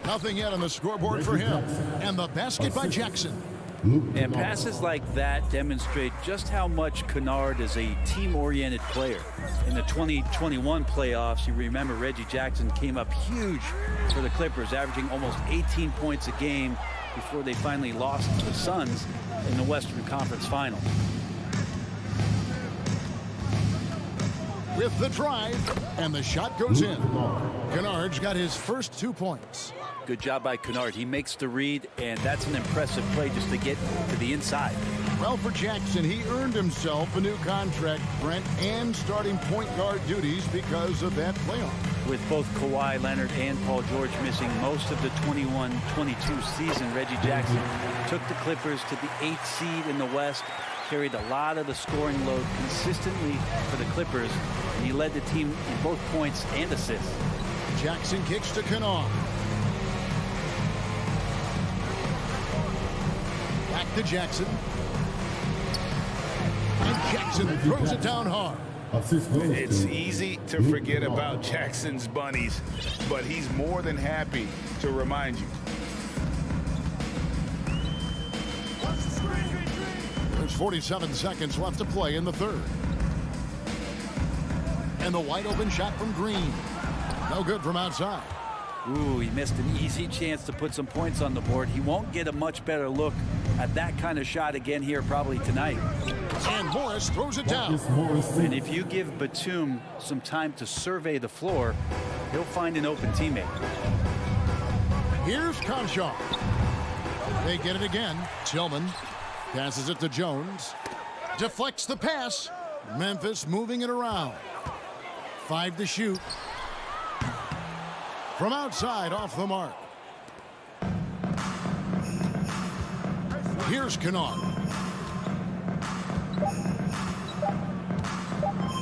Speaker 1: Nothing yet on the scoreboard for him. And the basket by Jackson.
Speaker 14: And passes like that demonstrate just how much Kennard is a team-oriented player. In the 2021 playoffs, you remember Reggie Jackson came up huge for the Clippers, averaging almost 18 points a game before they finally lost to the Suns in the Western Conference Final.
Speaker 1: With the drive, and the shot goes in. Kennard's got his first 2 points.
Speaker 14: Good job by Kennard. He makes the read, and that's an impressive play just to get to the inside.
Speaker 1: Well, for Jackson, he earned himself a new contract, Brent, and starting point guard duties because of that playoff.
Speaker 14: With both Kawhi Leonard and Paul George missing most of the 21-22 season, Reggie Jackson took the Clippers to the 8th seed in the West, carried a lot of the scoring load consistently for the Clippers, and he led the team in both points and assists.
Speaker 1: Jackson kicks to Kennard. Back to Jackson. And Jackson throws it down hard.
Speaker 11: It's easy to forget about Jackson's bunnies, but he's more than happy to remind you.
Speaker 1: There's 47 seconds left to play in the third. And the wide open shot from Green. No good from outside.
Speaker 14: Ooh, he missed an easy chance to put some points on the board. He won't get a much better look at that kind of shot again here probably tonight.
Speaker 1: And Morris throws it down.
Speaker 14: And if you give Batum some time to survey the floor, he'll find an open teammate.
Speaker 1: Here's Conchar. They get it again. Tillman passes it to Jones. Deflects the pass. Memphis moving it around. 5 to shoot. From outside, off the mark. Here's Kennard.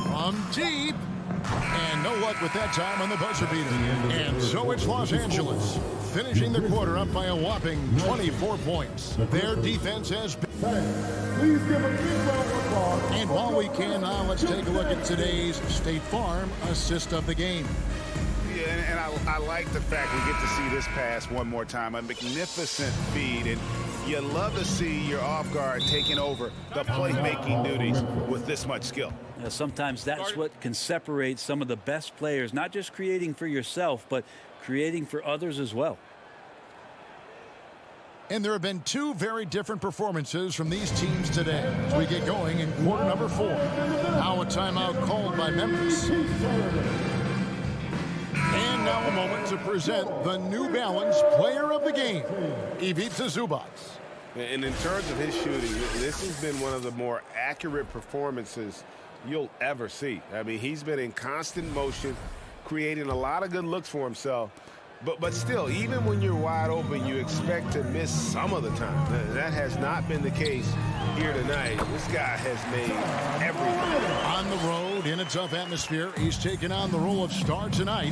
Speaker 1: From deep. And no luck with that time on the buzzer beater. And so it's Los Angeles, finishing the quarter up by a whopping 24 points. Their defense has been...
Speaker 5: Please give a big round of applause.
Speaker 1: And while we can now, let's take a look at today's State Farm assist of the game.
Speaker 6: Yeah, and I like the fact we get to see this pass one more time. A magnificent feed, and you love to see your off guard taking over the playmaking duties with this much skill.
Speaker 14: Sometimes that's what can separate some of the best players, not just creating for yourself, but creating for others as well.
Speaker 1: And there have been 2 very different performances from these teams today as we get going in quarter number 4. Now a timeout called by Memphis. And now a moment to present the New Balance Player of the Game, Ivica Zubac.
Speaker 11: And in terms of his shooting, this has been one of the more accurate performances you'll ever see. I mean, he's been in constant motion, creating a lot of good looks for himself. But still, even when you're wide open, you expect to miss some of the time. That has not been the case here tonight. This guy has made everything.
Speaker 1: On the road, in a tough atmosphere, he's taken on the role of star tonight.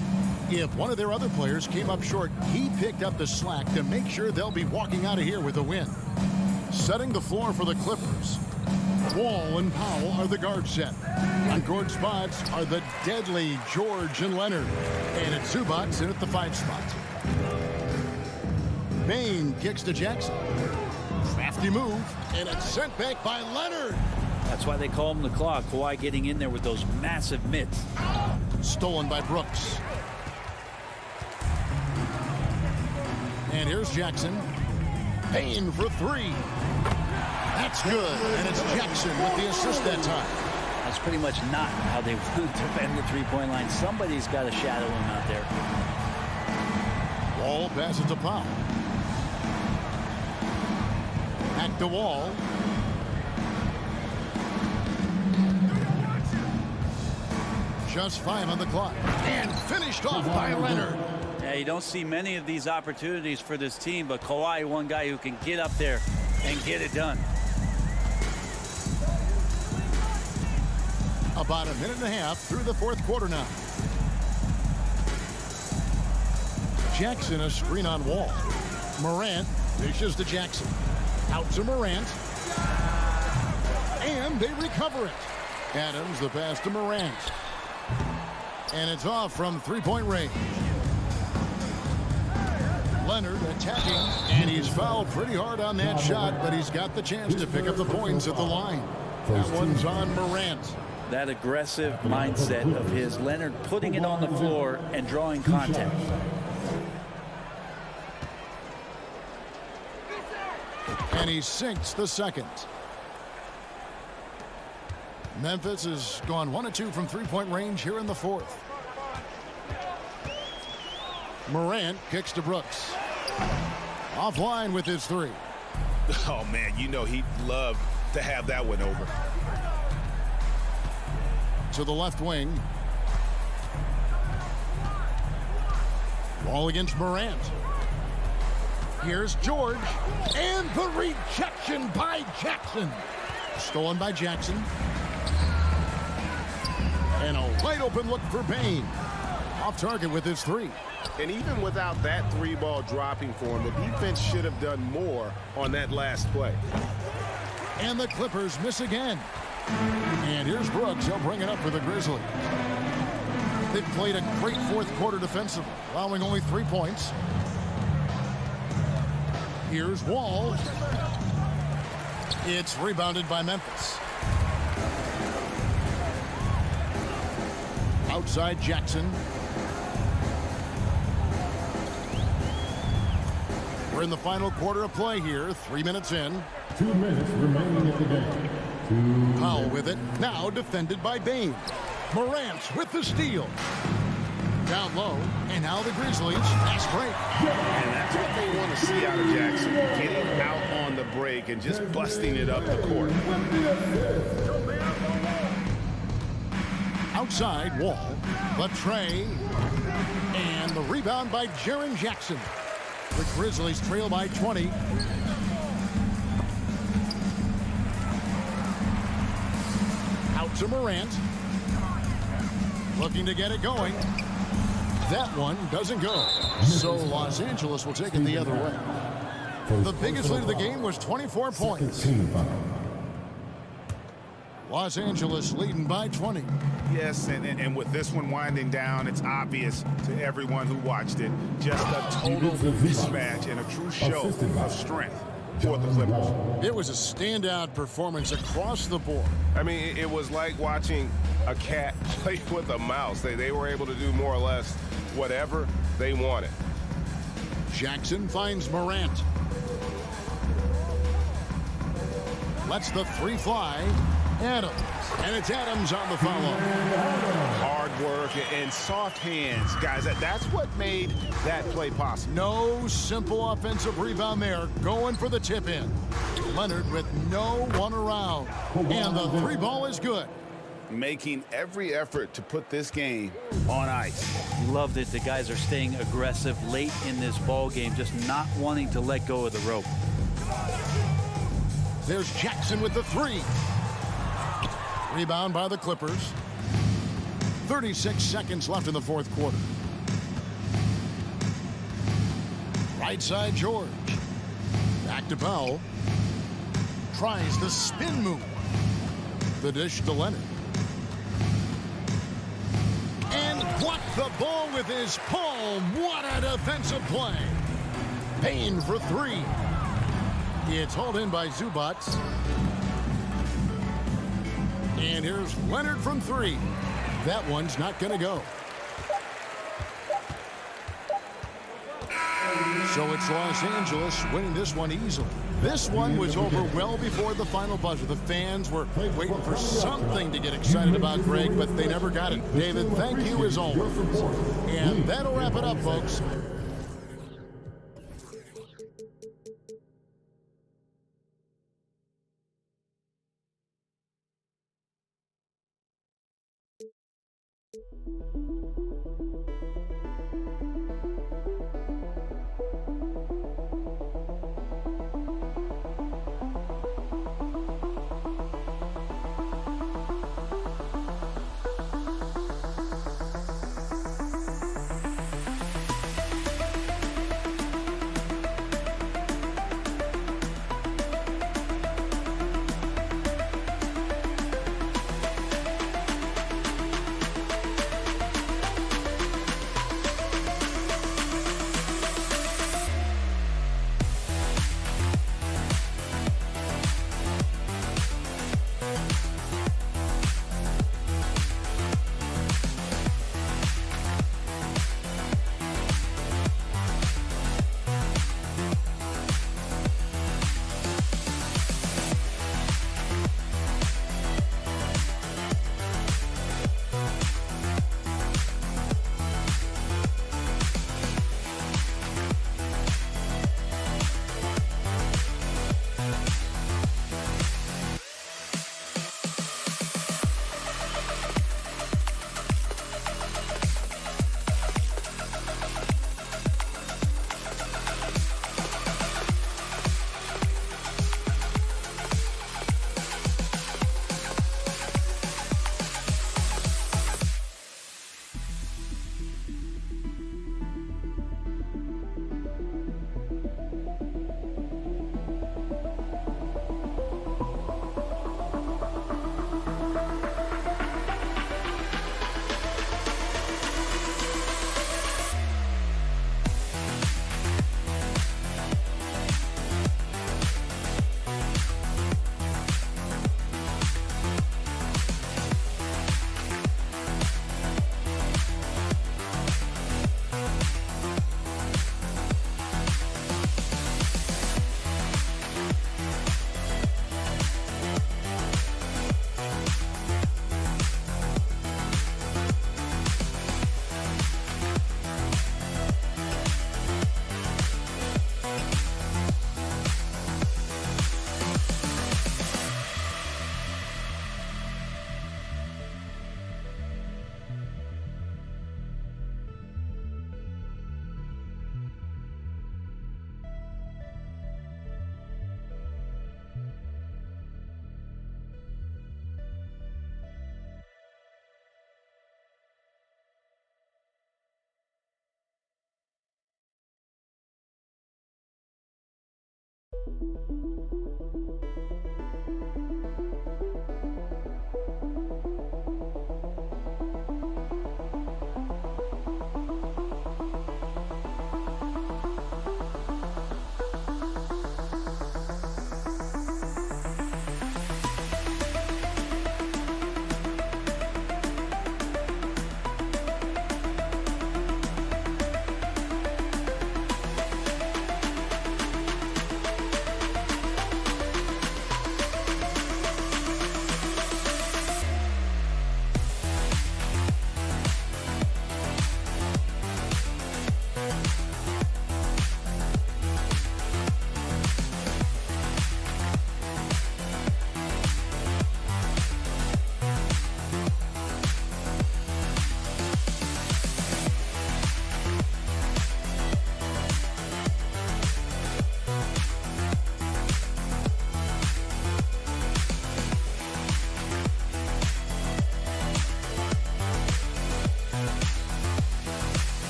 Speaker 1: If one of their other players came up short, he picked up the slack to make sure they'll be walking out of here with a win. Setting the floor for the Clippers, Wall and Powell are the guard set. On court spots are the deadly George and Leonard. And it's Zubac in at the 5 spot. Bain kicks to Jackson. Crafty move, and it's sent back by Leonard.
Speaker 14: That's why they call him the clock. Kawhi getting in there with those massive mitts.
Speaker 1: Stolen by Brooks. And here's Jackson. Bain for 3. That's good, and it's Jackson with the assist that time.
Speaker 14: That's pretty much not how they would defend the three-point line. Somebody's got to shadow him out there.
Speaker 1: Wall passes to Powell. Back to Wall. Just 5 on the clock. And finished off by Leonard.
Speaker 14: Yeah, you don't see many of these opportunities for this team, but Kawhi, one guy who can get up there and get it done.
Speaker 1: About a minute and a half through the 4th quarter now. Jackson a screen on Wall. Morant dishes to Jackson. Out to Morant. And they recover it. Adams the pass to Morant. And it's off from 3-point range. Leonard attacking, and he's fouled pretty hard on that shot, but he's got the chance to pick up the points at the line. That one's on Morant.
Speaker 14: That aggressive mindset of his, Leonard putting it on the floor and drawing contact.
Speaker 1: And he sinks the second. Memphis has gone 1 of 2 from 3-point range here in the 4th. Morant kicks to Brooks. Offline with his 3.
Speaker 6: Oh, man, you know he'd love to have that one over.
Speaker 1: To the left wing. Ball against Morant. Here's George. And the rejection by Jackson. Stolen by Jackson. And a wide open look for Bain. Off target with his 3.
Speaker 11: And even without that 3-ball dropping for him, the defense should have done more on that last play.
Speaker 1: And the Clippers miss again. And here's Brooks. He'll bring it up for the Grizzlies. They've played a great 4th quarter defensively, allowing only 3 points. Here's Wall. It's rebounded by Memphis. Outside Jackson. We're in the final quarter of play here, 3 minutes in.
Speaker 5: 2 minutes remaining in the game.
Speaker 1: Powell with it, now defended by Bain. Morant with the steal. Down low, and now the Grizzlies, fast break.
Speaker 6: And that's what they want to see out of Jackson, getting out on the break and just busting it up the court.
Speaker 1: Outside Wall, Latre, and the rebound by Jaren Jackson. The Grizzlies trail by 20. Out to Morant. Looking to get it going. That one doesn't go. So Los Angeles will take it the other way. The biggest lead of the game was 24 points. Los Angeles leading by 20.
Speaker 6: Yes, and with this one winding down, it's obvious to everyone who watched it. Just a total mismatch and a true show of strength for the Clippers.
Speaker 1: It was a standout performance across the board.
Speaker 15: I mean, it was like watching a cat play with a mouse. They were able to do more or less whatever they wanted.
Speaker 1: Jackson finds Morant. Lets the three fly. Adams. And it's Adams on the follow.
Speaker 6: Hard work and soft hands. Guys, that's what made that play possible.
Speaker 1: No simple offensive rebound there. Going for the tip in. Leonard with no one around. And the three ball is good.
Speaker 6: Making every effort to put this game on ice.
Speaker 14: You love that the guys are staying aggressive late in this ball game, just not wanting to let go of the rope.
Speaker 1: There's Jackson with the three. Rebound by the Clippers. 36 seconds left in the fourth quarter. Right side George. Back to Powell. Tries the spin move. The dish to Leonard. And blocked the ball with his palm. What a defensive play. Payne for three. It's hauled in by Zubac. And here's Leonard from three. That one's not going to go. So it's Los Angeles winning this one easily. This one was over well before the final buzzer. The fans were waiting for something to get excited about, Greg, but they never got it. David, thank you as always. And that'll wrap it up, folks.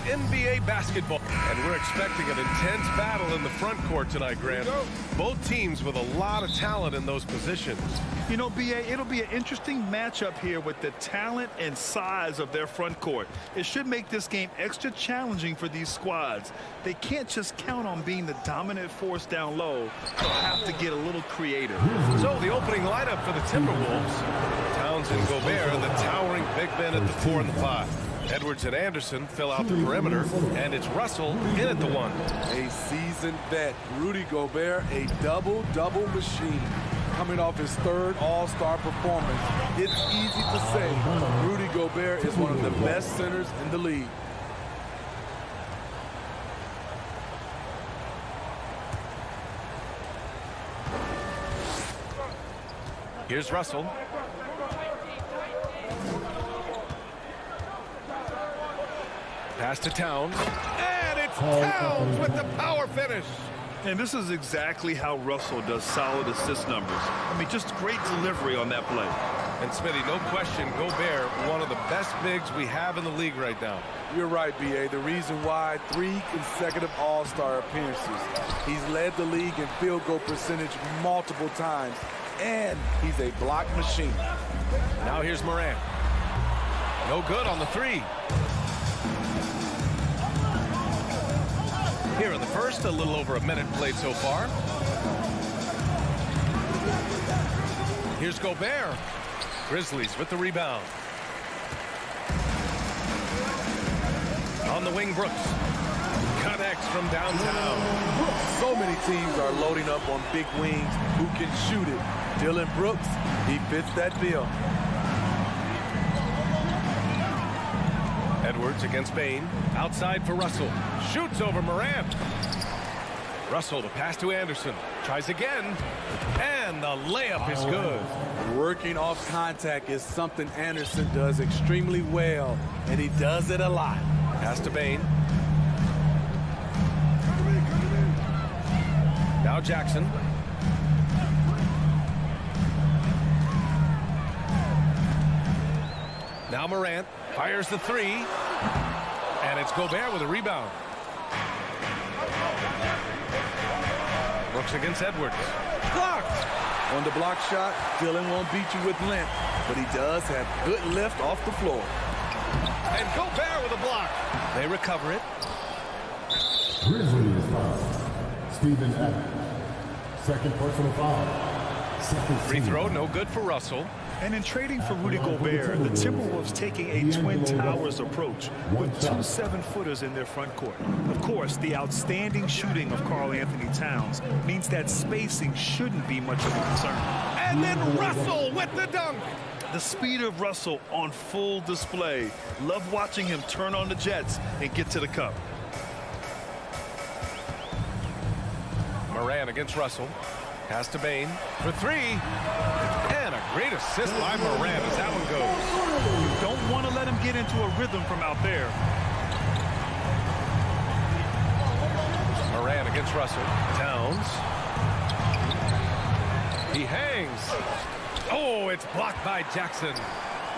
Speaker 7: NBA basketball. And we're expecting an intense battle in the front court tonight, Grant. Both teams with a lot of talent in those positions.
Speaker 8: You know, B.A., it'll be an interesting matchup here with the talent and size of their front court. It should make this game extra challenging for these squads. They can't just count on being the dominant force down low. They'll have to get a little creative.
Speaker 7: So the opening lineup for the Timberwolves. Townsend, Gobert, the towering big men at the 4 and the 5. Edwards and Anderson fill out the perimeter, and it's Russell in at the 1.
Speaker 3: A seasoned vet, Rudy Gobert, a double-double machine. Coming off his third All-Star performance, it's easy to say Rudy Gobert is one of the best centers in the league.
Speaker 7: Here's Russell. Pass to Towns. And it's Towns with the power finish.
Speaker 8: And this is exactly how Russell does solid assist numbers. I mean, just great delivery on that play.
Speaker 7: And Smitty, no question, Gobert, one of the best bigs we have in the league right now.
Speaker 3: You're right, B.A. The reason why 3 consecutive All-Star appearances. He's led the league in field goal percentage multiple times, and he's a block machine.
Speaker 7: Now here's Morant. No good on the 3. Here in the first, a little over a minute played so far. Here's Gobert. Grizzlies with the rebound. On the wing, Brooks. Connects from downtown.
Speaker 3: So many teams are loading up on big wings who can shoot it. Dylan Brooks, he fits that bill.
Speaker 7: Edwards against Bain. Outside for Russell. Shoots over Morant. Russell, the pass to Anderson. Tries again. And the layup is good.
Speaker 3: Working off contact is something Anderson does extremely well, and he does it a lot.
Speaker 7: Pass to Bain. Now Jackson. Now Morant fires the 3. And it's Gobert with a rebound. Brooks against Edwards. Blocked.
Speaker 3: On the block shot, Dylan won't beat you with length, but he does have good lift off the floor.
Speaker 7: And Gobert with a block. They recover it.
Speaker 5: Grizzlies foul. Steven Adams. Second personal foul.
Speaker 7: Free throw, no good for Russell.
Speaker 8: And in trading for Rudy Gobert, the Timberwolves taking a Twin Towers approach with 2 7-footers in their front court. Of course, the outstanding shooting of Karl Anthony Towns means that spacing shouldn't be much of a concern.
Speaker 7: And then Russell with the dunk.
Speaker 8: The speed of Russell on full display. Love watching him turn on the jets and get to the cup.
Speaker 7: Morant against Russell. Pass to Bain for 3. And a great assist by Morant as that one goes.
Speaker 8: You don't want to let him get into a rhythm from out there.
Speaker 7: Morant against Russell. Towns. He hangs. Oh, it's blocked by Jackson.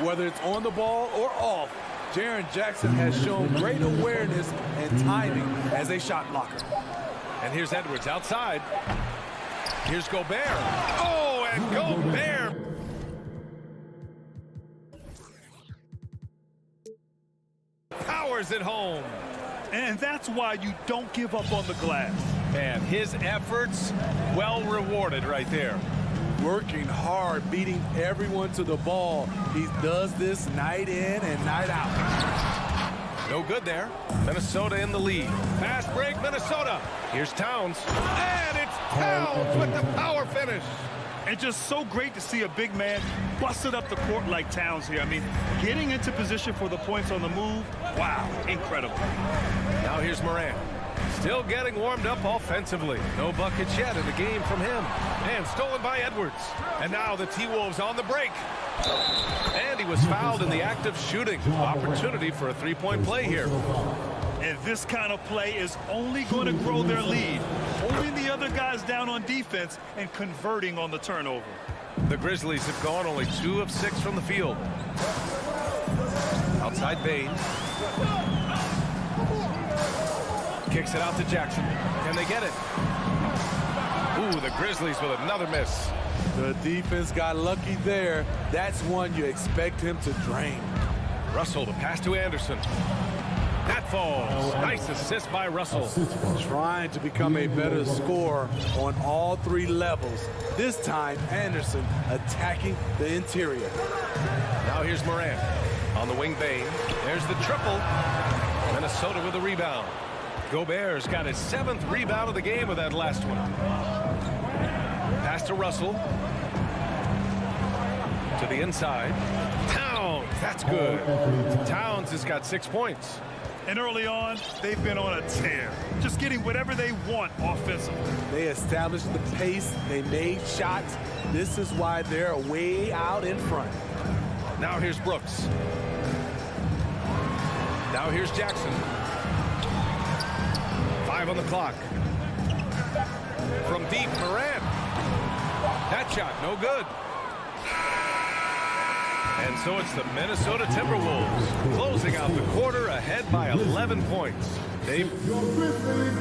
Speaker 3: Whether it's on the ball or off, Jaren Jackson has shown great awareness and timing as a shot blocker.
Speaker 7: And here's Edwards outside. Here's Gobert. Oh, and Gobert. Powers it home.
Speaker 8: And that's why you don't give up on the glass.
Speaker 7: And his efforts well rewarded right there.
Speaker 3: Working hard, beating everyone to the ball. He does this night in and night out.
Speaker 7: No good there. Minnesota in the lead. Fast break, Minnesota. Here's Towns. And it's Towns with the power finish.
Speaker 8: And just so great to see a big man busted up the court like Towns here. I mean, getting into position for the points on the move, wow, incredible.
Speaker 7: Now here's Morant. Still getting warmed up offensively. No buckets yet in the game from him. And stolen by Edwards. And now the T-Wolves on the break. And he was fouled in the act of shooting. Opportunity for a three-point play here.
Speaker 8: And this kind of play is only going to grow their lead. Holding the other guys down on defense and converting on the turnover.
Speaker 7: The Grizzlies have gone only 2 of 6 from the field. Outside Bain. Kicks it out to Jackson. Can they get it? Ooh, the Grizzlies with another miss.
Speaker 3: The defense got lucky there. That's one you expect him to drain.
Speaker 7: Russell, the pass to Anderson. That falls. Nice assist by Russell.
Speaker 3: Trying to become a better scorer on all 3 levels. This time, Anderson attacking the interior.
Speaker 7: Now here's Morant. On the wing, Bain. There's the triple. Minnesota with the rebound. Gobert's got his 7th rebound of the game with that last one. Pass to Russell. To the inside. Towns, that's good. Towns has got 6 points.
Speaker 8: And early on, they've been on a tear, just getting whatever they want offensively.
Speaker 3: They established the pace. They made shots. This is why they're way out in front.
Speaker 7: Now here's Brooks. Now here's Jackson. 5 on the clock. From deep, Morant. That shot, no good. And so it's the Minnesota Timberwolves closing out the quarter ahead by 11 points. Dave?
Speaker 5: Your Grizzlies,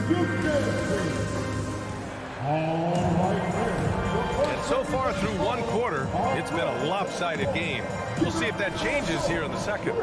Speaker 7: And so far through one quarter, it's been a lopsided game. We'll see if that changes here in the second.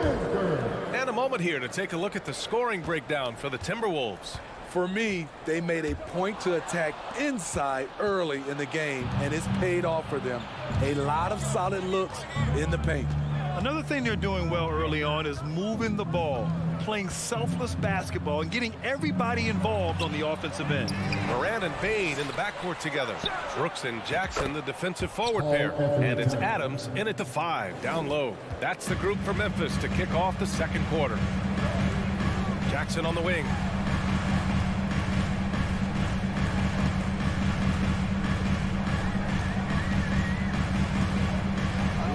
Speaker 7: And a moment here to take a look at the scoring breakdown for the Timberwolves.
Speaker 3: For me, they made a point to attack inside early in the game, and it's paid off for them. A lot of solid looks in the paint.
Speaker 8: Another thing they're doing well early on is moving the ball, playing selfless basketball, and getting everybody involved on the offensive end.
Speaker 7: Morant and Bane in the backcourt together. Brooks and Jackson, the defensive forward pair. And it's Adams in at the 5, down low. That's the group for Memphis to kick off the second quarter. Jackson on the wing.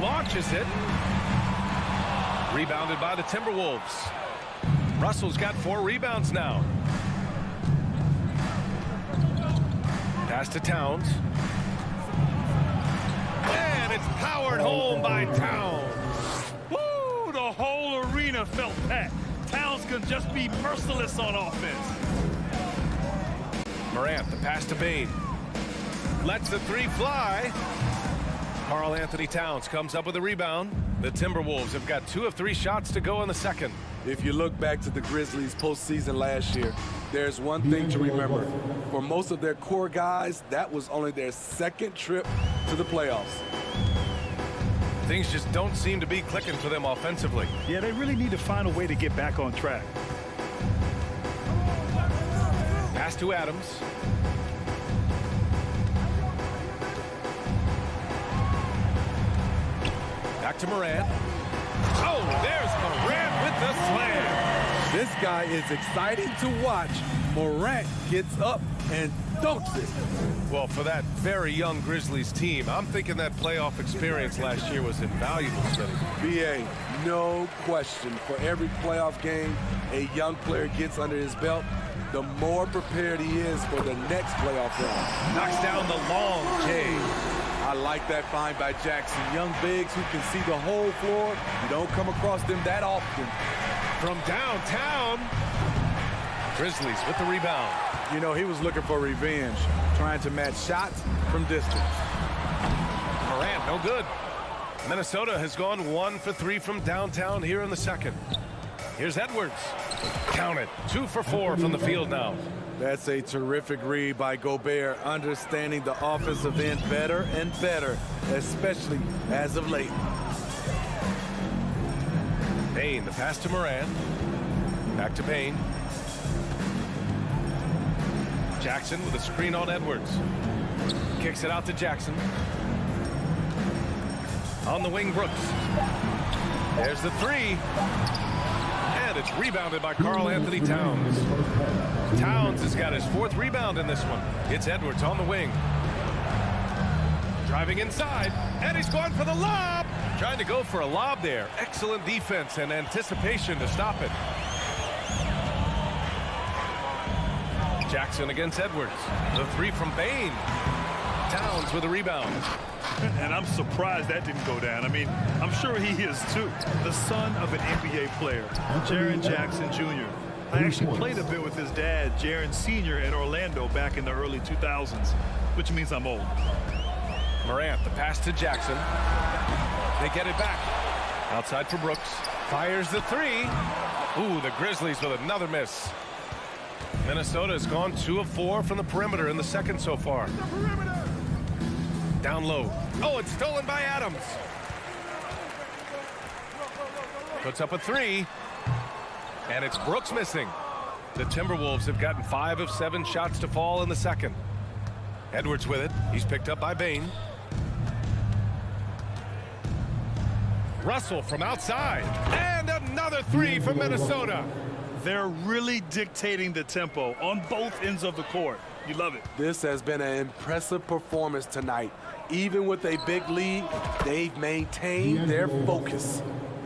Speaker 7: Launches it. Rebounded by the Timberwolves. Russell's got 4 rebounds now. Pass to Towns. And it's powered home by Towns.
Speaker 8: Woo! The whole arena felt packed. Towns can just be merciless on offense.
Speaker 7: Morant, the pass to Bane. Lets the 3 fly. Karl Anthony Towns comes up with a rebound. The Timberwolves have got 2 of 3 shots to go in the second.
Speaker 3: If you look back to the Grizzlies postseason last year, there's one thing to remember. For most of their core guys, that was only their second trip to the playoffs.
Speaker 7: Things just don't seem to be clicking for them offensively.
Speaker 8: Yeah, they really need to find a way to get back on track.
Speaker 7: Pass to Adams. Back to Morant. Oh, there's Morant with the slam.
Speaker 3: This guy is exciting to watch. Morant gets up and dunks it.
Speaker 7: Well, for that very young Grizzlies team, I'm thinking that playoff experience last year was invaluable, Spydi.
Speaker 3: BA, no question. For every playoff game a young player gets under his belt, the more prepared he is for the next playoff run.
Speaker 7: Knocks down the long J.
Speaker 3: I like that find by Jackson. Young bigs who can see the whole floor. You don't come across them that often.
Speaker 7: From downtown, Grizzlies with the rebound.
Speaker 3: You know, he was looking for revenge, trying to match shots from distance.
Speaker 7: Morant, no good. Minnesota has gone 1 for 3 from downtown here in the second. Here's Edwards. Count it. 2 for 4 from the field now.
Speaker 3: That's a terrific read by Gobert, understanding the offensive end better and better, especially as of late.
Speaker 7: Bane, the pass to Morant. Back to Bane. Jackson with a screen on Edwards. Kicks it out to Jackson. On the wing, Brooks. There's the 3. And it's rebounded by Karl Anthony Towns. Towns has got his 4th rebound in this one. It's Edwards on the wing. Driving inside, and he's going for the lob. Trying to go for a lob there. Excellent defense and anticipation to stop it. Jackson against Edwards. The 3 from Bane. Towns with a rebound.
Speaker 8: And I'm surprised that didn't go down. I mean, I'm sure he is too. The son of an NBA player, Jaren Jackson Jr. I actually played a bit with his dad, Jaren Sr. in Orlando back in the early 2000s, which means I'm old.
Speaker 7: Morant, the pass to Jackson. They get it back. Outside for Brooks. Fires the 3. Ooh, the Grizzlies with another miss. Minnesota has gone 2 of 4 from the perimeter in the second so far. Down low. Oh, it's stolen by Adams. Puts up a 3. And it's Brooks missing. The Timberwolves have gotten 5 of 7 shots to fall in the second. Edwards with it. He's picked up by Bane. Russell from outside. And another 3 from Minnesota.
Speaker 8: They're really dictating the tempo on both ends of the court. You love it.
Speaker 3: This has been an impressive performance tonight. Even with a big lead, they've maintained their focus.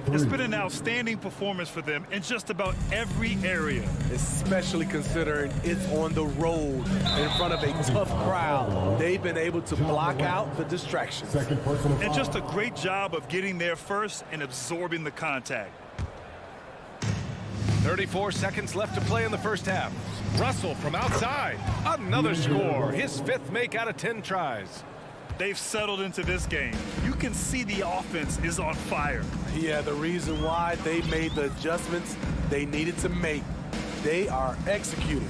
Speaker 8: It's been an outstanding performance for them in just about every area.
Speaker 3: Especially considering it's on the road in front of a tough crowd. They've been able to block out the distractions.
Speaker 8: And just a great job of getting there first and absorbing the contact.
Speaker 7: 34 seconds left to play in the first half. Russell from outside. Another score. His 5th make out of 10 tries.
Speaker 8: They've settled into this game. You can see the offense is on fire.
Speaker 3: Yeah, the reason why they made the adjustments they needed to make. They are executing.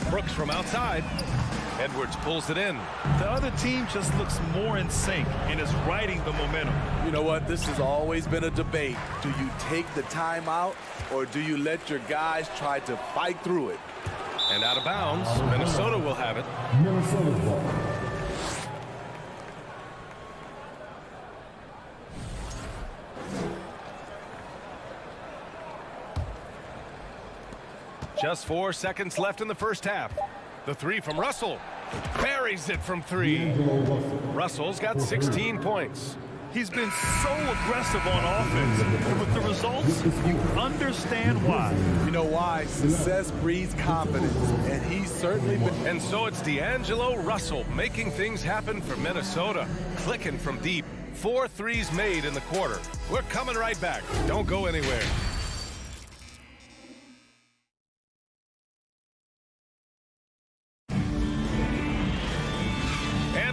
Speaker 7: Brooks from outside. Edwards pulls it in.
Speaker 8: The other team just looks more in sync and is riding the momentum.
Speaker 3: You know what? This has always been a debate. Do you take the timeout or do you let your guys try to fight through it?
Speaker 7: And out of bounds, Minnesota will have it.
Speaker 5: Minnesota's ball.
Speaker 7: Just 4 seconds left in the first half. The 3 from Russell. Buries it from 3. Russell's got 16 points.
Speaker 8: He's been so aggressive on offense. And with the results, you understand why.
Speaker 3: You know why? Success breeds confidence. And he's certainly been.
Speaker 7: And so it's D'Angelo Russell making things happen for Minnesota. Clicking from deep. 4 threes made in the quarter. We're coming right back. Don't go anywhere.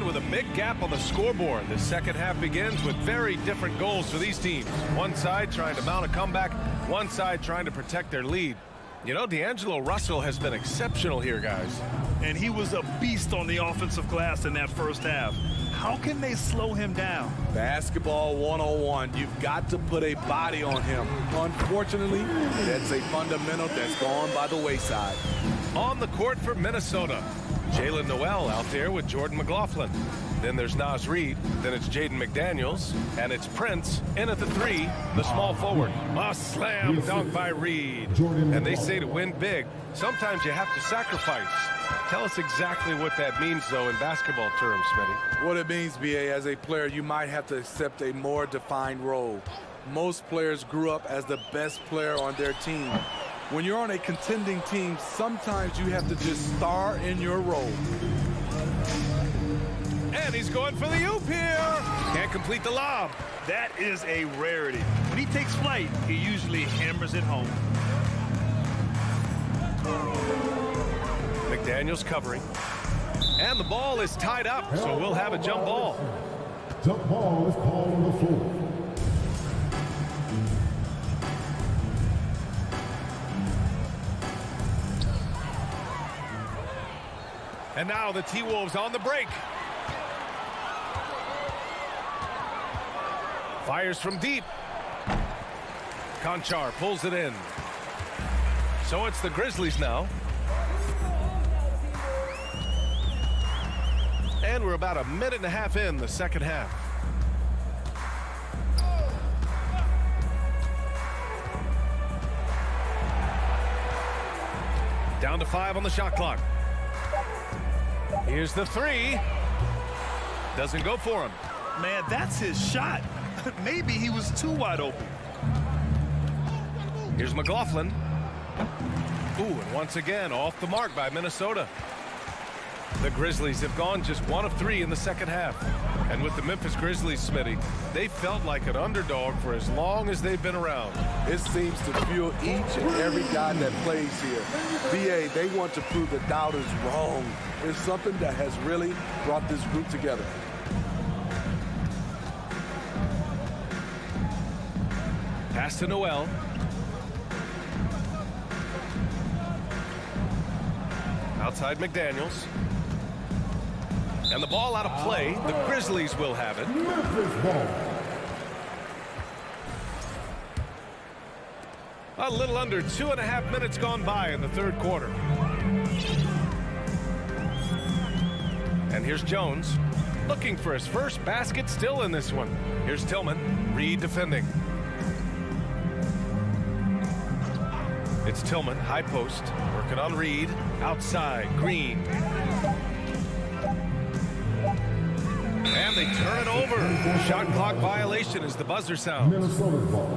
Speaker 7: With a big gap on the scoreboard, the second half begins with very different goals for these teams. One side trying to mount a comeback, one side trying to protect their lead. You know, D'Angelo Russell has been exceptional here, guys.
Speaker 8: And he was a beast on the offensive glass in that first half. How can they slow him down?
Speaker 3: Basketball 101. You've got to put a body on him. Unfortunately, that's a fundamental that's gone by the wayside.
Speaker 7: On the court for Minnesota, Jalen Noel out there with Jordan McLaughlin. Then there's Naz Reid. Then it's Jaden McDaniels. And it's Prince in at the 3, the small forward. A slam dunk by Reid. And they say to win big, sometimes you have to sacrifice. Tell us exactly what that means, though, in basketball terms, Spydi.
Speaker 3: What it means, B.A., as a player, you might have to accept a more defined role. Most players grew up as the best player on their team. When you're on a contending team, sometimes you have to just star in your role.
Speaker 7: And he's going for the oop here. Can't complete the lob.
Speaker 8: That is a rarity. When he takes flight, he usually hammers it home.
Speaker 7: McDaniels covering. And the ball is tied up, so we'll have a jump ball.
Speaker 5: Jump ball is called on the floor.
Speaker 7: And now the T-Wolves on the break. Fires from deep. Conchar pulls it in. So it's the Grizzlies now. And we're about a minute and a half in the second half. Down to 5 on the shot clock. Here's the 3. Doesn't go for him.
Speaker 8: Man, that's his shot. Maybe he was too wide open.
Speaker 7: Here's McLaughlin. Ooh, and once again, off the mark by Minnesota. The Grizzlies have gone just 1 of 3 in the second half. And with the Memphis Grizzlies, Smitty, they felt like an underdog for as long as they've been around.
Speaker 3: It seems to fuel each and every guy that plays here. BA, they want to prove the doubters wrong. It's something that has really brought this group together.
Speaker 7: Pass to Noel. Outside McDaniels. And the ball out of play. The Grizzlies will have it.
Speaker 5: Memphis ball.
Speaker 7: A little under 2.5 minutes gone by in the third quarter. And here's Jones looking for his first basket still in this one. Here's Tillman. Reid defending. It's Tillman, high post, working on Reed, outside, Green. And they turn it over. Shot clock violation as the buzzer sounds.
Speaker 5: Minnesota's ball.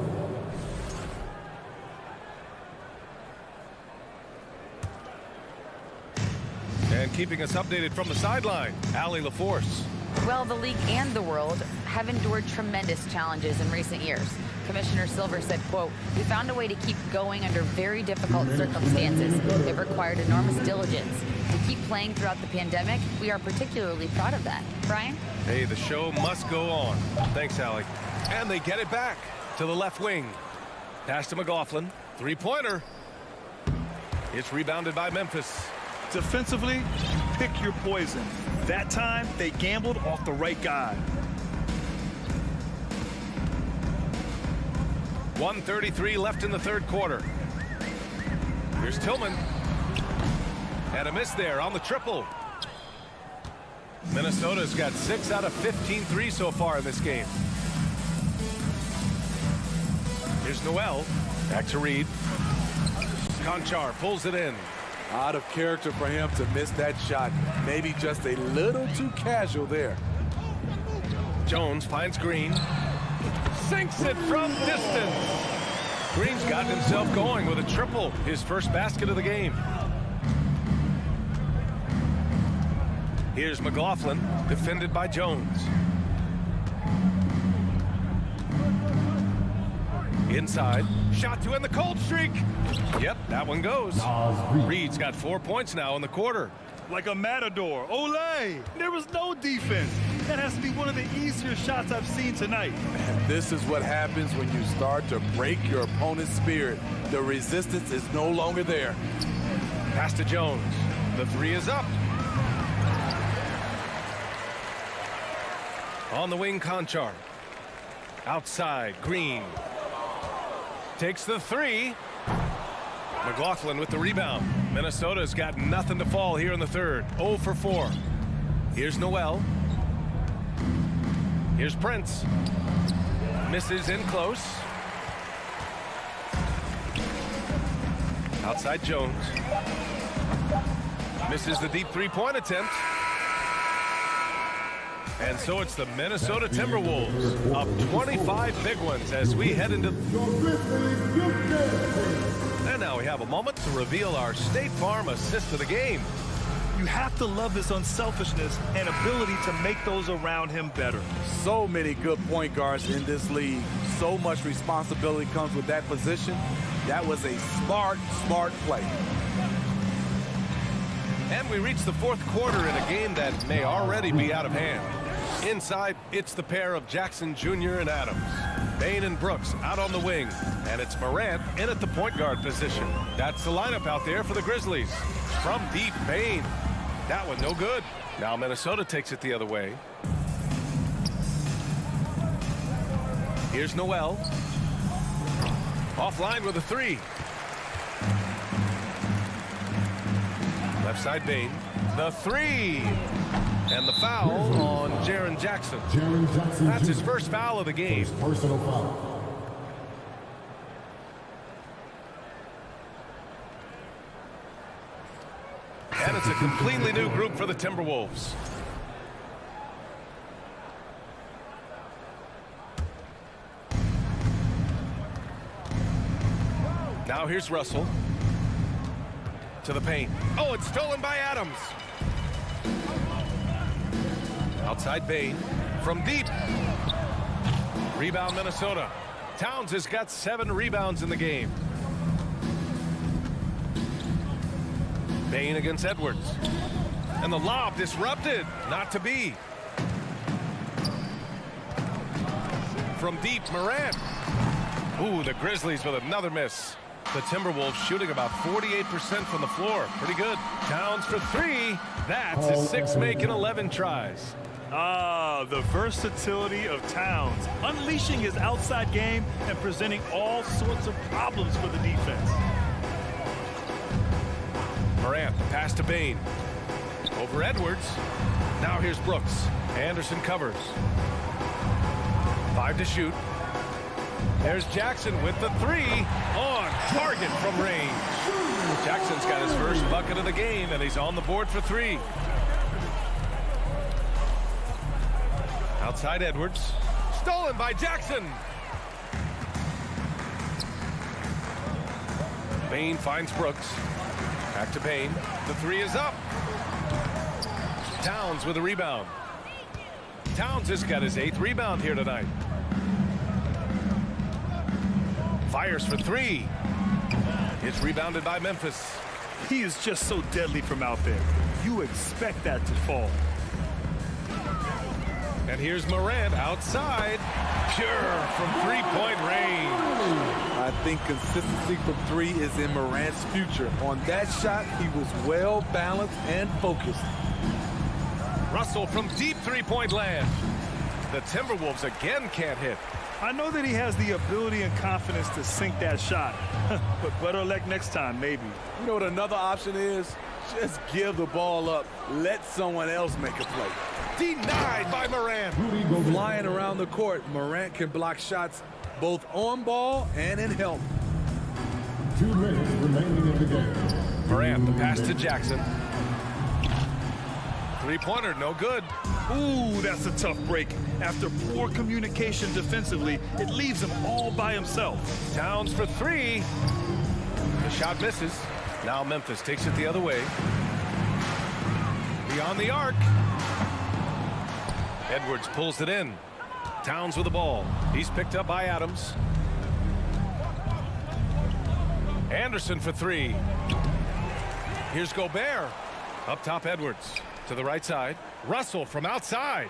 Speaker 7: And keeping us updated from the sideline, Allie LaForce.
Speaker 16: Well, the league and the world have endured tremendous challenges in recent years. Commissioner Silver said, quote, "We found a way to keep going under very difficult circumstances. It required enormous diligence. To keep playing throughout the pandemic, we are particularly proud of that." Brian?
Speaker 7: Hey, the show must go on. Thanks, Allie. And they get it back to the left wing. Pass to McLaughlin. Three-pointer. It's rebounded by Memphis.
Speaker 8: Defensively, pick your poison. That time, they gambled off the right guy.
Speaker 7: 1:33 left in the third quarter. Here's Tillman. And a miss there on the triple. Minnesota's got 6 out of 15 threes so far in this game. Here's Noel. Back to Reed. Conchar pulls it in.
Speaker 3: Out of character for him to miss that shot. Maybe just a little too casual there.
Speaker 7: Jones finds Green. Sinks it from distance. Green's got himself going with a triple. His first basket of the game. Here's McLaughlin, defended by Jones. Inside, shot to end the cold streak. Yep, that one goes. Reed's got 4 points now in the quarter.
Speaker 8: Like a matador. Olay! There was no defense. That has to be one of the easier shots I've seen tonight.
Speaker 3: And this is what happens when you start to break your opponent's spirit. The resistance is no longer there.
Speaker 7: Pass to Jones. The three is up. On the wing, Conchar. Outside, Green. Takes the three. McLaughlin with the rebound. Minnesota's got nothing to fall here in the third. 0 for 4. Here's Noel. Here's Prince. Misses in close. Outside Jones. Misses the deep three-point attempt. And so it's the Minnesota Timberwolves up 25 big ones as we head into... And now we have a moment to reveal our State Farm assist of the game.
Speaker 8: You have to love his unselfishness and ability to make those around him better.
Speaker 3: So many good point guards in this league. So much responsibility comes with that position. That was a smart play.
Speaker 7: And we reach the fourth quarter in a game that may already be out of hand. Inside, it's the pair of Jackson Jr. and Adams. Bain and Brooks out on the wing. And it's Morant in at the point guard position. That's the lineup out there for the Grizzlies. From deep, Bain. That one no good. Now Minnesota takes it the other way. Here's Noel. Offline with a three. Left side Bain. The three. And the foul on Jaren Jackson. That's his first foul of the game.
Speaker 5: Personal foul.
Speaker 7: And it's a completely new group for the Timberwolves. Now here's Russell. To the paint. Oh, it's stolen by Adams. Outside Bain. From deep. Rebound Minnesota. Towns has got 7 rebounds in the game. Bain against Edwards. And the lob disrupted. Not to be. From deep, Morant. Ooh, the Grizzlies with another miss. The Timberwolves shooting about 48% from the floor. Pretty good. Towns for 3. That's his 6 make in 11 tries.
Speaker 8: Ah, the versatility of Towns. Unleashing his outside game and presenting all sorts of problems for the defense.
Speaker 7: Morant, pass to Bain. Over Edwards. Now here's Brooks. Anderson covers. 5 to shoot. There's Jackson with the three on target from range. Jackson's got his first bucket of the game, and he's on the board for three. Outside Edwards. Stolen by Jackson. Bain finds Brooks. Back to Bain. The three is up. Towns with a rebound. Towns has got his 8th rebound here tonight. Fires for three. It's rebounded by Memphis.
Speaker 8: He is just so deadly from out there. You expect that to fall.
Speaker 7: And here's Morant outside. Pure from three-point range.
Speaker 3: I think consistency from three is in Morant's future. On that shot, he was well balanced and focused.
Speaker 7: Russell from deep three-point land. The Timberwolves again can't hit.
Speaker 8: I know that he has the ability and confidence to sink that shot, but better luck next time, maybe.
Speaker 3: You know what another option is? Just give the ball up. Let someone else make a play.
Speaker 7: Denied by Morant.
Speaker 3: Flying around the court, Morant can block shots both on ball and in help.
Speaker 5: 2 minutes remaining in the game.
Speaker 7: Morant, the pass to Jackson. Three-pointer, no good.
Speaker 8: Ooh, that's a tough break. After poor communication defensively, it leaves him all by himself.
Speaker 7: Towns for three. The shot misses. Now Memphis takes it the other way. Beyond the arc. Edwards pulls it in. Towns with the ball. He's picked up by Adams. Anderson for three. Here's Gobert. Up top, Edwards. To the right side. Russell from outside.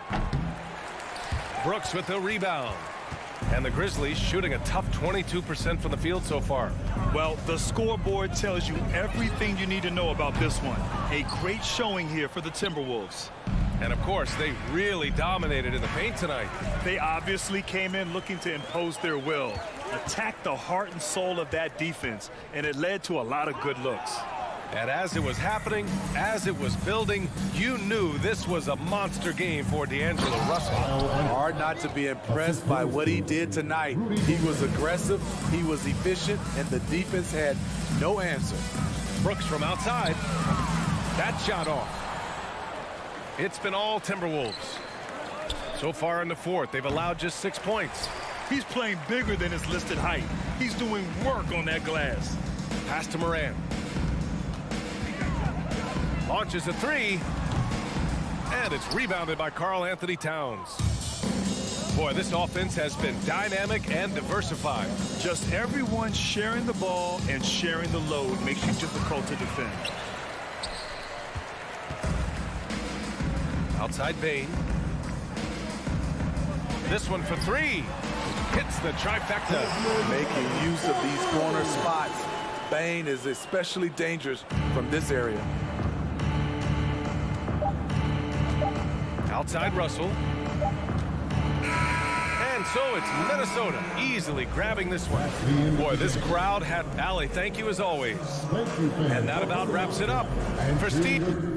Speaker 7: Brooks with the rebound. And the Grizzlies shooting a tough 22% from the field so far.
Speaker 8: Well, the scoreboard tells you everything you need to know about this one. A great showing here for the Timberwolves.
Speaker 7: And of course, they really dominated in the paint tonight.
Speaker 8: They obviously came in looking to impose their will, attack the heart and soul of that defense, and it led to a lot of good looks.
Speaker 7: And as it was happening, as it was building, you knew this was a monster game for D'Angelo Russell.
Speaker 3: Hard not to be impressed by what he did tonight. He was aggressive, he was efficient, and the defense had no answer.
Speaker 7: Brooks from outside. That shot off. It's been all Timberwolves. So far in the fourth, they've allowed just 6 points.
Speaker 8: He's playing bigger than his listed height. He's doing work on that glass.
Speaker 7: Pass to Morant. Launches a three. And it's rebounded by Karl-Anthony Towns. Boy, this offense has been dynamic and diversified.
Speaker 8: Just everyone sharing the ball and sharing the load makes you difficult to defend.
Speaker 7: Outside Bain. This one for three. Hits the trifecta.
Speaker 3: Making use of these corner spots. Bain is especially dangerous from this area.
Speaker 7: Outside Russell. And so it's Minnesota easily grabbing this one. Boy, this crowd had Allie, thank you as always. And that about wraps it up. For Steve.